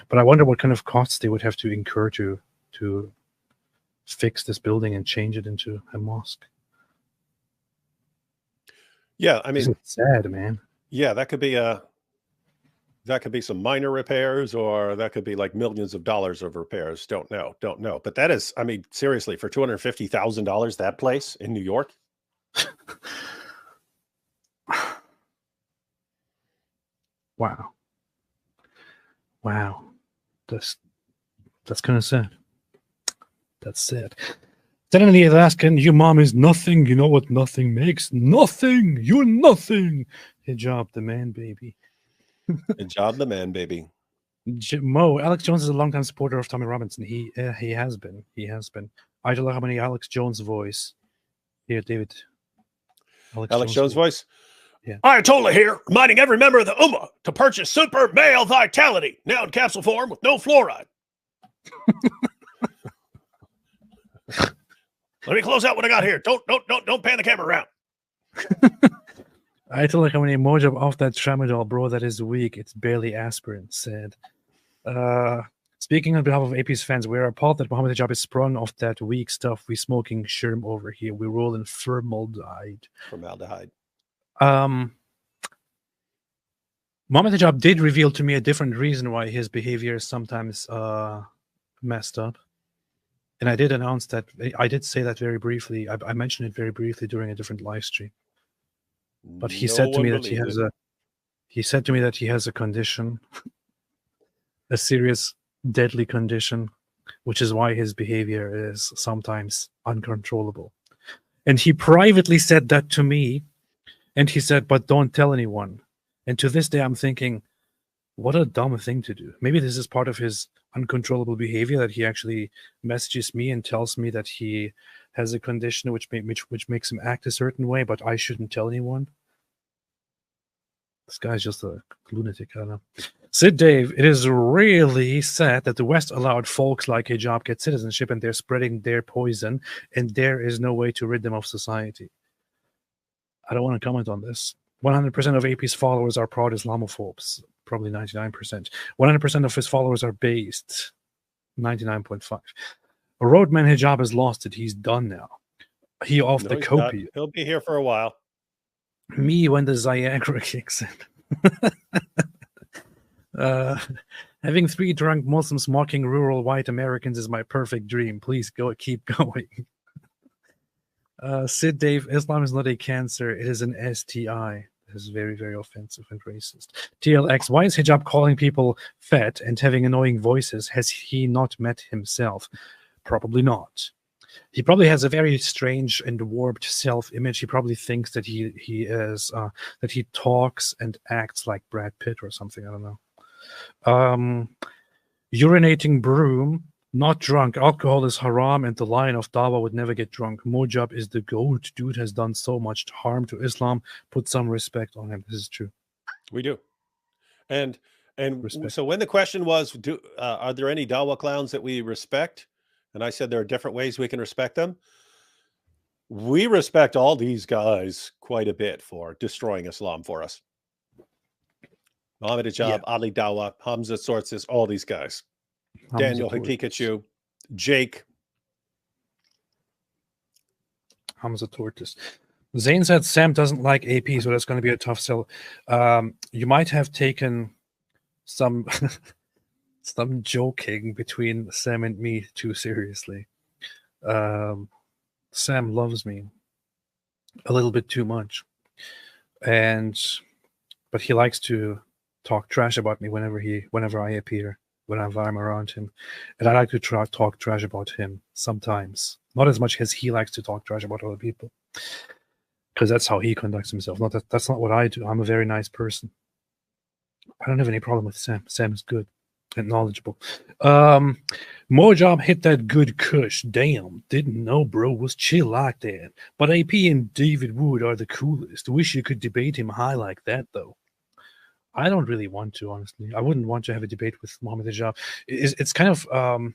But I wonder what kind of costs they would have to incur to fix this building and change it into a mosque. Yeah, I mean, it's sad, man. Yeah, that could be some minor repairs, or that could be like millions of dollars of repairs. Don't know. But that is, I mean, seriously, for $250,000, that place in New York. Wow. That's kind of sad. That's sad. Then in the Alaskan, your mom is nothing. You know what nothing makes? Nothing. You're nothing. Hijab the man, baby. Hijab the man, baby. Mo, Alex Jones is a longtime supporter of Tommy Robinson. He has been. I don't know how many Alex Jones voice. Here, David. Alex Jones voice. Yeah. Ayatollah here, reminding every member of the Ummah to purchase Super Male Vitality, now in capsule form with no fluoride. Let me close out what I got here. Don't pan the camera around. I don't like how many Mojab off that tramadol, bro. That is weak. It's barely aspirin, said. Speaking on behalf of AP's fans, we are appalled that Muhammad Hijab is sprung off that weak stuff we smoking sherm over here. We roll in formaldehyde. Muhammad Hijab did reveal to me a different reason why his behavior is sometimes messed up. And I did announce that. I did say that very briefly. I mentioned it very briefly during a different live stream. But he said to me that he has a condition, a serious, deadly condition, which is why his behavior is sometimes uncontrollable. And he privately said that to me, and he said, "But don't tell anyone." And to this day, I'm thinking, what a dumb thing to do. Maybe this is part of his uncontrollable behavior, that he actually messages me and tells me that he has a condition which makes him act a certain way, but I shouldn't tell anyone. This guy's just a lunatic, I don't know. Sid Dave, it is really sad that the West allowed folks like Hijab get citizenship and they're spreading their poison, and there is no way to rid them of society. I don't want to comment on this. 100% of AP's followers are proud Islamophobes. Probably 99%. 100% of his followers are based. 99.5. A roadman Hijab has lost it. He's done now. He off the copy. He'll be here for a while. Me when the Viagra kicks in. Having 3 drunk Muslims mocking rural white Americans is my perfect dream. Please keep going. Sid Dave, Islam is not a cancer. It is an STI. This is very, very offensive and racist. TLX, why is Hijab calling people fat and having annoying voices? Has he not met himself? Probably not. He probably has a very strange and warped self-image. He probably thinks that he talks and acts like Brad Pitt or something. I don't know. Urinating broom, not drunk. Alcohol is haram, and the Lion of Dawa would never get drunk. Mojab is the GOAT. Dude has done so much harm to Islam. Put some respect on him. This is true. We do. And so when the question was, are there any Dawa clowns that we respect? And I said there are different ways we can respect them. We respect all these guys quite a bit for destroying Islam for us. Muhammad Hijab, Ali Dawa, Hamza Sources, all these guys. Daniel Hakikachu, Jake. Hamza Tortoise. Zane said Sam doesn't like AP, so that's going to be a tough sell. You might have taken some some joking between Sam and me too seriously. Sam loves me a little bit too much, but he likes to talk trash about me whenever I appear, whenever I'm around him, and I like to talk trash about him sometimes. Not as much as he likes to talk trash about other people, because that's how he conducts himself. That's not what I do. I'm a very nice person. I don't have any problem with Sam. Sam is good. and knowledgeable. Mojab hit that good kush. Damn, didn't know bro was chill like that. But AP and David Wood are the coolest. Wish you could debate him high like that, though. I don't really want to, honestly. I wouldn't want to have a debate with Mohammed Hijab. It's kind of,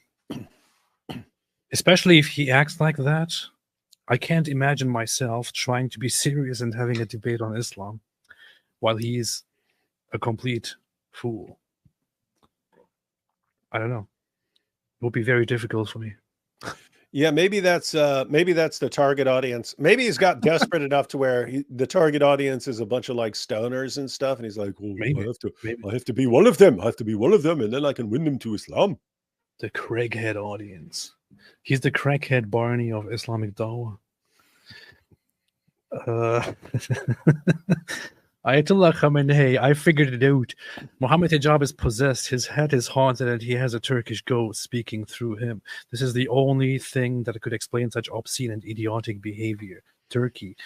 especially if he acts like that, I can't imagine myself trying to be serious and having a debate on Islam while he's a complete fool. I don't know. It would be very difficult for me. Yeah, maybe that's the target audience. Maybe he's got desperate enough to where the target audience is a bunch of like stoners and stuff, and he's like, "Well, I have to be one of them. I have to be one of them, and then I can win them to Islam." The crackhead audience. He's the crackhead Barney of Islamic Dawah. Ayatollah Khamenei, I figured it out. Mohammed Hijab is possessed, his head is haunted, and he has a Turkish ghost speaking through him. This is the only thing that could explain such obscene and idiotic behavior. Turkey.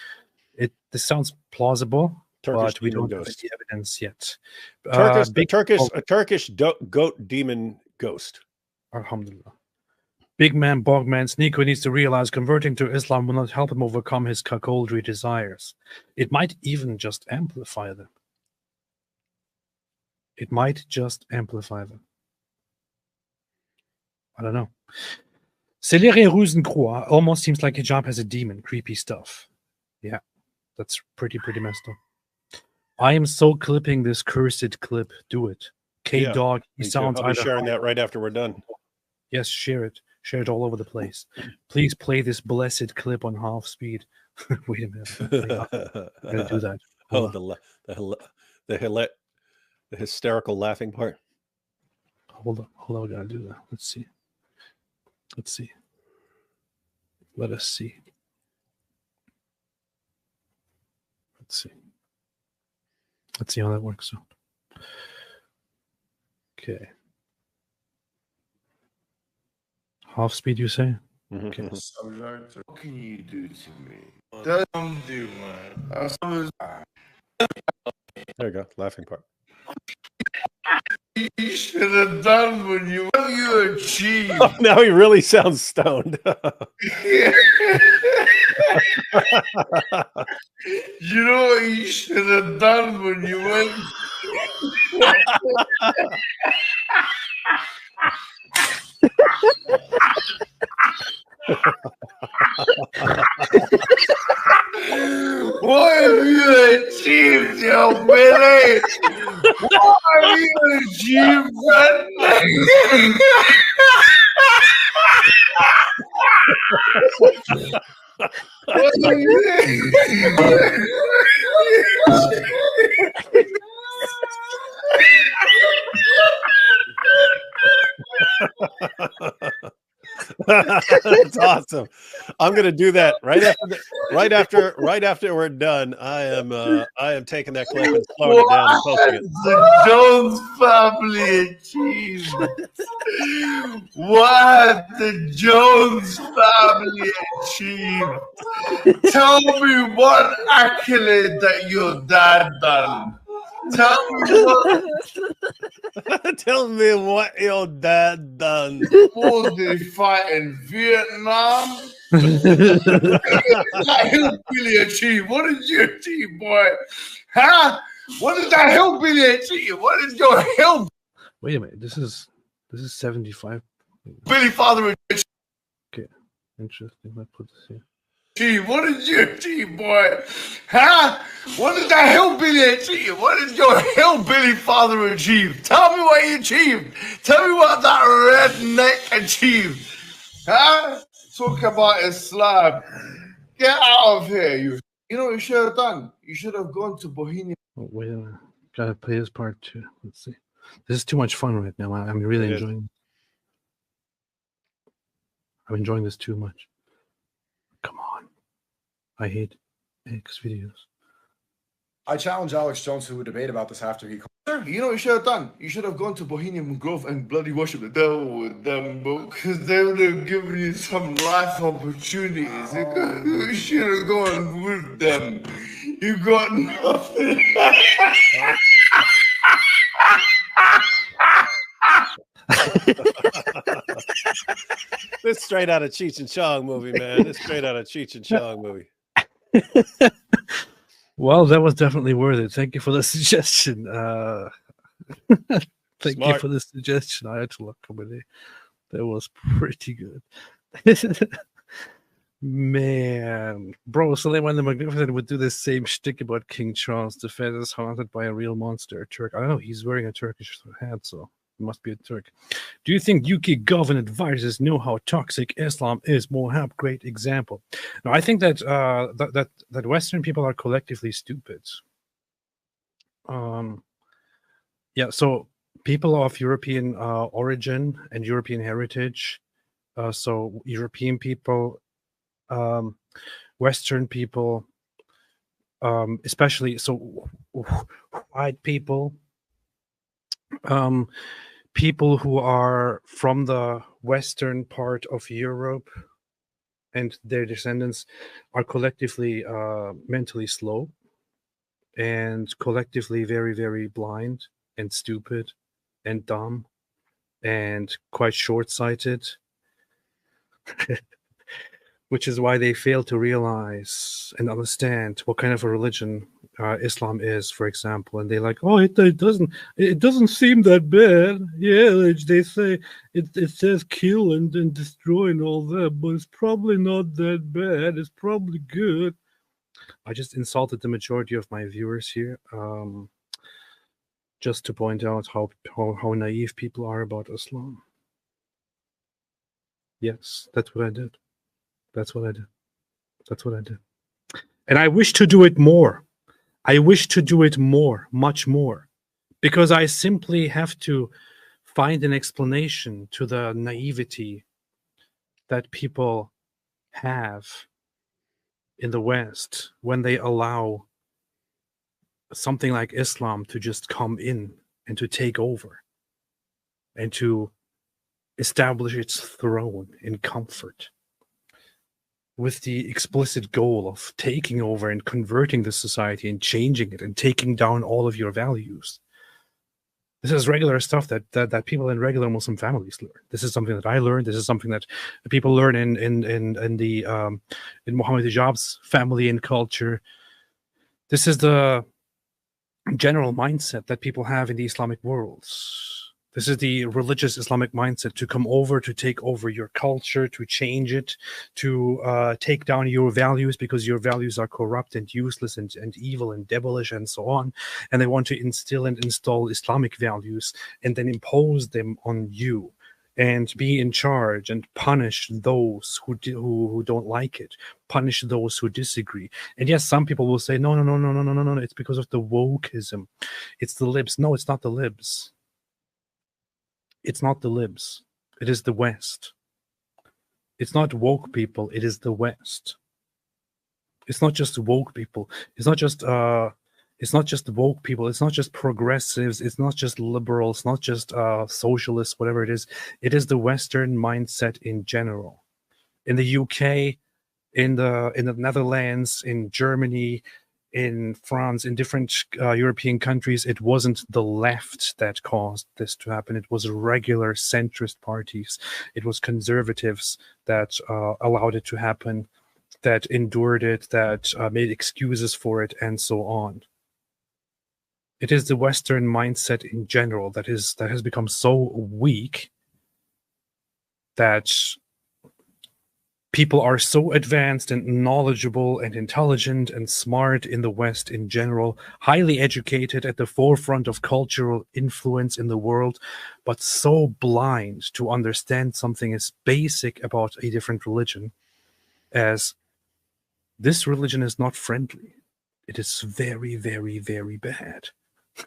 This sounds plausible, but we don't have any evidence yet. A Turkish goat demon ghost. Alhamdulillah. Big man, Bogman, Sneeko needs to realize converting to Islam will not help him overcome his cuckoldry desires. It might even just amplify them. It might just amplify them. I don't know. Céléré Rosencroix almost seems like Hijab has a demon. Creepy stuff. Yeah, that's pretty messed up. I am so clipping this cursed clip. Do it. K-Dog, he sounds I'll be sharing that right after we're done. Yes, share it. Share it all over the place. Please play this blessed clip on half speed. Wait a minute. I'm gonna do that. The hysterical laughing part. Hold on, we gotta do that. Let's see. Let us see. Let's see how that works out. Okay. Half speed, you say? Okay. What can you do to me? Don't do, man. There you go, laughing part. You should have done what you achieved. Oh, now he really sounds stoned. You know what you should have done when you went. What have you achieved, yo, Billy? What have you achieved, That's awesome. I'm gonna do that right after we're done. I am taking that clip and slowing it down and posting it. The Jones family achieved. What the Jones family achieved. Tell me what accolade that your dad done. Tell me what your dad done. Was they fight in Vietnam? That hillbilly achieve? What did you achieve, boy? Huh? What did that hillbilly achieve? What did your hill? Wait a minute. This is 75. Billy father achieve? Okay, interesting. Let's put this here. What did you achieve, boy? Huh? What did that hillbilly achieve? What did your hillbilly father achieve? Tell me what he achieved. Tell me what that redneck achieved. Huh? Talk about Islam. Get out of here. You know what you should have done? You should have gone to Bohemian. Oh, wait a minute. Gotta play this part too. Let's see. This is too much fun right now. I'm really enjoying it. I'm enjoying this too much. Come on. I hate X videos. I challenge Alex Jones to a debate about this after he. You know what you should have done? You should have gone to Bohemian Grove and bloody worship the devil with them, bro. Because they would have given you some life opportunities. You should have gone with them. You got nothing. This straight out of Cheech and Chong movie, man. This straight out of Cheech and Chong movie. Well, that was definitely worth it. Thank you for the suggestion. Thank you Smart. for the suggestion, Ayatollah Khomeini. That was pretty good. Man, bro, Suleiman the Magnificent would do the same shtick about King Charles. The Fed is haunted by a real monster, a Turk. I don't know, he's wearing a Turkish hat, so it must be a Turk. Do you think UK government advisors know how toxic Islam is? Mohab, great example. No, I think that that Western people are collectively stupid. Yeah, so people of European origin and European heritage, so European people, Western people, especially so white people, people who are from the western part of Europe and their descendants are collectively mentally slow and collectively very, very blind and stupid and dumb and quite short-sighted. Which is why they fail to realize and understand what kind of a religion Islam is, for example. And they're like, oh, it doesn't seem that bad. Yeah, they say it says kill and destroy and all that, but it's probably not that bad. It's probably good. I just insulted the majority of my viewers here, just to point out how naive people are about Islam. Yes, that's what I did. That's what I did. That's what I did. And I wish to do it more. I wish to do it more, much more, because I simply have to find an explanation to the naivety that people have in the West when they allow something like Islam to just come in and to take over and to establish its throne in comfort, with the explicit goal of taking over and converting the society and changing it and taking down all of your values. This is regular stuff that people in regular Muslim families learn. This is something that I learned. This is something that people learn in Muhammad Hijab's family and culture. This is the general mindset that people have in the Islamic worlds. This is the religious Islamic mindset, to come over, to take over your culture, to change it, to take down your values because your values are corrupt and useless and evil and devilish and so on. And they want to instill and install Islamic values and then impose them on you and be in charge and punish those who don't like it, punish those who disagree. And yes, some people will say, no, it's because of the wokeism. It's the libs. No, it's not the libs. It's not the libs. It is the West. It's not woke people. It is the West. It's not just woke people. It's not just woke people. It's not just progressives. It's not just liberals. It's not just socialists. Whatever it is the Western mindset in general. In the UK, in the Netherlands, in Germany, in France, in different European countries, it wasn't the left that caused this to happen. It was regular centrist parties. It was conservatives that allowed it to happen, that endured it, that made excuses for it, and so on. It is the Western mindset in general that has become so weak that people are so advanced and knowledgeable and intelligent and smart in the West in general, highly educated at the forefront of cultural influence in the world, but so blind to understand something as basic about a different religion as this religion is not friendly. It is very, very, very bad.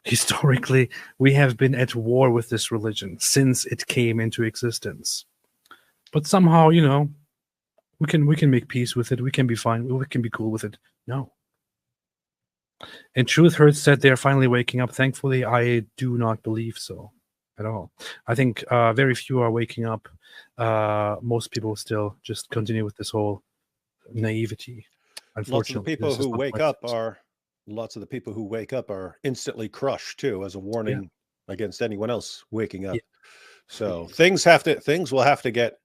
Historically, we have been at war with this religion since it came into existence. But somehow, we can make peace with it. We can be fine. We can be cool with it. No. And Truth Hurts said they're finally waking up. Thankfully, I do not believe so at all. I think very few are waking up. Most people still just continue with this whole naivety. Unfortunately, lots of the people who wake up are instantly crushed too, as a warning against anyone else waking up. Yeah. So things will have to get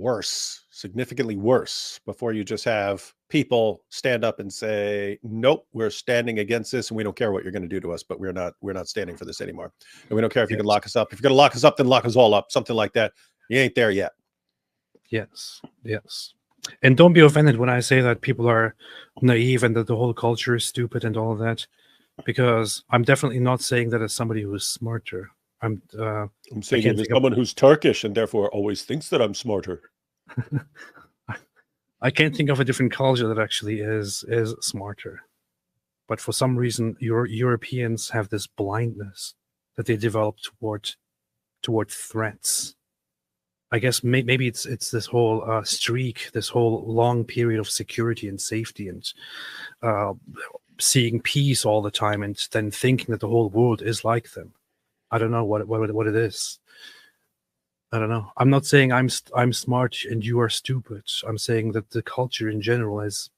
worse, significantly worse, before you just have people stand up and say, nope, we're standing against this and we don't care what you're going to do to us, but we're not standing for this anymore. And we don't care if you can lock us up. If you're going to lock us up, then lock us all up, something like that. You ain't there yet. Yes, yes. And don't be offended when I say that people are naive and that the whole culture is stupid and all of that, because I'm definitely not saying that as somebody who is smarter. I'm saying it as someone who's Turkish and therefore always thinks that I'm smarter. I can't think of a different culture that actually is smarter. But for some reason, Europeans have this blindness that they develop toward threats. I guess maybe it's this whole streak, this whole long period of security and safety and seeing peace all the time, and then thinking that the whole world is like them. I don't know what it is. I don't know. I'm not saying I'm smart and you are stupid. I'm saying that the culture in general has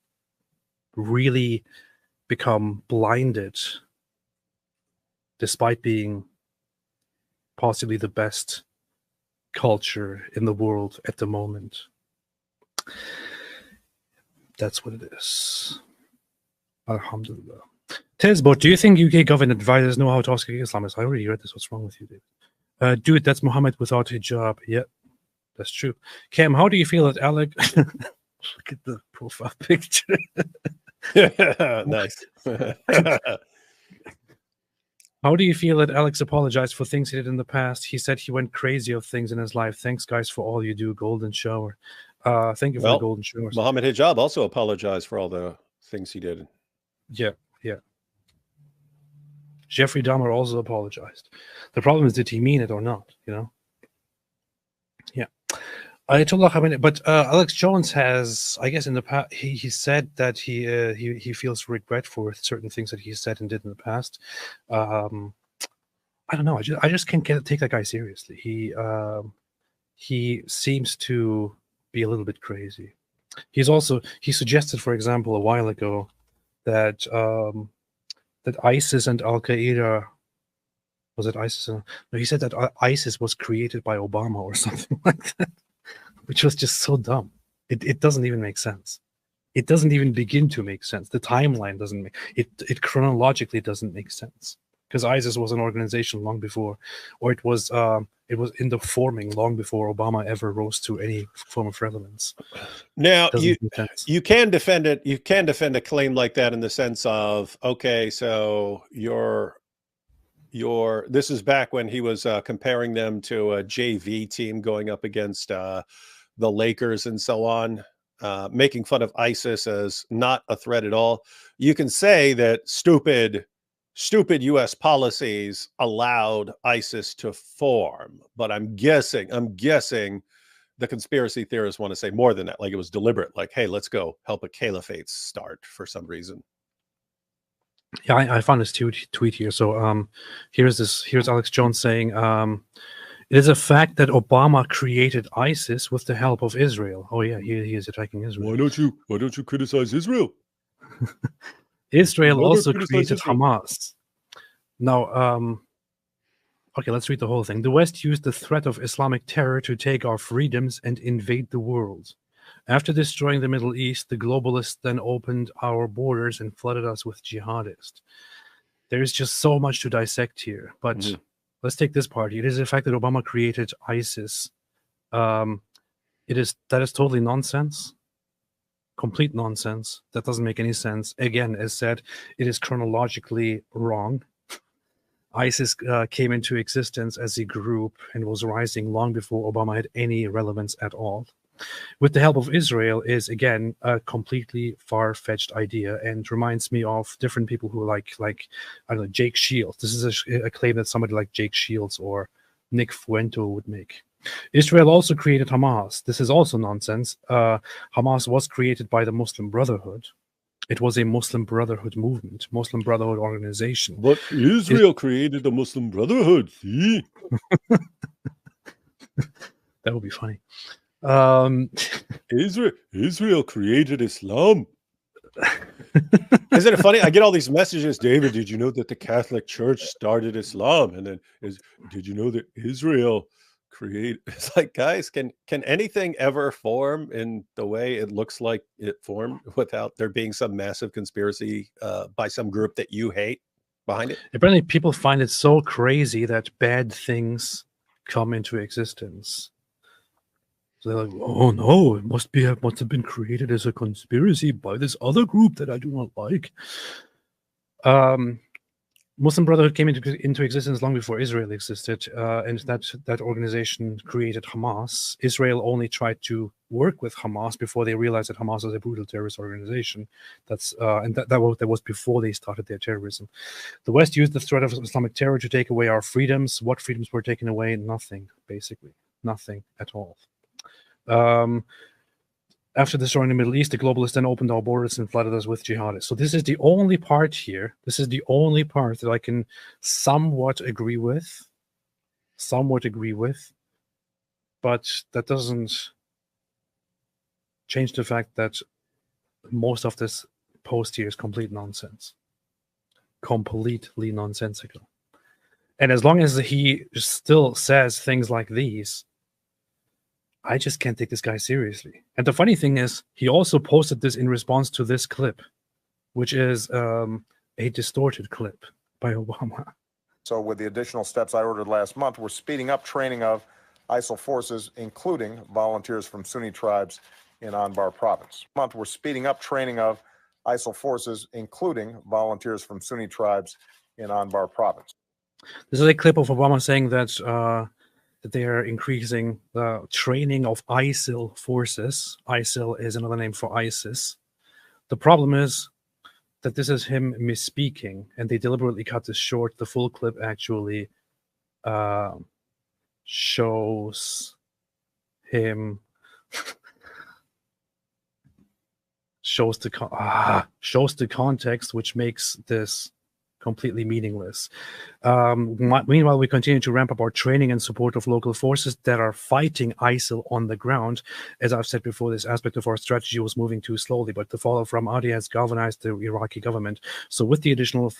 really become blinded, despite being possibly the best culture in the world at the moment. That's what it is. Alhamdulillah. Tezbot, do you think UK government advisors know how to ask Islamists? I already read this. What's wrong with you, David? Dude, that's Muhammad without hijab. Yeah, that's true. Cam, how do you feel that Alec... Look at the profile picture. Nice. How do you feel that Alex apologized for things he did in the past? He said he went crazy of things in his life. Thanks, guys, for all you do. Golden shower. Thank you for the golden shower. Muhammad Hijab also apologized for all the things he did. Yeah, yeah. Jeffrey Dahmer also apologized. The problem is, did he mean it or not? You know? Yeah. Ayatollah Khamenei, but Alex Jones has, I guess, in the past, he said that he feels regret for certain things that he said and did in the past. I don't know. I just can't take that guy seriously. He seems to be a little bit crazy. He suggested, for example, a while ago that that ISIS and Al Qaeda, was it ISIS? No, he said that ISIS was created by Obama or something like that, which was just so dumb. It doesn't even make sense. It doesn't even begin to make sense. The timeline doesn't make it chronologically doesn't make sense, because ISIS was an organization long before, or it was in the forming long before Obama ever rose to any form of relevance. Now you can defend it. You can defend a claim like that in the sense of, okay, so this is back when he was comparing them to a JV team going up against the Lakers and so on, making fun of ISIS as not a threat at all. You can say that stupid U.S. policies allowed ISIS to form, but I'm guessing the conspiracy theorists want to say more than that, like it was deliberate, like, hey, let's go help a caliphate start for some reason. Yeah, I found this tweet here. So here's Alex Jones saying, it is a fact that Obama created ISIS with the help of Israel. Oh yeah, he is attacking Israel. Why don't you criticize Israel? Israel also created Hamas. Now, okay, let's read the whole thing. The West used the threat of Islamic terror to take our freedoms and invade the world. After destroying the Middle East, the globalists then opened our borders and flooded us with jihadists. There's just so much to dissect here, but let's take this part. It is the fact that Obama created ISIS. That is totally nonsense. Complete nonsense. That doesn't make any sense. Again, as said, it is chronologically wrong. ISIS came into existence as a group and was rising long before Obama had any relevance at all. With the help of Israel is, again, a completely far-fetched idea and reminds me of different people who like I don't know, Jake Shields. This is a claim that somebody like Jake Shields or Nick Fuento would make. Israel also created Hamas. This is also nonsense. Hamas was created by the Muslim Brotherhood. It was a Muslim Brotherhood movement, Muslim Brotherhood organization. But Israel created the Muslim Brotherhood, see? That would be funny. Israel created Islam. Isn't it funny? I get all these messages, David, did you know that the Catholic Church started Islam? And then, did you know that Israel create. It's like, guys, can anything ever form in the way it looks like it formed without there being some massive conspiracy by some group that you hate behind it? Apparently, people find it so crazy that bad things come into existence. So they're like, "Oh no, it must have been created as a conspiracy by this other group that I do not like." Muslim Brotherhood came into existence long before Israel existed, and that organization created Hamas. Israel only tried to work with Hamas before they realized that Hamas is a brutal terrorist organization. That was before they started their terrorism. The West used the threat of Islamic terror to take away our freedoms. What freedoms were taken away? Nothing, basically, nothing at all. After destroying the Middle East, the globalists then opened our borders and flooded us with jihadists. So this is the only part here. This is the only part that I can somewhat agree with. But that doesn't change the fact that most of this post here is complete nonsense. Completely nonsensical. And as long as he still says things like these, I just can't take this guy seriously. And the funny thing is, he also posted this in response to this clip, which is a distorted clip by Obama. So with the additional steps I ordered last month, we're speeding up training of ISIL forces, including volunteers from Sunni tribes in Anbar province. We're speeding up training of ISIL forces, including volunteers from Sunni tribes in Anbar province. This is a clip of Obama saying that they are increasing the training of ISIL forces. ISIL is another name for ISIS. The problem is that this is him misspeaking, and they deliberately cut this short. The full clip actually shows him shows the context, which makes this completely meaningless. Meanwhile, we continue to ramp up our training and support of local forces that are fighting ISIL on the ground. As I've said before, this aspect of our strategy was moving too slowly, but the fall of Ramadi has galvanized the Iraqi government. So with the additional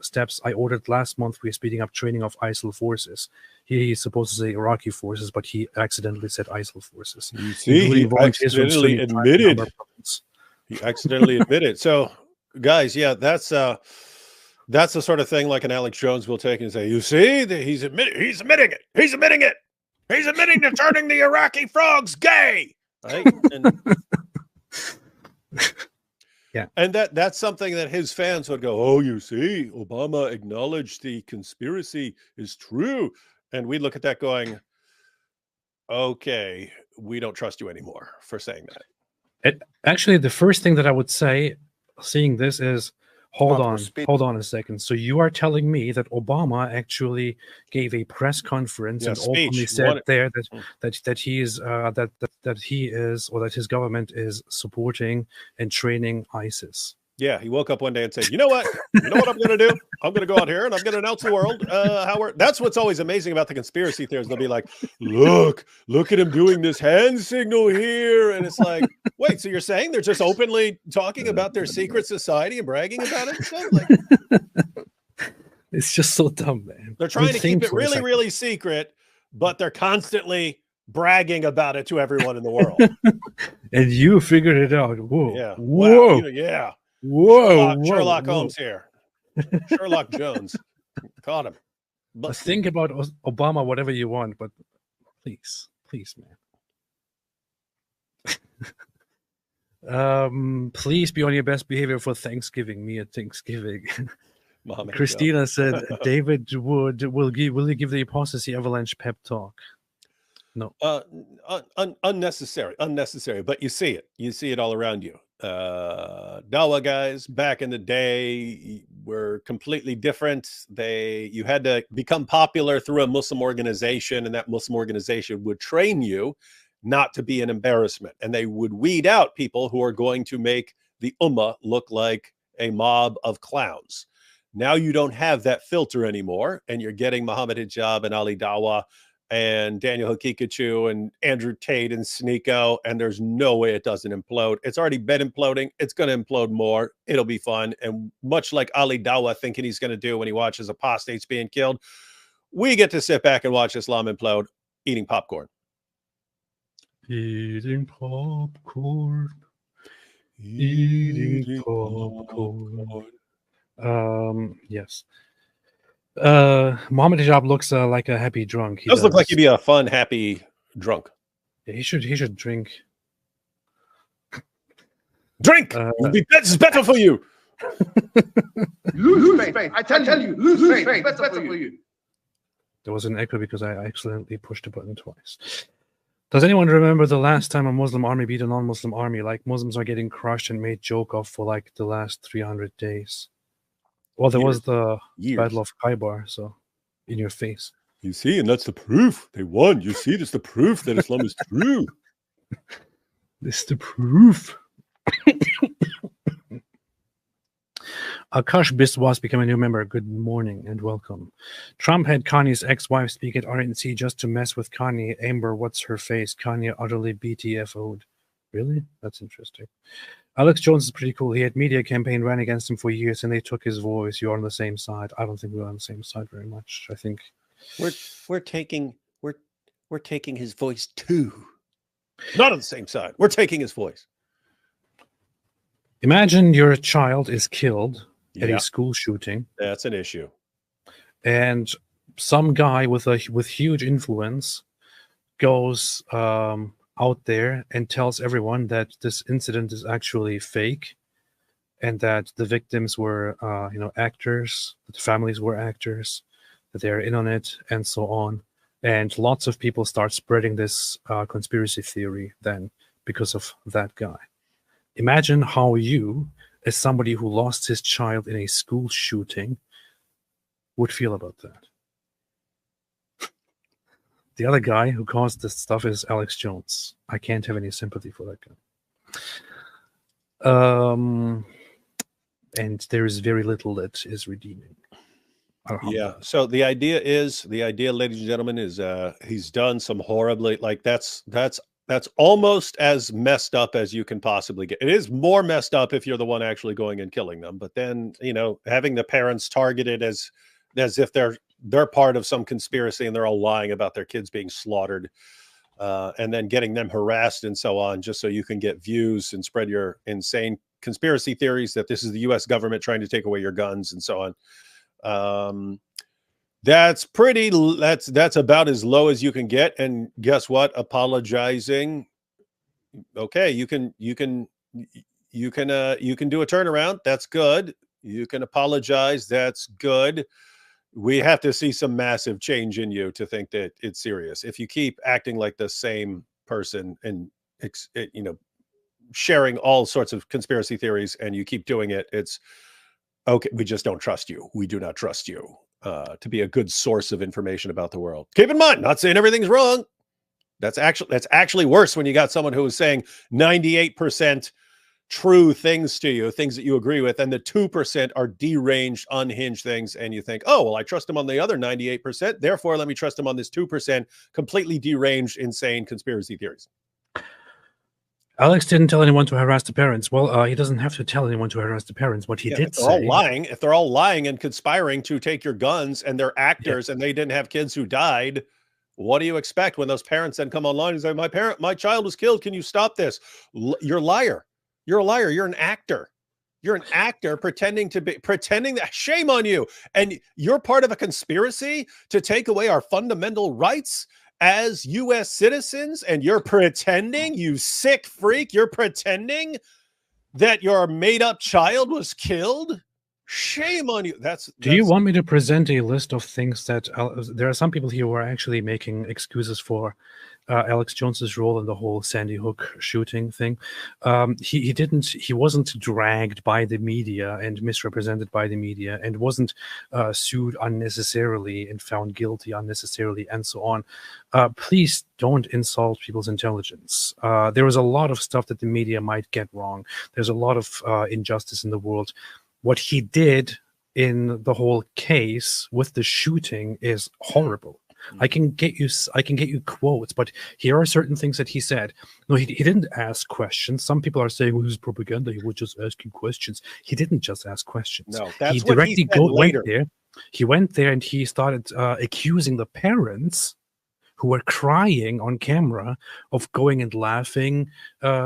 steps I ordered last month, we're speeding up training of ISIL forces. He's supposed to say Iraqi forces, but he accidentally said ISIL forces. You see, he accidentally admitted. He accidentally admitted. So, guys, yeah, that's the sort of thing like an Alex Jones will take and say, you see, he's admitting it. He's admitting to turning the Iraqi frogs gay. Right? And, yeah. And that's something that his fans would go, oh, you see, Obama acknowledged the conspiracy is true. And we look at that going, okay, we don't trust you anymore for saying that. Actually, the first thing that I would say, seeing this, is hold on a second. So you are telling me that Obama actually gave a press conference and openly said there that he is or that his government is supporting and training ISIS. Yeah, he woke up one day and said, you know what I'm going to do? I'm going to go out here and I'm going to announce to the world that's what's always amazing about the conspiracy theories. They'll be like, look at him doing this hand signal here. And it's like, wait, so you're saying they're just openly talking about their secret society and bragging about it? So, like, it's just so dumb, man. They're trying to keep it really, really secret, but they're constantly bragging about it to everyone in the world. And you figured it out. Whoa. Yeah. Whoa. Wow. Yeah. Whoa. Sherlock Holmes here. Sherlock Jones. Caught him. But think about Obama, whatever you want, but please, man. Please be on your best behavior for Thanksgiving. Me at Thanksgiving. Christina said, David will you give the apostasy avalanche pep talk? No. Unnecessary. But you see it all around you. Dawa guys back in the day were completely different. You had to become popular through a Muslim organization, and that Muslim organization would train you not to be an embarrassment, and they would weed out people who are going to make the ummah look like a mob of clowns. Now you don't have that filter anymore, and you're getting Muhammad Hijab and Ali Dawa and Daniel Hakikachu and Andrew Tate and Sneeko, and there's no way it doesn't implode. It's already been imploding. It's going to implode more. It'll be fun. And much like Ali Dawa thinking he's going to do when he watches apostates being killed, We get to sit back and watch Islam implode, eating popcorn. Eating popcorn. Eating popcorn. Yes. Mohammed Hijab looks like a happy drunk. He does look like he'd be a fun, happy drunk. Yeah, he should drink. Drink. This is better for you. Lose faith. I tell you, lose faith. Better for you. There was an echo because I accidentally pushed the button twice. Does anyone remember the last time a Muslim army beat a non-Muslim army? Like, Muslims are getting crushed and made joke of for like the last 300 days. Well, there was the Battle of Khaybar, so in your face. You see, and that's the proof. They won. You see, that's the proof that Islam is true. This is the proof. Akash Biswas became a new member. Good morning and welcome. Trump had Kanye's ex-wife speak at RNC just to mess with Kanye. Amber, what's her face? Kanye utterly BTFO'd. Really? That's interesting. Alex Jones is pretty cool. He had media campaign ran against him for years and they took his voice. You're on the same side. I don't think we're on the same side very much. I think we're taking his voice too. Not on the same side. We're taking his voice. Imagine your child is killed at a school shooting. That's an issue. And some guy with huge influence goes out there and tells everyone that this incident is actually fake and that the victims were actors, that the families were actors, that they're in on it, and so on. And lots of people start spreading this conspiracy theory then because of that guy. Imagine how you, as somebody who lost his child in a school shooting, would feel about that. The other guy who caused this stuff is Alex Jones. I can't have any sympathy for that guy. And there is very little that is redeeming. Yeah. So the idea, ladies and gentlemen, is he's done some horribly, like that's almost as messed up as you can possibly get. It is more messed up if you're the one actually going and killing them. But then, having the parents targeted as if they're part of some conspiracy and they're all lying about their kids being slaughtered, and then getting them harassed and so on, just so you can get views and spread your insane conspiracy theories that this is the U.S. government trying to take away your guns and so on. That's about as low as you can get. And guess what? Apologizing. Okay, you can do a turnaround. That's good. You can apologize. That's good. We have to see some massive change in you to think that it's serious. If you keep acting like the same person and sharing all sorts of conspiracy theories and you keep doing it, it's okay. We just don't trust you. We do not trust you to be a good source of information about the world. Keep in mind, not saying everything's wrong. That's actually worse when you got someone who is saying 98% true things to you, things that you agree with, and the 2% are deranged, unhinged things, and you think, oh, well, I trust him on the other 98%, therefore let me trust him on this 2% completely deranged, insane conspiracy theories. Alex didn't tell anyone to harass the parents. Well, he doesn't have to tell anyone to harass the parents. What he did say, if they're all lying and conspiring to take your guns and they're actors and they didn't have kids who died, what do you expect when those parents then come online and say, my child was killed. Can you stop this? You're a liar. You're a liar. You're an actor. You're an actor pretending that, shame on you. And you're part of a conspiracy to take away our fundamental rights as U.S. citizens, and you're pretending, you sick freak, you're pretending that your made-up child was killed? Shame on you. Do you want me to present a list of things that there are some people here who are actually making excuses for Alex Jones's role in the whole Sandy Hook shooting thing? He wasn't dragged by the media and misrepresented by the media and wasn't sued unnecessarily and found guilty unnecessarily and so on. Please don't insult people's intelligence. There was a lot of stuff that the media might get wrong. There's a lot of injustice in the world. What he did in the whole case with the shooting is horrible. I can get you quotes, but here are certain things that he said. No, he didn't ask questions. Some people are saying, well, this is propaganda. He was just asking questions. He didn't just ask questions. No, that's he what directly he said later. went there. He went there and he started accusing the parents who were crying on camera of going and laughing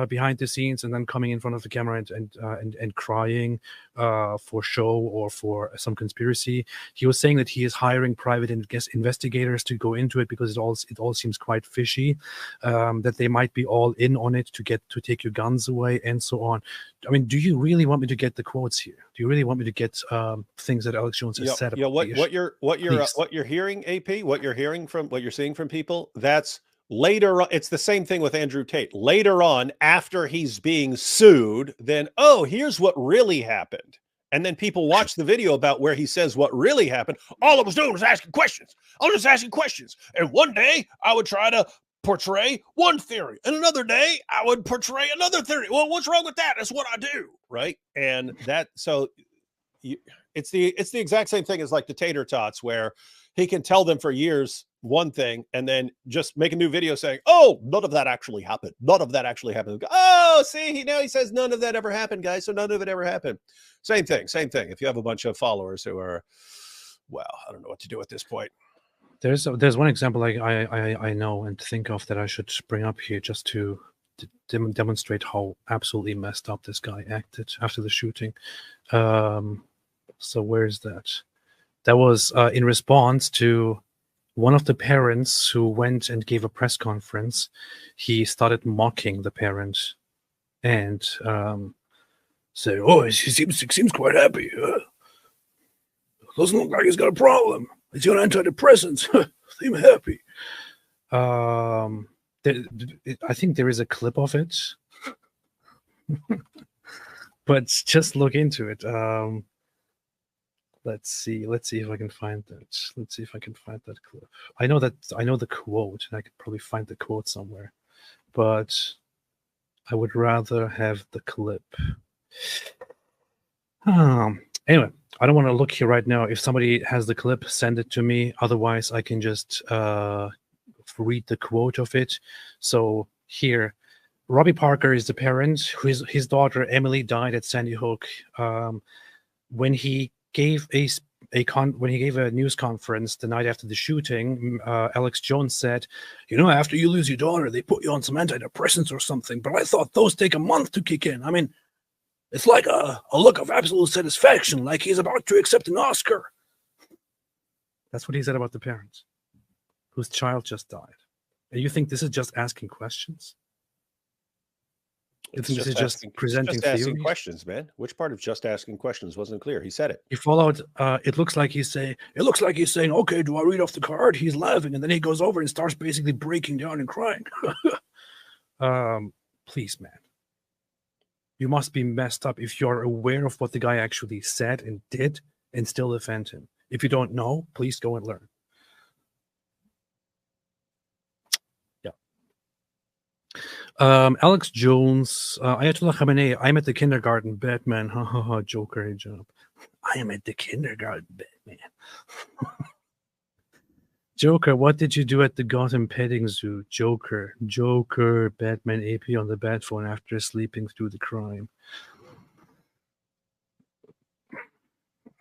behind the scenes and then coming in front of the camera and crying for show or for some conspiracy. He was saying that he is hiring private investigators to go into it because it all seems quite fishy, that they might be all in on it to take your guns away and so on. I mean, do you really want me to get the quotes here? Do you really want me to get things that Alex Jones has said? Yeah, what you're hearing, AP, what you're seeing from people, that's later on. It's the same thing with Andrew Tate. Later on, after he's being sued, then here's what really happened. And then people watch the video about where he says what really happened. All I was doing was asking questions. I was just asking questions. And one day I would try to portray one theory, and another day I would portray another theory. Well, what's wrong with that? That's what I do, right? And it's the exact same thing as like the tater tots, where he can tell them for years one thing and then just make a new video saying, "Oh, none of that actually happened. None of that actually happened." Oh, see, now he says none of that ever happened, guys. So none of it ever happened. Same thing. If you have a bunch of followers who are, well, I don't know what to do at this point. There's one example I know and think of that I should bring up here just to demonstrate how absolutely messed up this guy acted after the shooting. So where is that? That was in response to one of the parents who went and gave a press conference. He started mocking the parent and said, "Oh, he seems quite happy. Doesn't look like he's got a problem. He's on antidepressants. Seem happy." I think there is a clip of it, but just look into it. Let's see if I can find that. Let's see if I can find that clip. I know the quote, and I could probably find the quote somewhere, but I would rather have the clip. Anyway, I don't want to look here right now. If somebody has the clip, send it to me. Otherwise, I can just read the quote of it. So here, Robbie Parker is the parent. His daughter Emily died at Sandy Hook. When he gave a news conference the night after the shooting, Alex Jones said, "After you lose your daughter, they put you on some antidepressants or something. But I thought those take a month to kick in. I mean, it's like a look of absolute satisfaction, like he's about to accept an Oscar." That's what he said about the parents whose child just died. And you think this is just asking questions? You think this is just presenting theories? Asking questions, man. Which part of just asking questions wasn't clear? He said it. He followed. It looks like he's saying, "Okay, do I read off the card?" He's laughing, and then he goes over and starts basically breaking down and crying. Please, man. You must be messed up if you're aware of what the guy actually said and did and still defend him. If you don't know, please go and learn. Yeah. Alex Jones, Ayatollah Khamenei, I'm at the kindergarten, Batman. Ha ha ha, Joker, Hijab. I am at the kindergarten, Batman. Joker, what did you do at the Gotham petting zoo? Joker, Batman AP on the bat phone after sleeping through the crime.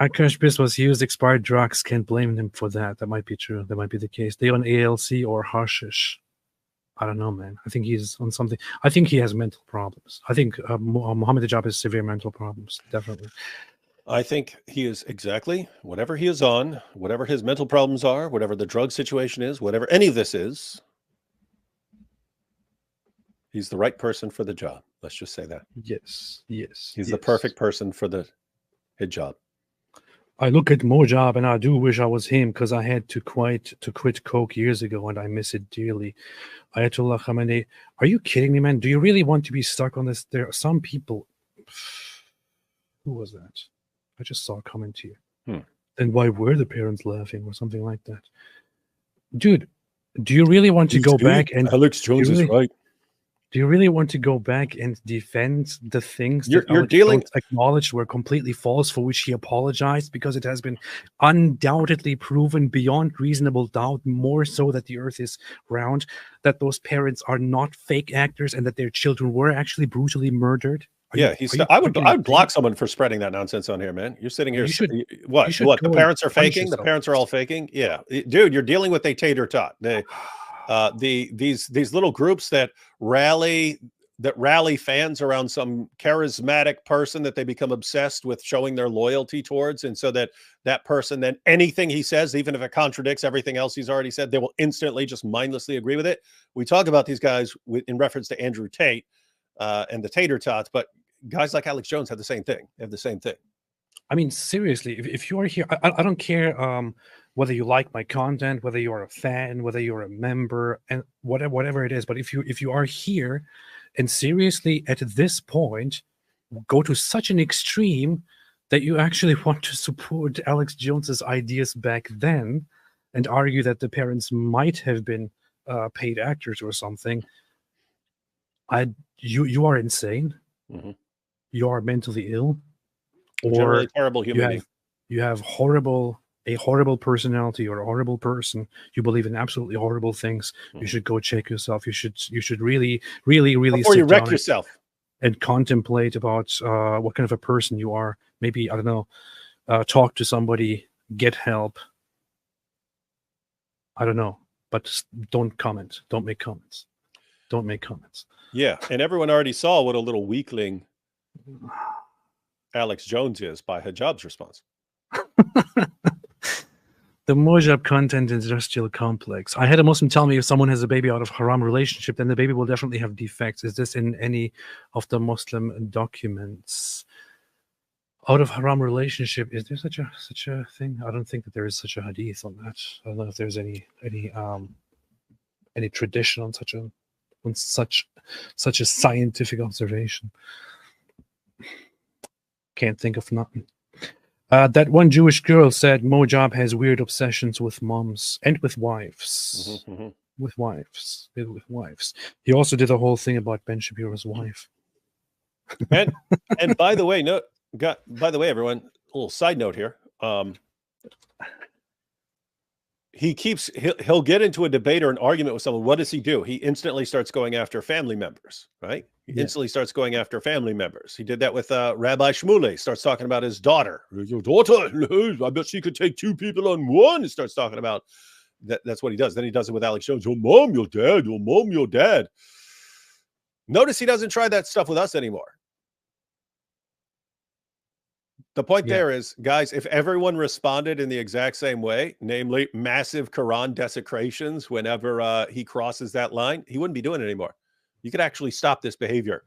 Akash Biswas used expired drugs. Can't blame him for that. That might be true. That might be the case. They on ALC or hashish. I don't know, man. I think he's on something. I think he has mental problems. I think Mohammed Hijab has severe mental problems. Definitely. I think he is exactly whatever he is on, whatever his mental problems are, whatever the drug situation is, whatever any of this is, he's the right person for the job. Let's just say that. Yes. He's the perfect person for the hijab. I look at Mojab and I do wish I was him because I had to quit coke years ago and I miss it dearly. Ayatollah Khamenei, are you kidding me, man? Do you really want to be stuck on this? There are some people. Who was that? I just saw a comment here. Then why were the parents laughing or something like that? Dude, do you really want to go back and Alex Jones is right? Do you really want to go back and defend the things you're that Alex dealing Jones acknowledged were completely false, for which he apologized, because it has been undoubtedly proven beyond reasonable doubt, more so that the earth is round, that those parents are not fake actors and that their children were actually brutally murdered? Yeah, I would block someone for spreading that nonsense on here, man. You're sitting here. What? The parents are faking? The parents are all faking? Yeah, dude, you're dealing with a tater tot. These little groups that rally fans around some charismatic person that they become obsessed with showing their loyalty towards, and so that person, then anything he says, even if it contradicts everything else he's already said, they will instantly just mindlessly agree with it. We talk about these guys in reference to Andrew Tate and the tater tots, but guys like Alex Jones have the same thing. They have the same thing. I mean, seriously, if you are here, I don't care whether you like my content, whether you are a fan, whether you're a member, and whatever it is. But if you are here, and seriously at this point go to such an extreme that you actually want to support Alex Jones's ideas back then, and argue that the parents might have been paid actors or something, you are insane. Mm-hmm. You are mentally ill, or generally terrible human. You have a horrible personality, or a horrible person. You believe in absolutely horrible things. Mm-hmm. You should go check yourself. You should really before you wreck yourself and contemplate about what kind of a person you are. Maybe, I don't know, talk to somebody, get help. I don't know, but don't comment. Don't make comments. Don't make comments. Yeah, and everyone already saw what a little weakling Alex Jones is by Hijab's response. The Mojab content is just still complex. I had a Muslim tell me if someone has a baby out of haram relationship, then the baby will definitely have defects. Is this in any of the Muslim documents? Out of haram relationship, is there such a thing? I don't think that there is such a hadith on that. I don't know if there's any tradition on such a scientific observation. Can't think of nothing. That one Jewish girl said Mojab has weird obsessions with moms and with wives. Mm-hmm, mm-hmm. With wives. He also did a whole thing about Ben Shapiro's wife. And by the way, everyone, a little side note here. He'll get into a debate or an argument with someone. What does he do? He instantly starts going after family members, right? He instantly starts going after family members. He did that with Rabbi Shmuley. Starts talking about his daughter. Your daughter, I bet she could take two people on one. He starts talking about that. That's what he does. Then he does it with Alex Jones. Your mom, your dad. Your mom, your dad. Notice he doesn't try that stuff with us anymore. The point there is, guys, if everyone responded in the exact same way, namely massive Quran desecrations whenever he crosses that line, he wouldn't be doing it anymore. You could actually stop this behavior.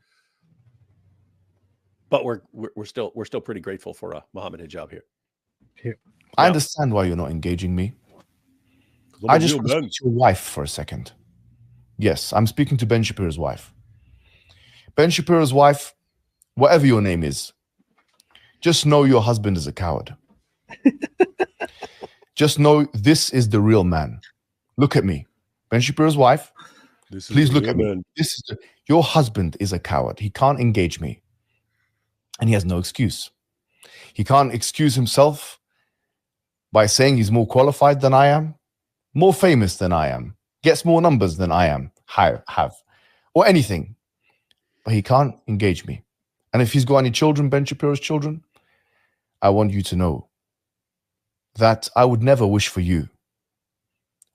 But we're still pretty grateful for Muhammad Hijab here. I understand why you're not engaging me. I just want to speak to your wife for a second. Yes, I'm speaking to Ben Shapiro's wife. Ben Shapiro's wife, whatever your name is, just know your husband is a coward. Just know this is the real man. Look at me. Ben Shapiro's wife, please look at me. Your husband is a coward. He can't engage me. And he has no excuse. He can't excuse himself by saying he's more qualified than I am, more famous than I am, gets more numbers than I am, have, or anything. But he can't engage me. And if he's got any children, Ben Shapiro's children, I want you to know that I would never wish for you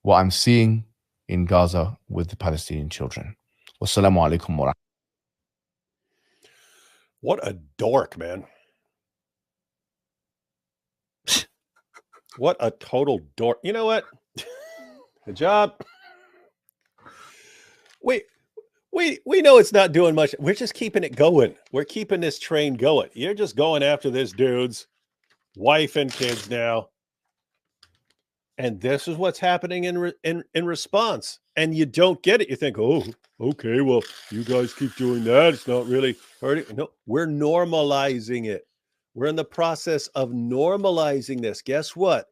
what I'm seeing in Gaza with the Palestinian children. Wassalamu alaikum wa rahmatullahi. What a dork, man. What a total dork. You know what? Hijab. We know it's not doing much. We're just keeping it going. We're keeping this train going. You're just going after this dude's wife and kids now. And this is what's happening in response. And you don't get it. You think, oh, okay, well, you guys keep doing that. It's not really hurting. No, we're normalizing it. We're in the process of normalizing this. Guess what?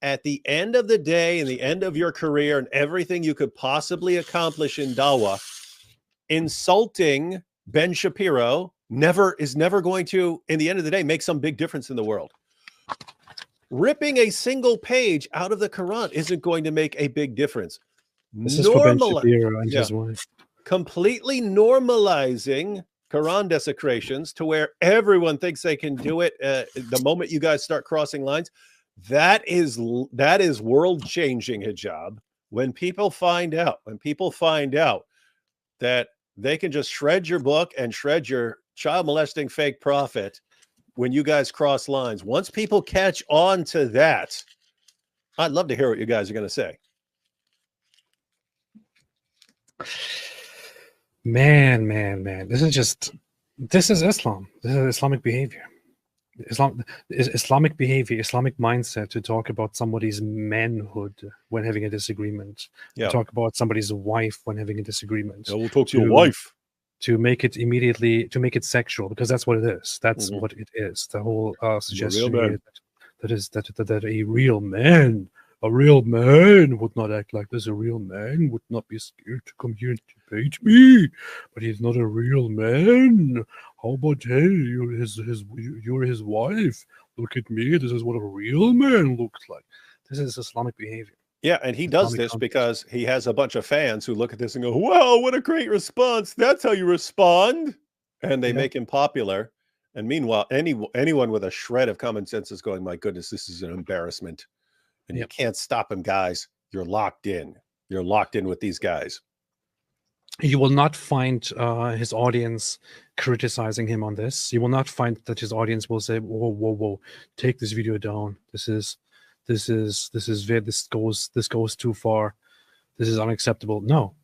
At the end of the day, and the end of your career and everything you could possibly accomplish in Dawah, insulting Ben Shapiro is never going to, in the end of the day, make some big difference in the world. Ripping a single page out of the Quran isn't going to make a big difference. This is for Ben Shapiro and his wife. Completely normalizing Quran desecrations to where everyone thinks they can do it the moment you guys start crossing lines. That is world-changing hijab. When people find out that they can just shred your book and shred your child molesting fake prophet when you guys cross lines. Once people catch on to that, I'd love to hear what you guys are going to say. Man. This is Islam. This is Islamic behavior. Islamic behavior, Islamic mindset to talk about somebody's manhood when having a disagreement. Yeah. To talk about somebody's wife when having a disagreement. Yeah, we'll talk to your wife. To make it sexual, because that's what it is. That's what it is. The whole suggestion here that a real man would not act like this. A real man would not be scared to come here and debate me. But he's not a real man. How about, hey, you're his wife. Look at me. This is what a real man looks like. This is Islamic behavior. Yeah, and he does this because he has a bunch of fans who look at this and go, wow, what a great response. That's how you respond. And they make him popular. And meanwhile, anyone with a shred of common sense is going, my goodness, this is an embarrassment. And you can't stop him, guys. You're locked in. You're locked in with these guys. You will not find his audience criticizing him on this. You will not find that his audience will say, whoa, take this video down. This goes too far. This is unacceptable. No.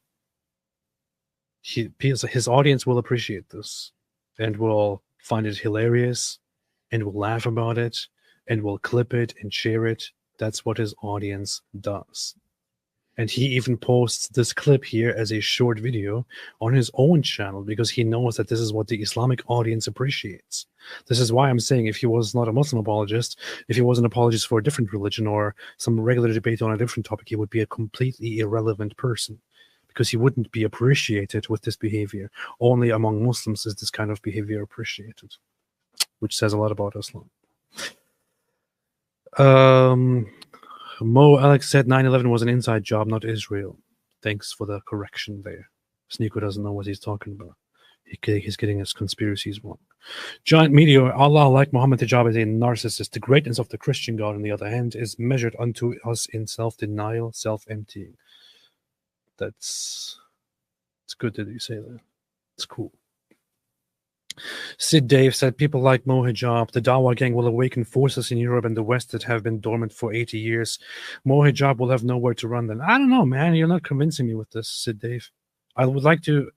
His audience will appreciate this and will find it hilarious and will laugh about it and will clip it and share it. That's what his audience does. And he even posts this clip here as a short video on his own channel because he knows that this is what the Islamic audience appreciates. This is why I'm saying if he was not a Muslim apologist, if he was an apologist for a different religion or some regular debate on a different topic, he would be a completely irrelevant person because he wouldn't be appreciated with this behavior. Only among Muslims is this kind of behavior appreciated, which says a lot about Islam. Mo Alex said 9/11 was an inside job, not Israel. Thanks for the correction there. Sneeko doesn't know what he's talking about. He's getting his conspiracies wrong. Giant Meteor, Allah, like Muhammad Hijab, is a narcissist. The greatness of the Christian God, on the other hand, is measured unto us in self-denial, self-emptying. It's good that you say that. It's cool. Sid Dave said, people like Mo Hijab, the Dawa gang will awaken forces in Europe and the West that have been dormant for 80 years. Mo Hijab will have nowhere to run then. I don't know, man. You're not convincing me with this, Sid Dave. I wouldn't like to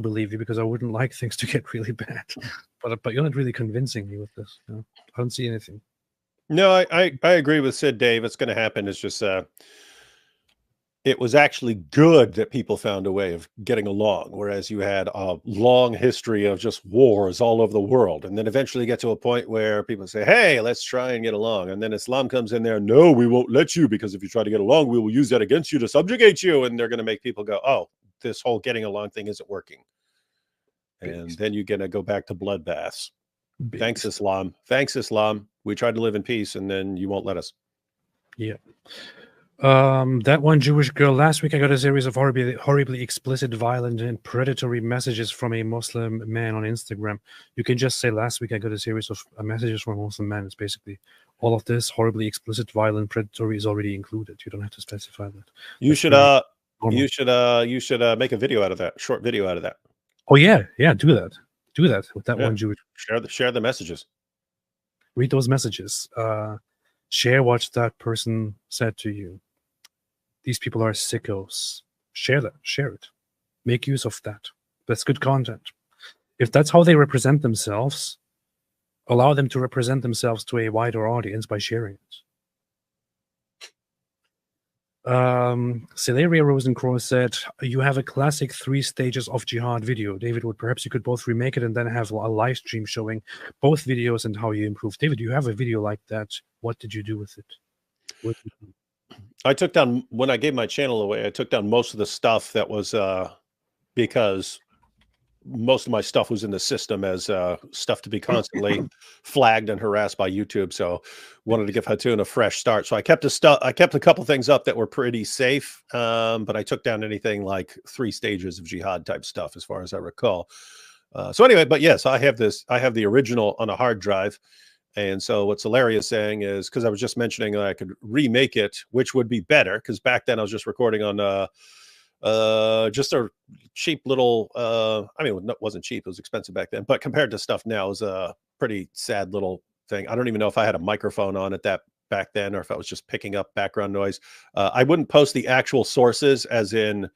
believe you because I wouldn't like things to get really bad. But you're not really convincing me with this. You know? I don't see anything. No, I agree with Sid Dave. It's going to happen. It's just it was actually good that people found a way of getting along, whereas you had a long history of just wars all over the world. And then eventually get to a point where people say, hey, let's try and get along. And then Islam comes in there. No, we won't let you, because if you try to get along, we will use that against you to subjugate you. And they're going to make people go, oh, this whole getting along thing isn't working. And then you're going to go back to bloodbaths. Thanks, Islam. Thanks, Islam. We tried to live in peace, and then you won't let us. Yeah. That one Jewish girl. Last week I got a series of horribly explicit, violent, and predatory messages from a Muslim man on Instagram. You can just say last week I got a series of messages from a Muslim man. It's basically all of this horribly explicit, violent, predatory is already included. You don't have to specify that. You should make a video out of that, short video out of that. Oh yeah, do that with that one Jewish. Share the messages. Read those messages. Share what that person said to you. These people are sickos. Share that. Share it. Make use of that. That's good content. If that's how they represent themselves, allow them to represent themselves to a wider audience by sharing it. Celeria Rosencross said, you have a classic 3 stages of jihad video. David, perhaps you could both remake it and then have a live stream showing both videos and how you improve. David, you have a video like that. What did you do with it? I took down, when I gave my channel away, I took down most of the stuff that was because most of my stuff was in the system as stuff to be constantly flagged and harassed by YouTube. So wanted to give Hatun a fresh start. So I kept a couple things up that were pretty safe, but I took down anything like 3 stages of jihad type stuff, as far as I recall. So anyway, but yes, I have the original on a hard drive. And so what Solaria is saying is, because I was just mentioning that I could remake it, which would be better, because back then I was just recording on just a cheap little I mean, it wasn't cheap, it was expensive back then, but compared to stuff now, it was a pretty sad little thing. I don't even know if I had a microphone on it back then, or if I was just picking up background noise. I wouldn't post the actual sources, as in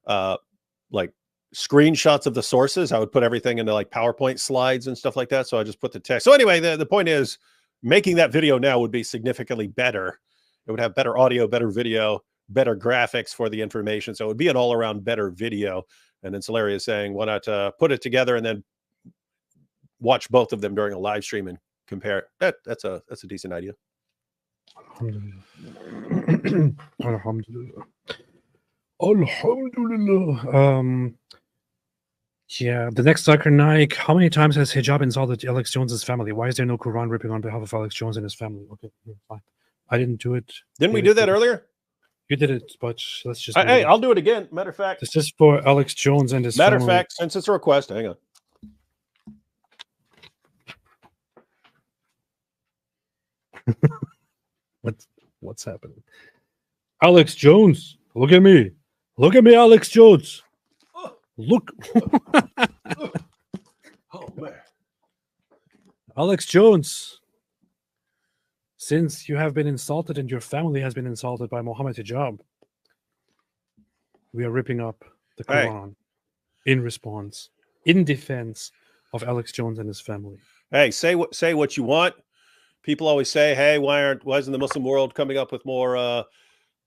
like screenshots of the sources. I would put everything into like PowerPoint slides and stuff like that. So I just put the text. So anyway, the point is, making that video now would be significantly better. It would have better audio, better video, better graphics for the information. So it would be an all around better video. And then Solaria is saying, why not put it together and then watch both of them during a live stream and compare it. That's a decent idea. Alhamdulillah. Alhamdulillah. Yeah, the next Zakir Naik. How many times has hijab insulted Alex Jones's family? Why is there no Quran ripping on behalf of Alex Jones and his family? Okay, fine. I didn't do it. Didn't we do that earlier? You did it, but let's just. Hey, I'll do it again. Matter of fact, this is for Alex Jones and his Matter family. of fact, since it's a request, hang on. What's happening? Alex Jones, look at me. Look at me, Alex Jones. Look. Oh, man. Alex Jones, since you have been insulted and your family has been insulted by Mohammed Hijab, we are ripping up the Quran in response, in defense of Alex Jones and his family. Hey, say what you want. People always say, "Hey, why isn't the Muslim world coming up with more,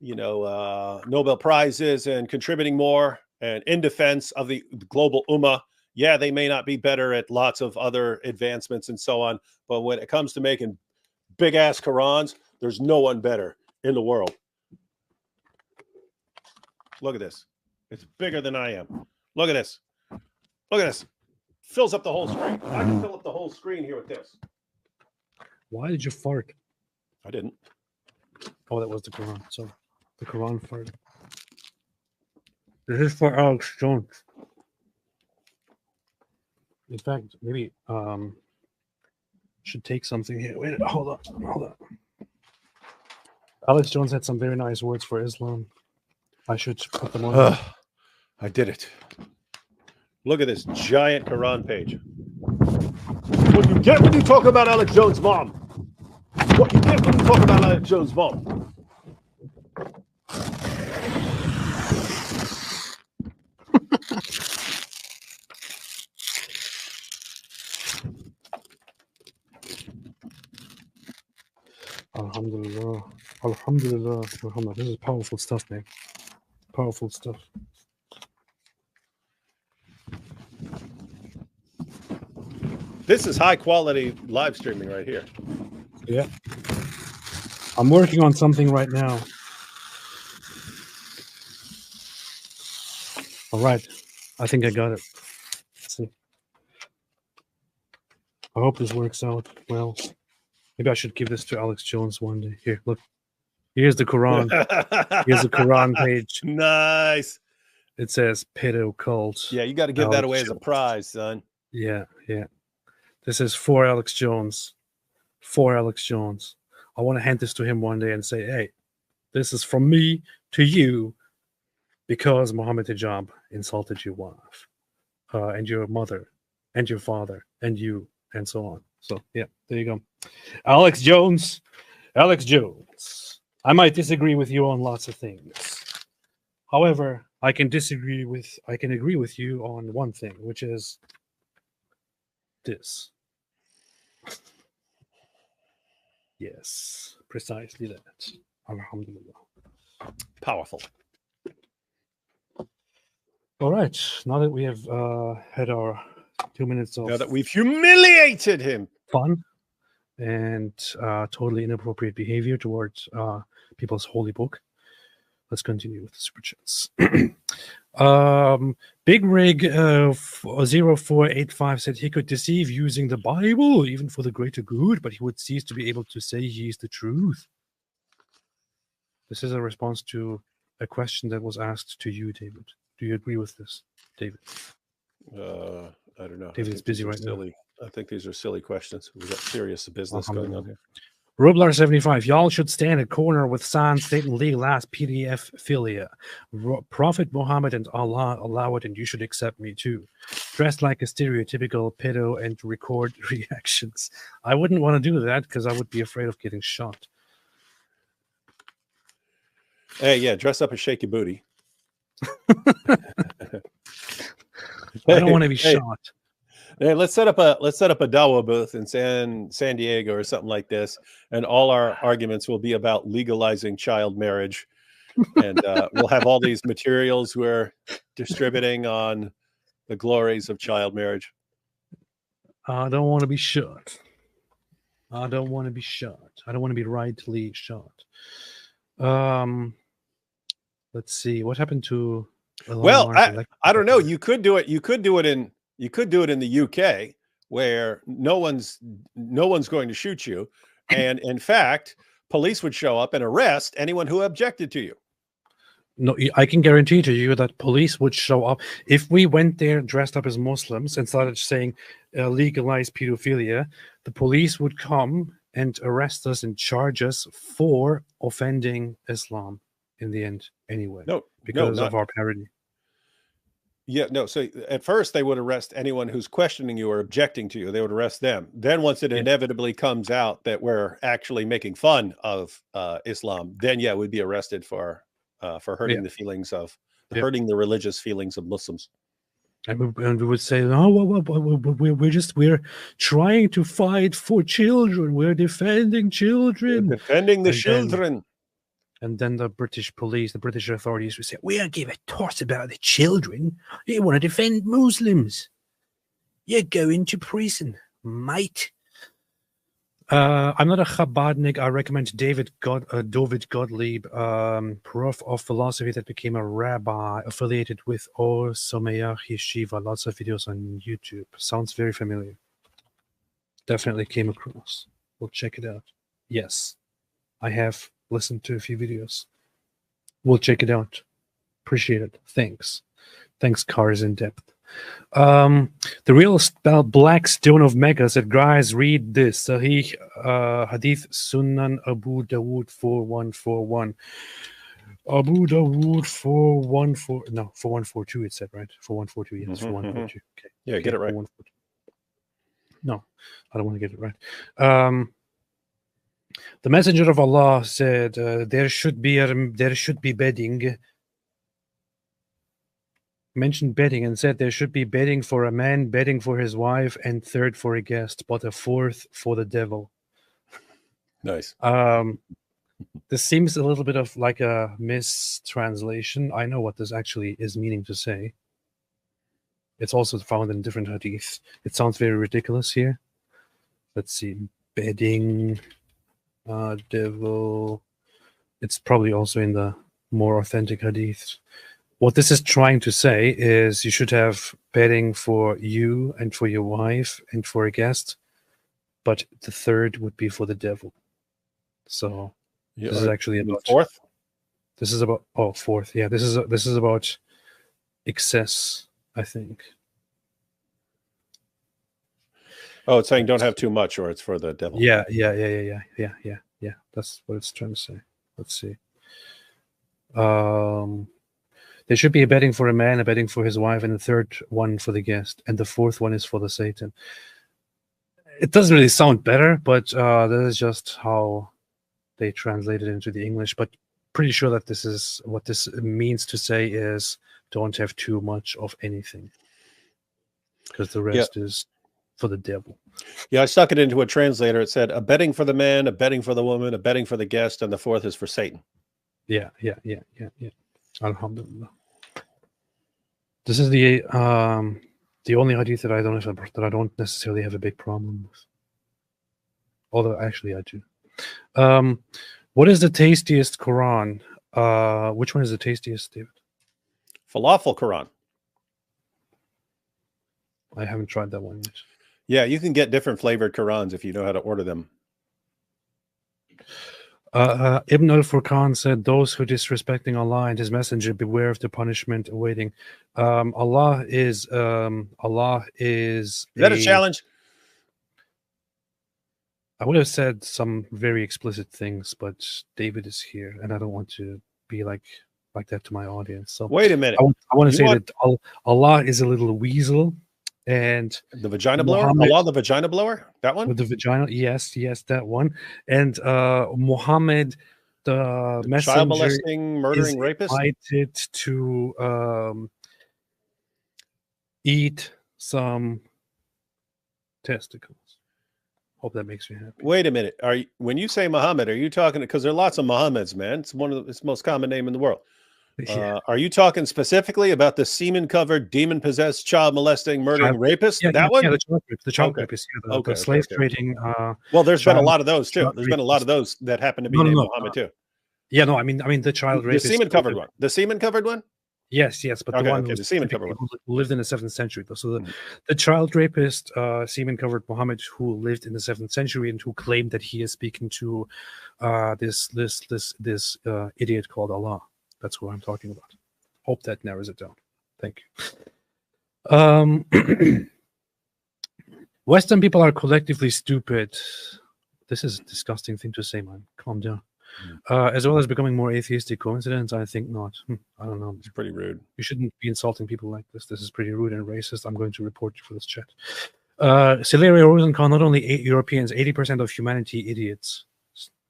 Nobel prizes and contributing more?" And in defense of the global ummah, yeah, they may not be better at lots of other advancements and so on, but when it comes to making big ass Qurans, there's no one better in the world. Look at this. It's bigger than I am. Look at this. Look at this. Fills up the whole screen. I can fill up the whole screen here with this. Why did you fart? I didn't. Oh, that was the Quran. So the Quran fart. This is for Alex Jones. In fact, maybe should take something here. Wait, hold on. Alex Jones had some very nice words for Islam. I should put them on. I did it. Look at this giant Quran page. What you get when you talk about Alex Jones' mom. What you get when you talk about Alex Jones' mom. Alhamdulillah. Alhamdulillah. Alhamdulillah. This is powerful stuff, man. Powerful stuff. This is high quality live streaming right here. Yeah. I'm working on something right now. All right. I think I got it. Let's see. I hope this works out well. Maybe I should give this to Alex Jones one day. Here, look. Here's the Quran. Here's the Quran page. Nice. It says pedo cult. Yeah, you got to give that away as a prize, son. Yeah, yeah. This is for Alex Jones. For Alex Jones. I want to hand this to him one day and say, hey, this is from me to you because Mohammed Hijab insulted your wife and your mother and your father and you and so on. So, yeah, there you go. Alex Jones. Alex Jones. I might disagree with you on lots of things. However, I can agree with you on one thing, which is this. Yes, precisely that. Alhamdulillah. Powerful. All right. Now that we have had our 2 minutes of now that we've humiliated him, fun and totally inappropriate behavior towards people's holy book, let's continue with the super chats. Big Rig 0485 said he could deceive using the Bible, even for the greater good, but he would cease to be able to say he is the truth. This is a response to a question that was asked to you, David. Do you agree with this, David? I don't know. David's busy right now. I think these are silly questions. We've got serious business going on here. Roblar75, y'all should stand at corner with San Satan legal ass PDF philia. Prophet Muhammad and Allah allow it, and you should accept me too. Dressed like a stereotypical pedo and record reactions. I wouldn't want to do that because I would be afraid of getting shot. Hey, yeah, dress up and shake your booty. I don't want to be shot. Hey, let's set up a Dawa booth in San Diego or something like this, and all our arguments will be about legalizing child marriage, and we'll have all these materials we're distributing on the glories of child marriage. I don't want to be shot. I don't want to be shot. I don't want to be rightly shot. Let's see what happened to. Well, I don't know. You could do it. You could do it in the UK, where no one's going to shoot you, and in fact, police would show up and arrest anyone who objected to you. No, I can guarantee to you that police would show up if we went there dressed up as Muslims and started saying legalize pedophilia. The police would come and arrest us and charge us for offending Islam in the end, anyway. Because of our parody. Yeah, no. So at first they would arrest anyone who's questioning you or objecting to you. They would arrest them. Then once it inevitably comes out that we're actually making fun of Islam, then we'd be arrested for hurting the feelings of hurting the religious feelings of Muslims. And we would say, "Oh, we're trying to fight for children. We're defending children, defending the children." And then the British police, the British authorities would say, "We don't give a toss about the children. You want to defend Muslims. You're going to prison, mate." I'm not a Chabadnik. I recommend David Gottlieb, prof of philosophy that became a rabbi affiliated with Or Somayach Yeshiva. Lots of videos on YouTube. Sounds very familiar. Definitely came across. We'll check it out. Yes, I have listened to a few videos. We'll check it out. Appreciate it. Thanks, Cars in Depth. The real Black Stone of Mecca said, guys, read this. Sahih Hadith Sunan Abu Dawood 4141. Abu Dawood 4142 it said, right? 4142, yes, 4142. Okay. Yeah, get it right. No, I don't want to get it right. The Messenger of Allah said there should be bedding. Mentioned bedding and said there should be bedding for a man, bedding for his wife, and third for a guest, but a fourth for the devil. Nice. This seems a little bit of like a mistranslation. I know what this actually is meaning to say. It's also found in different hadiths. It sounds very ridiculous here. Let's see. Bedding, devil. It's probably also in the more authentic hadiths. What this is trying to say is you should have bedding for you and for your wife and for a guest, but the third would be for the devil. So this is actually about fourth. This is about fourth. Yeah, this is about excess, I think. Oh, it's saying don't have too much, or it's for the devil. Yeah. That's what it's trying to say. Let's see. There should be a bedding for a man, a bedding for his wife, and the third one for the guest, and the fourth one is for the Satan. It doesn't really sound better, but that is just how they translate it into the English. But pretty sure that this is what this means to say is don't have too much of anything, because the rest is for the devil. Yeah, I stuck it into a translator. It said a bedding for the man, a bedding for the woman, a bedding for the guest, and the fourth is for Satan. Yeah. Alhamdulillah. This is the only hadith that I don't necessarily have a big problem with. Although actually I do. What is the tastiest Quran? Which one is the tastiest, David? Falafel Quran. I haven't tried that one yet. Yeah, you can get different flavored Qurans if you know how to order them. Ibn al-Furqan said, those who disrespecting Allah and His Messenger, beware of the punishment awaiting. Allah is Is that a challenge? I would have said some very explicit things, but David is here, and I don't want to be like that to my audience. So wait a minute. I want to say that Allah is a little weasel, and the vagina blower. Allah, the vagina blower. That one with the vagina. Yes, that one. And Muhammad, the messenger, child molesting, murdering rapist, invited to eat some testicles. Hope that makes me happy. Wait a minute. When you say Muhammad, are you talking, because there are lots of Muhammads, man? It's it's the most common name in the world. Yeah. Are you talking specifically about the semen-covered, demon-possessed, child molesting, murdering rapist? That one? Yeah, the child rapist. Yeah, the slave trading. Well, there's been a lot of those too. There's been a lot of those that happen to be named Muhammad too. Yeah, no, I mean the child rapist. The semen-covered one. The semen-covered one? Yes, but the one the semen-covered one. who lived in the 7th century. So the child rapist, semen-covered Muhammad, who lived in the 7th century and who claimed that he is speaking to this idiot called Allah. That's who I'm talking about. Hope that narrows it down. Thank you. Western people are collectively stupid. This is a disgusting thing to say, man. Calm down. As well as becoming more atheistic. Coincidence? I think not. I don't know. It's pretty rude. You shouldn't be insulting people like this. This is pretty rude and racist. I'm going to report you for this chat. Celeria Rosenkhan, not only Europeans, 80% of humanity idiots.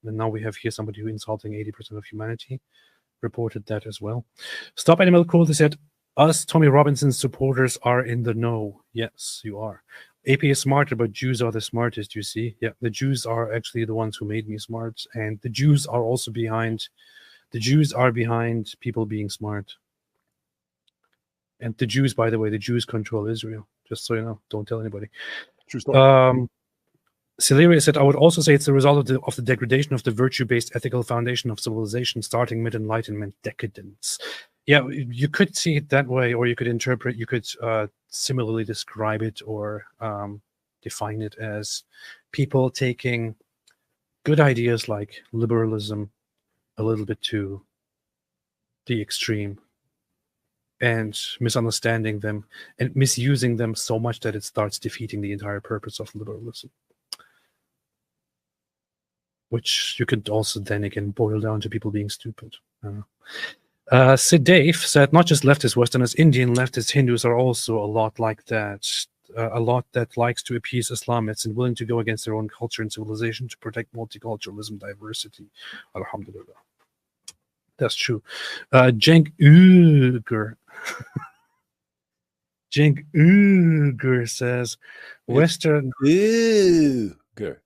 And now we have here somebody who insulting 80% of humanity. Reported that as well. Stop Animal Cruelty said, us Tommy Robinson supporters are in the know. Yes, you are. AP is smarter, but Jews are the smartest, you see. Yeah, the Jews are actually the ones who made me smart, and the Jews are also behind people being smart. And the Jews, by the way, the Jews control Israel. Just so you know, don't tell anybody. True story. Celeria said, I would also say it's the result of the degradation of the virtue-based ethical foundation of civilization, starting mid-Enlightenment decadence. Yeah, you could see it that way, or you could interpret, you could similarly describe it or define it as people taking good ideas like liberalism a little bit to the extreme and misunderstanding them and misusing them so much that it starts defeating the entire purpose of liberalism. Which you could also then again boil down to people being stupid. Sid Dave said, not just leftist Westerners, Indian leftist Hindus are also a lot like that. A lot that likes to appease Islamists and willing to go against their own culture and civilization to protect multiculturalism, diversity. Alhamdulillah. That's true. Cenk Uygur. Cenk Uygur says, Western... Uygur.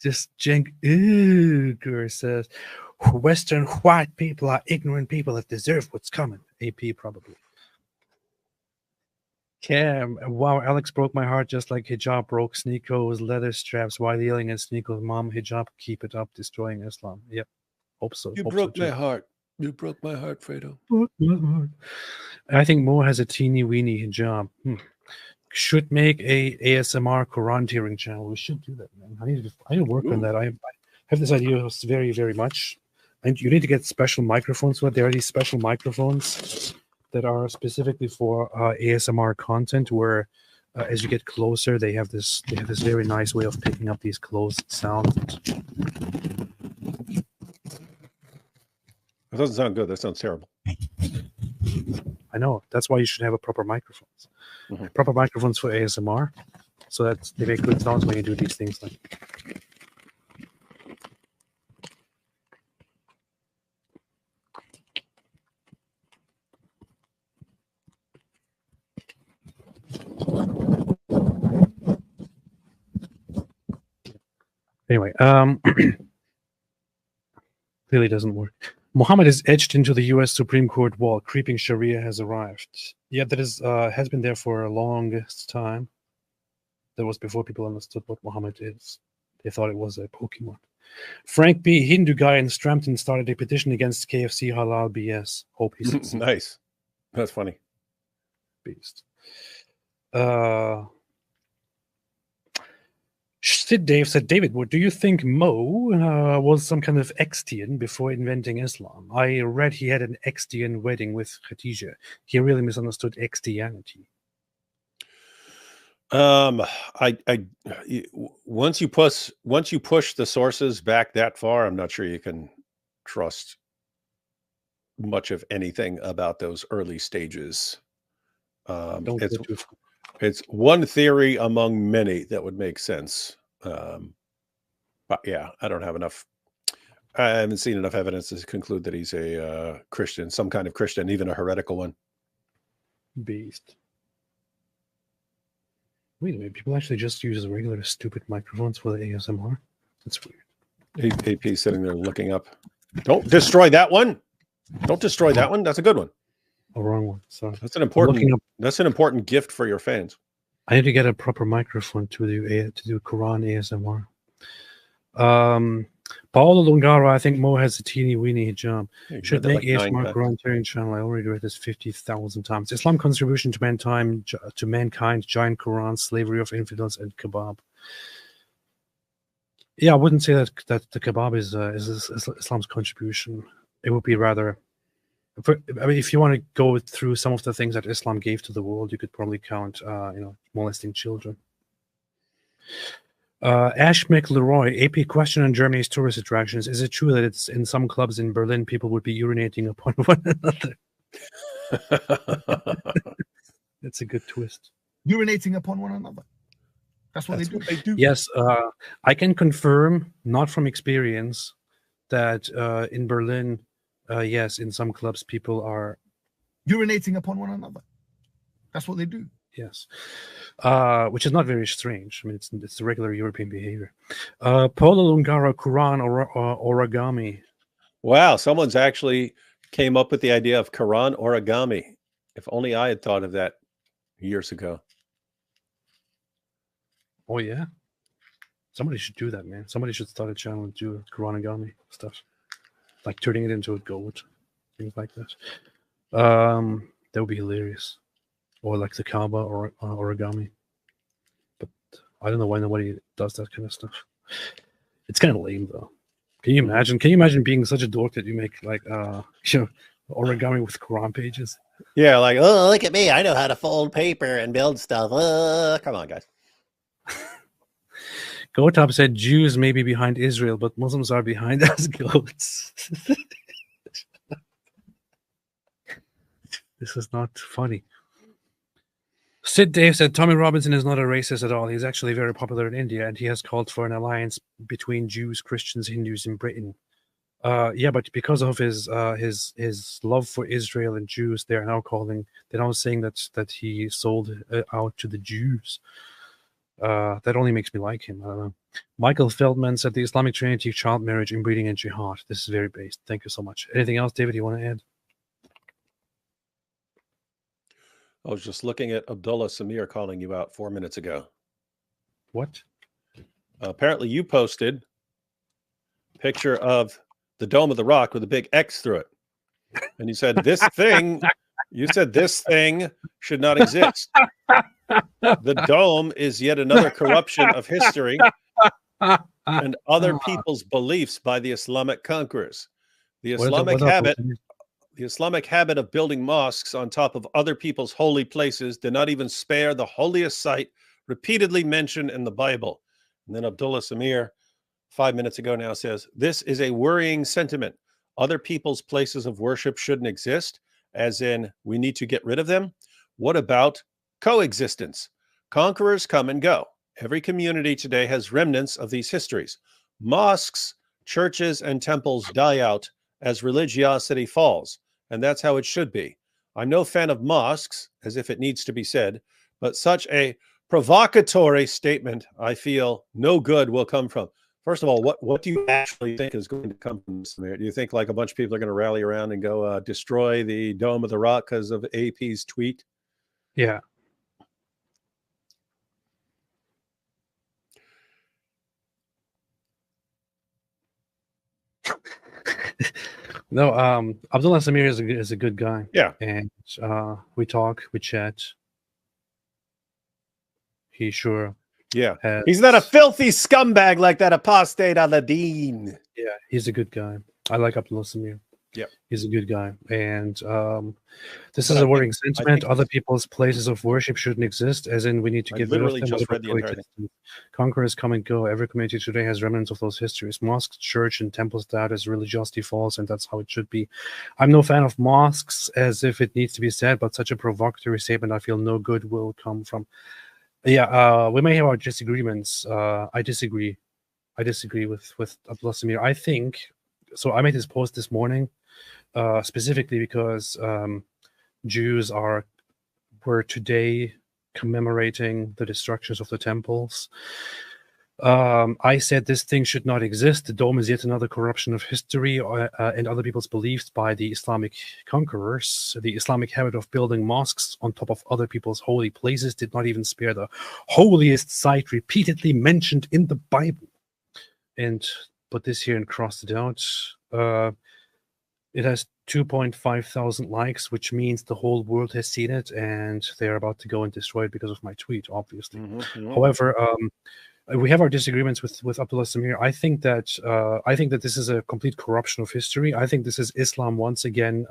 Just Cenk Uygur says, Western white people are ignorant people that deserve what's coming. AP probably. Cam, wow, Alex broke my heart just like Hijab broke Sneako's leather straps while yelling at Sneako's mom, Hijab, keep it up, destroying Islam. Yep. Hope so. You broke my heart. You broke my heart, Fredo. Broke my heart. I think Mo has a teeny weeny hijab. Should make a ASMR Quran tearing channel. We should do that, man. I need to work on that. I have this idea very, very much. And you need to get special microphones. But there are these special microphones that are specifically for ASMR content, where as you get closer, they have this very nice way of picking up these closed sounds. That doesn't sound good. That sounds terrible. I know. That's why you should have a proper microphones. Proper microphones for ASMR, so that they make good sounds when you do these things. Anyway, really doesn't work. Muhammad is etched into the U.S. Supreme Court wall. Creeping Sharia has arrived. Yeah, that is has been there for a longest time. That was before people understood what Muhammad is. They thought it was a Pokemon. Frank B. Hindu guy in Strampton started a petition against KFC halal BS. Hope he succeeds. Nice. That's funny. Beast. Sid Dave said, David, what do you think Mo was some kind of Xtian before inventing Islam? I read he had an Xtian wedding with Khadija. He really misunderstood Xtianity. Once you push the sources back that far, I'm not sure you can trust much of anything about those early stages. It's one theory among many that would make sense. But yeah, I haven't seen enough evidence to conclude that he's a Christian, some kind of Christian, even a heretical one. Beast. Wait a minute, people actually just use regular stupid microphones for the ASMR? That's weird. AP sitting there looking up. Don't destroy that one. Don't destroy that one. That's a good one. Oh, wrong one. Sorry. That's an important gift for your fans. I need to get a proper microphone to do Quran ASMR. Paolo Lungaro, I think Mo has a teeny weeny hijab. Should make ASMR Quran channel. I already read this 50,000 times. Islam contribution to mankind, giant Quran, slavery of infidels, and kebab. Yeah, I wouldn't say that the kebab is Islam's contribution. It would be rather. If you want to go through some of the things that Islam gave to the world, you could probably count, molesting children. Ash McLeroy, AP question on Germany's tourist attractions. Is it true that it's in some clubs in Berlin, people would be urinating upon one another? That's a good twist. Urinating upon one another. That's what they do. Yes, I can confirm, not from experience, that in Berlin, yes, in some clubs, people are urinating upon one another. That's what they do. Yes, which is not very strange. I mean, it's the regular European behavior. Paulo Lungaro, Quran or origami. Wow, someone's actually came up with the idea of Quran origami. If only I had thought of that years ago. Oh yeah, somebody should do that, man. Somebody should start a channel and do Quranigami stuff, like turning it into a goat, things like that. That would be hilarious. Or like the Kaaba or origami. But I don't know why nobody does that kind of stuff. It's kind of lame though. Can you imagine? Can you imagine being such a dork that you make like origami with Quran pages? Yeah, like, oh, look at me. I know how to fold paper and build stuff. Come on, guys. Gotop said Jews may be behind Israel, but Muslims are behind us goats. This is not funny. Sid Dave said Tommy Robinson is not a racist at all. He's actually very popular in India, and he has called for an alliance between Jews, Christians, Hindus in Britain. Yeah, but because of his love for Israel and Jews, they're now saying that he sold out to the Jews. That only makes me like him. I don't know. Michael Feldman said the Islamic Trinity, child marriage, inbreeding, and jihad. This is very based. Thank you so much. Anything else, David, you want to add? I was just looking at Abdullah Samir calling you out 4 minutes ago. What? Apparently you posted a picture of the Dome of the Rock with a big X through it. And you said this thing should not exist. The dome is yet another corruption of history and other people's beliefs by the Islamic conquerors. The Islamic habit of building mosques on top of other people's holy places did not even spare the holiest site repeatedly mentioned in the Bible. And then Abdullah Samir, 5 minutes ago now, says, this is a worrying sentiment. Other people's places of worship shouldn't exist, as in we need to get rid of them. What about coexistence? Conquerors come and go. Every community today has remnants of these histories. Mosques, churches, and temples die out as religiosity falls. And that's how it should be. I'm no fan of mosques, as if it needs to be said, but such a provocatory statement, I feel no good will come from. First of all, what do you actually think is going to come from this? Do you think like a bunch of people are going to rally around and go destroy the Dome of the Rock because of AP's tweet? Yeah. No, Abdullah Samir is a good guy. Yeah. And we talk, we chat. He sure Yeah. has, He's not a filthy scumbag like that apostate Aladdin. yeah, he's a good guy. I like Abdullah Samir. Yep. He's a good guy. And this But is I a worrying think sentiment. Other he's- people's places of worship shouldn't exist, as in we need to I get rid of literally them. just Other read the people entire thing. exist. Conquerors come and go. Every community today has remnants of those histories. Mosque, church, and temple status is religiosity false, and that's how it should be. I'm no fan of mosques, as if it needs to be said, but such a provocatory statement I feel no good will come from. Yeah, we may have our disagreements. I disagree. I disagree with Abdullah Samir. I think so. I made this post this morning specifically because Jews were today commemorating the destructions of the temples. I said this thing should not exist. The dome is yet another corruption of history and other people's beliefs by the Islamic conquerors. The Islamic habit of building mosques on top of other people's holy places did not even spare the holiest site repeatedly mentioned in the Bible. And put this here and crossed it out. It has 2.5 thousand likes, which means the whole world has seen it, and they're about to go and destroy it because of my tweet, obviously. However, we have our disagreements with Abdullah Samir. I think that this is a complete corruption of history. I think this is Islam once again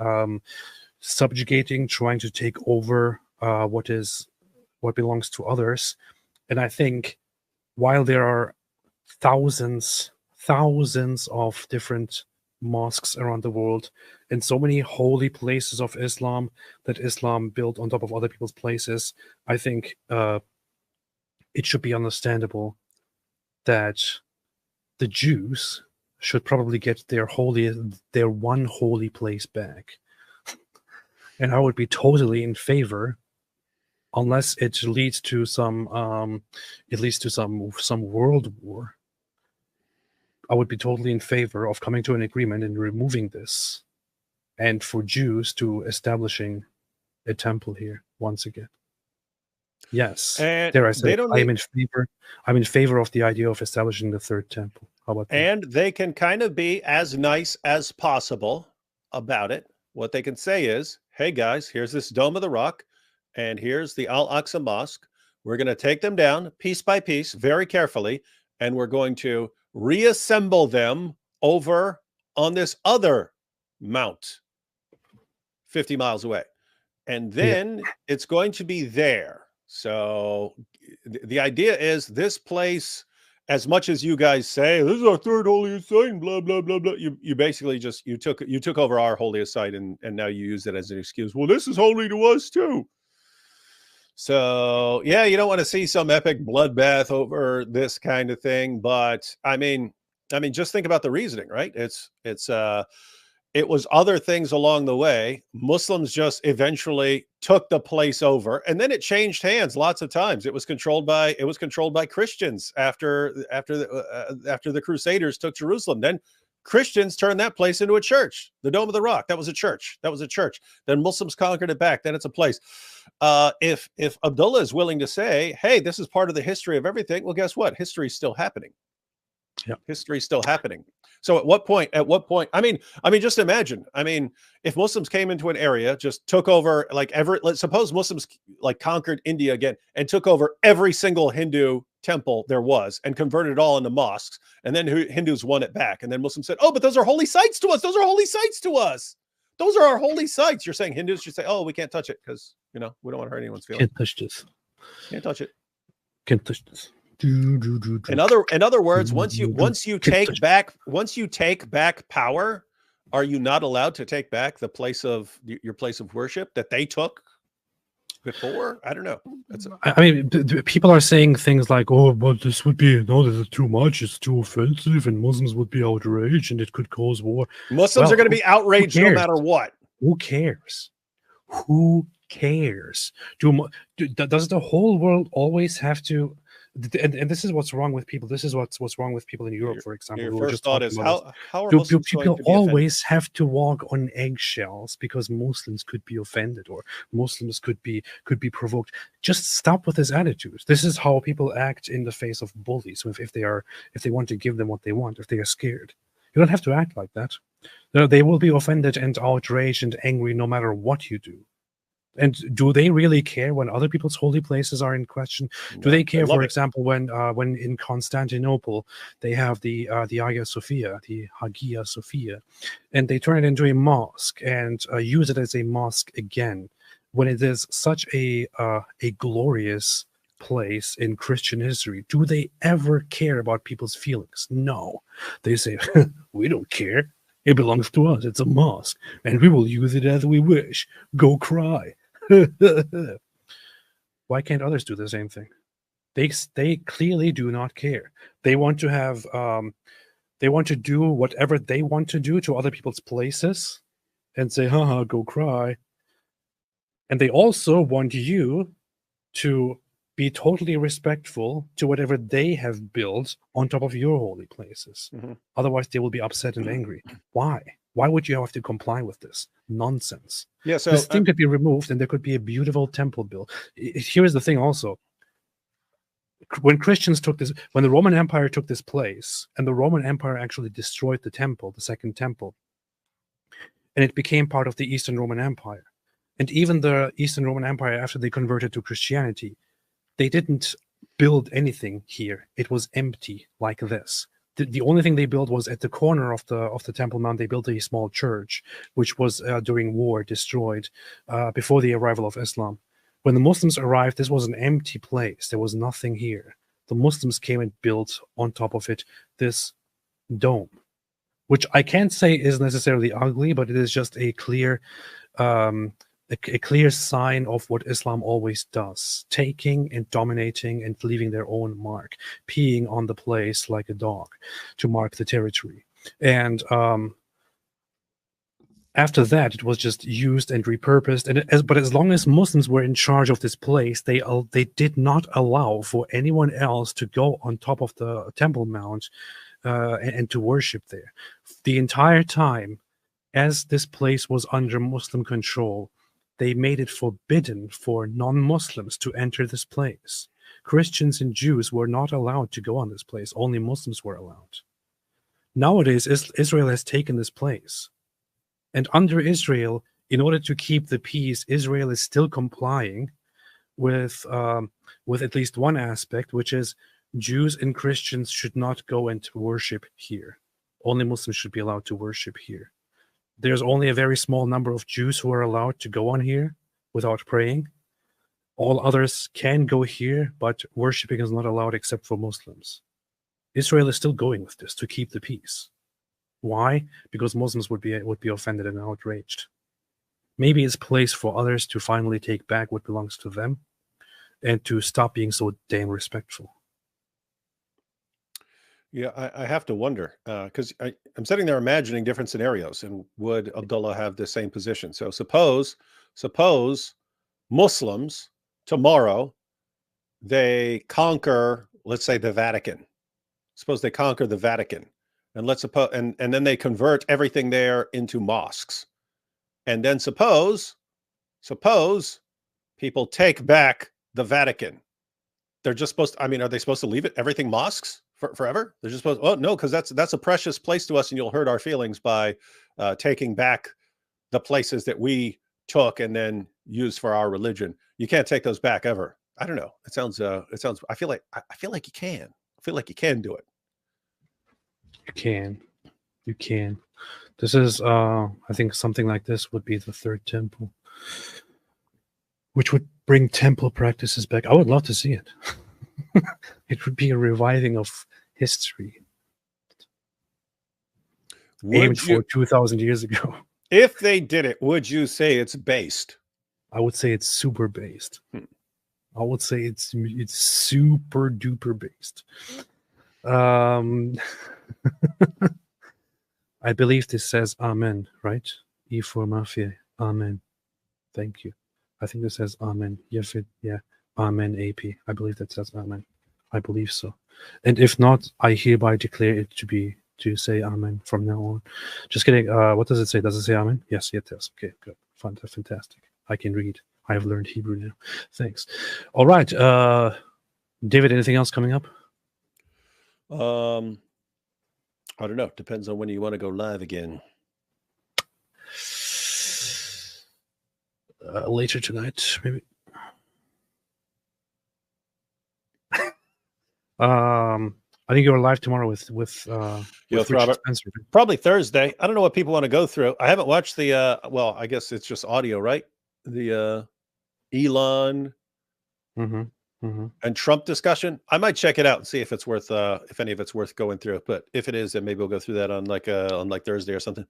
subjugating, trying to take over what belongs to others. And I think while there are thousands of different mosques around the world and so many holy places of Islam that Islam built on top of other people's places, I think it should be understandable that the Jews should probably get their one holy place back. And I would be totally in favor, unless it leads to some world war. I would be totally in favor of coming to an agreement and removing this, and for Jews to establishing a temple here once again. Yes, And there I say they don't I'm need- in favor. I'm in favor of the idea of establishing the third temple. How about that? And they can kind of be as nice as possible about it. What they can say is, hey guys, here's this Dome of the Rock, and here's the Al-Aqsa Mosque. We're going to take them down piece by piece, very carefully, and we're going to reassemble them over on this other mount 50 miles away. And then it's going to be there. So the idea is this place, as much as you guys say, this is our third holiest site, and blah, blah, blah, blah, you basically just, you took over our holiest site and now you use it as an excuse. Well, this is holy to us too. So yeah, you don't want to see some epic bloodbath over this kind of thing. But I mean, just think about the reasoning, right? It was other things along the way. Muslims just eventually took the place over, and then it changed hands lots of times. It was controlled by Christians after the Crusaders took Jerusalem. Then Christians turned that place into a church. The Dome of the Rock, that was a church. Then Muslims conquered it back. Then it's a place. If Abdullah is willing to say, hey, this is part of the history of everything, well, guess what? History is still happening. Yeah. History is still happening. So at what point, I mean, just imagine, if Muslims came into an area, just took over, let's suppose Muslims conquered India again and took over every single Hindu temple there was and converted it all into mosques. And then Hindus won it back. And then Muslims said, oh, but those are holy sites to us. Those are holy sites to us. Those are our holy sites. You're saying Hindus should say, oh, we can't touch it because, we don't want to hurt anyone's feelings. Can't touch this. Can't touch it. Can't touch this. In other words, once you take back power, are you not allowed to take back the place of your place of worship that they took before? I don't know. People are saying things like, "Oh, but this would be this is too much. It's too offensive, and Muslims would be outraged, and it could cause war." Muslims are going to be outraged no matter what. Who cares? Who cares? Does the whole world always have to? And this is what's wrong with people. This is what's wrong with people in Europe, for example. Your first thought is how are do Muslims people going to be always have to walk on eggshells because Muslims could be offended or Muslims could be provoked? Just stop with this attitude. This is how people act in the face of bullies. If they want to give them what they want, if they are scared, you don't have to act like that. They will be offended and outraged and angry no matter what you do. And do they really care when other people's holy places are in question? Do they care, for example, when in Constantinople they have the Hagia Sophia, and they turn it into a mosque and use it as a mosque again, when it is such a glorious place in Christian history? Do they ever care about people's feelings? No. They say, we don't care. It belongs to us. It's a mosque, and we will use it as we wish. Go cry. Why can't others do the same thing? They clearly do not care. They want to have they want to do whatever they want to do to other people's places and say, haha, go cry. And they also want you to be totally respectful to whatever they have built on top of your holy places. Otherwise, they will be upset and angry. Why? Why would you have to comply with this nonsense? Yeah, so this thing could be removed, and there could be a beautiful temple built. Here is the thing also. When Christians took this, when the Roman Empire took this place, and the Roman Empire actually destroyed the temple, the second temple, and it became part of the Eastern Roman Empire. And even the Eastern Roman Empire, after they converted to Christianity, they didn't build anything here. It was empty like this. The only thing they built was at the corner of the Temple Mount. They built a small church, which was during war destroyed before the arrival of Islam. When the Muslims arrived, this was an empty place. There was nothing here. The Muslims came and built on top of it this dome, which I can't say is necessarily ugly, but it is just a clear sign of what Islam always does: taking and dominating and leaving their own mark, peeing on the place like a dog to mark the territory. And after that, it was just used and repurposed. But as long as Muslims were in charge of this place, they did not allow for anyone else to go on top of the Temple Mount and to worship there. The entire time, as this place was under Muslim control, they made it forbidden for non-Muslims to enter this place. Christians and Jews were not allowed to go on this place. Only Muslims were allowed. Nowadays, Israel has taken this place. And under Israel, in order to keep the peace, Israel is still complying with at least one aspect, which is Jews and Christians should not go and worship here. Only Muslims should be allowed to worship here. There's only a very small number of Jews who are allowed to go on here without praying. All others can go here, but worshiping is not allowed except for Muslims. Israel is still going with this to keep the peace. Why? Because Muslims would be offended and outraged. Maybe it's a place for others to finally take back what belongs to them and to stop being so damn respectful. Yeah, I have to wonder, because I'm sitting there imagining different scenarios, and would Abdullah have the same position? So suppose Muslims tomorrow, they conquer, let's say, the Vatican. Suppose they conquer the Vatican, and let's suppose, and then they convert everything there into mosques. And then suppose people take back the Vatican. They're just supposed to, I mean, are they supposed to leave it, everything mosques forever? They're just supposed, oh no, because that's a precious place to us, and you'll hurt our feelings by taking back the places that we took and then used for our religion. You can't take those back ever. I don't know. It sounds I feel like you can. I feel like you can do it. You can. This is I think something like this would be the third temple, which would bring temple practices back. I would love to see it. It would be a reviving of history aimed for 2,000 years ago. If they did it, would you say it's based? I would say it's super based. I would say it's super duper based. I believe this says Amen, right? E for Mafia. Amen. Thank you. I think this says Amen. Yeah. Amen, AP. I believe that says Amen. I believe so. And if not, I hereby declare it to say Amen from now on. Just kidding. What does it say? Does it say Amen? Yes, it does. Okay, good. Fantastic. I can read. I have learned Hebrew now. Thanks. All right. David, anything else coming up? I don't know. Depends on when you want to go live again. later tonight, maybe. I think you're live tomorrow with Yo, Richard Robert. Spencer. Probably Thursday. I don't know what people want to go through. I haven't watched the well, I guess it's just audio, right? The Elon and Trump discussion. I might check it out and see if it's worth if any of it's worth going through. But if it is, then maybe we'll go through that on like Thursday or something.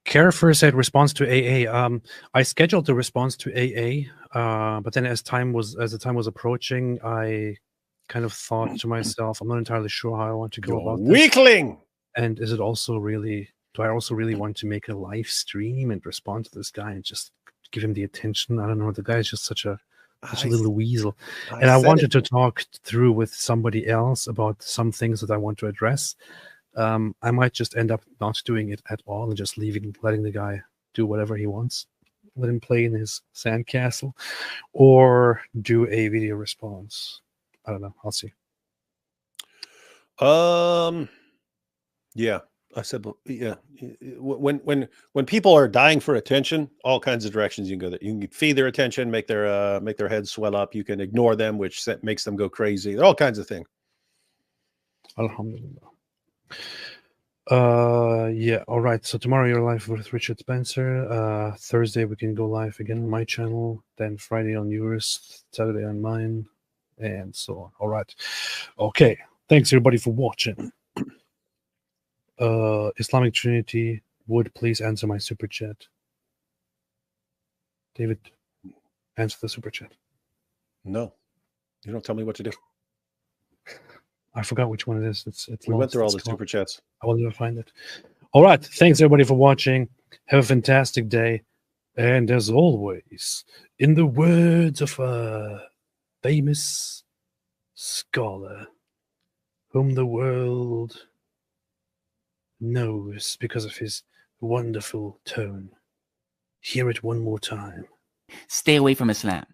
Kara said response to AA. I scheduled the response to AA, but then as the time was approaching, I kind of thought to myself, I'm not entirely sure how I want to go about this. Weakling. And is it also really? Do I also really want to make a live stream and respond to this guy and just give him the attention? I don't know. The guy is just such a little weasel. And I wanted to talk through with somebody else about some things that I want to address. I might just end up not doing it at all and just letting the guy do whatever he wants. Let him play in his sandcastle, or do a video response. I don't know. I'll see. Yeah, I said, yeah. When people are dying for attention, all kinds of directions you can go. There, you can feed their attention, make their heads swell up. You can ignore them, which makes them go crazy. All kinds of things. Alhamdulillah. Yeah, all right. So tomorrow you're live with Richard Spencer. Thursday we can go live again on my channel. Then Friday on yours, Saturday on mine, and so on. All right. Okay. Thanks everybody for watching. Islamic Trinity would please answer my super chat. David, answer the super chat. No, you don't tell me what to do. I forgot which one it is. We went through all the super chats. I will never find it. All right. Thanks everybody for watching. Have a fantastic day. And as always, in the words of a famous scholar whom the world knows because of his wonderful tone, hear it one more time. Stay away from Islam.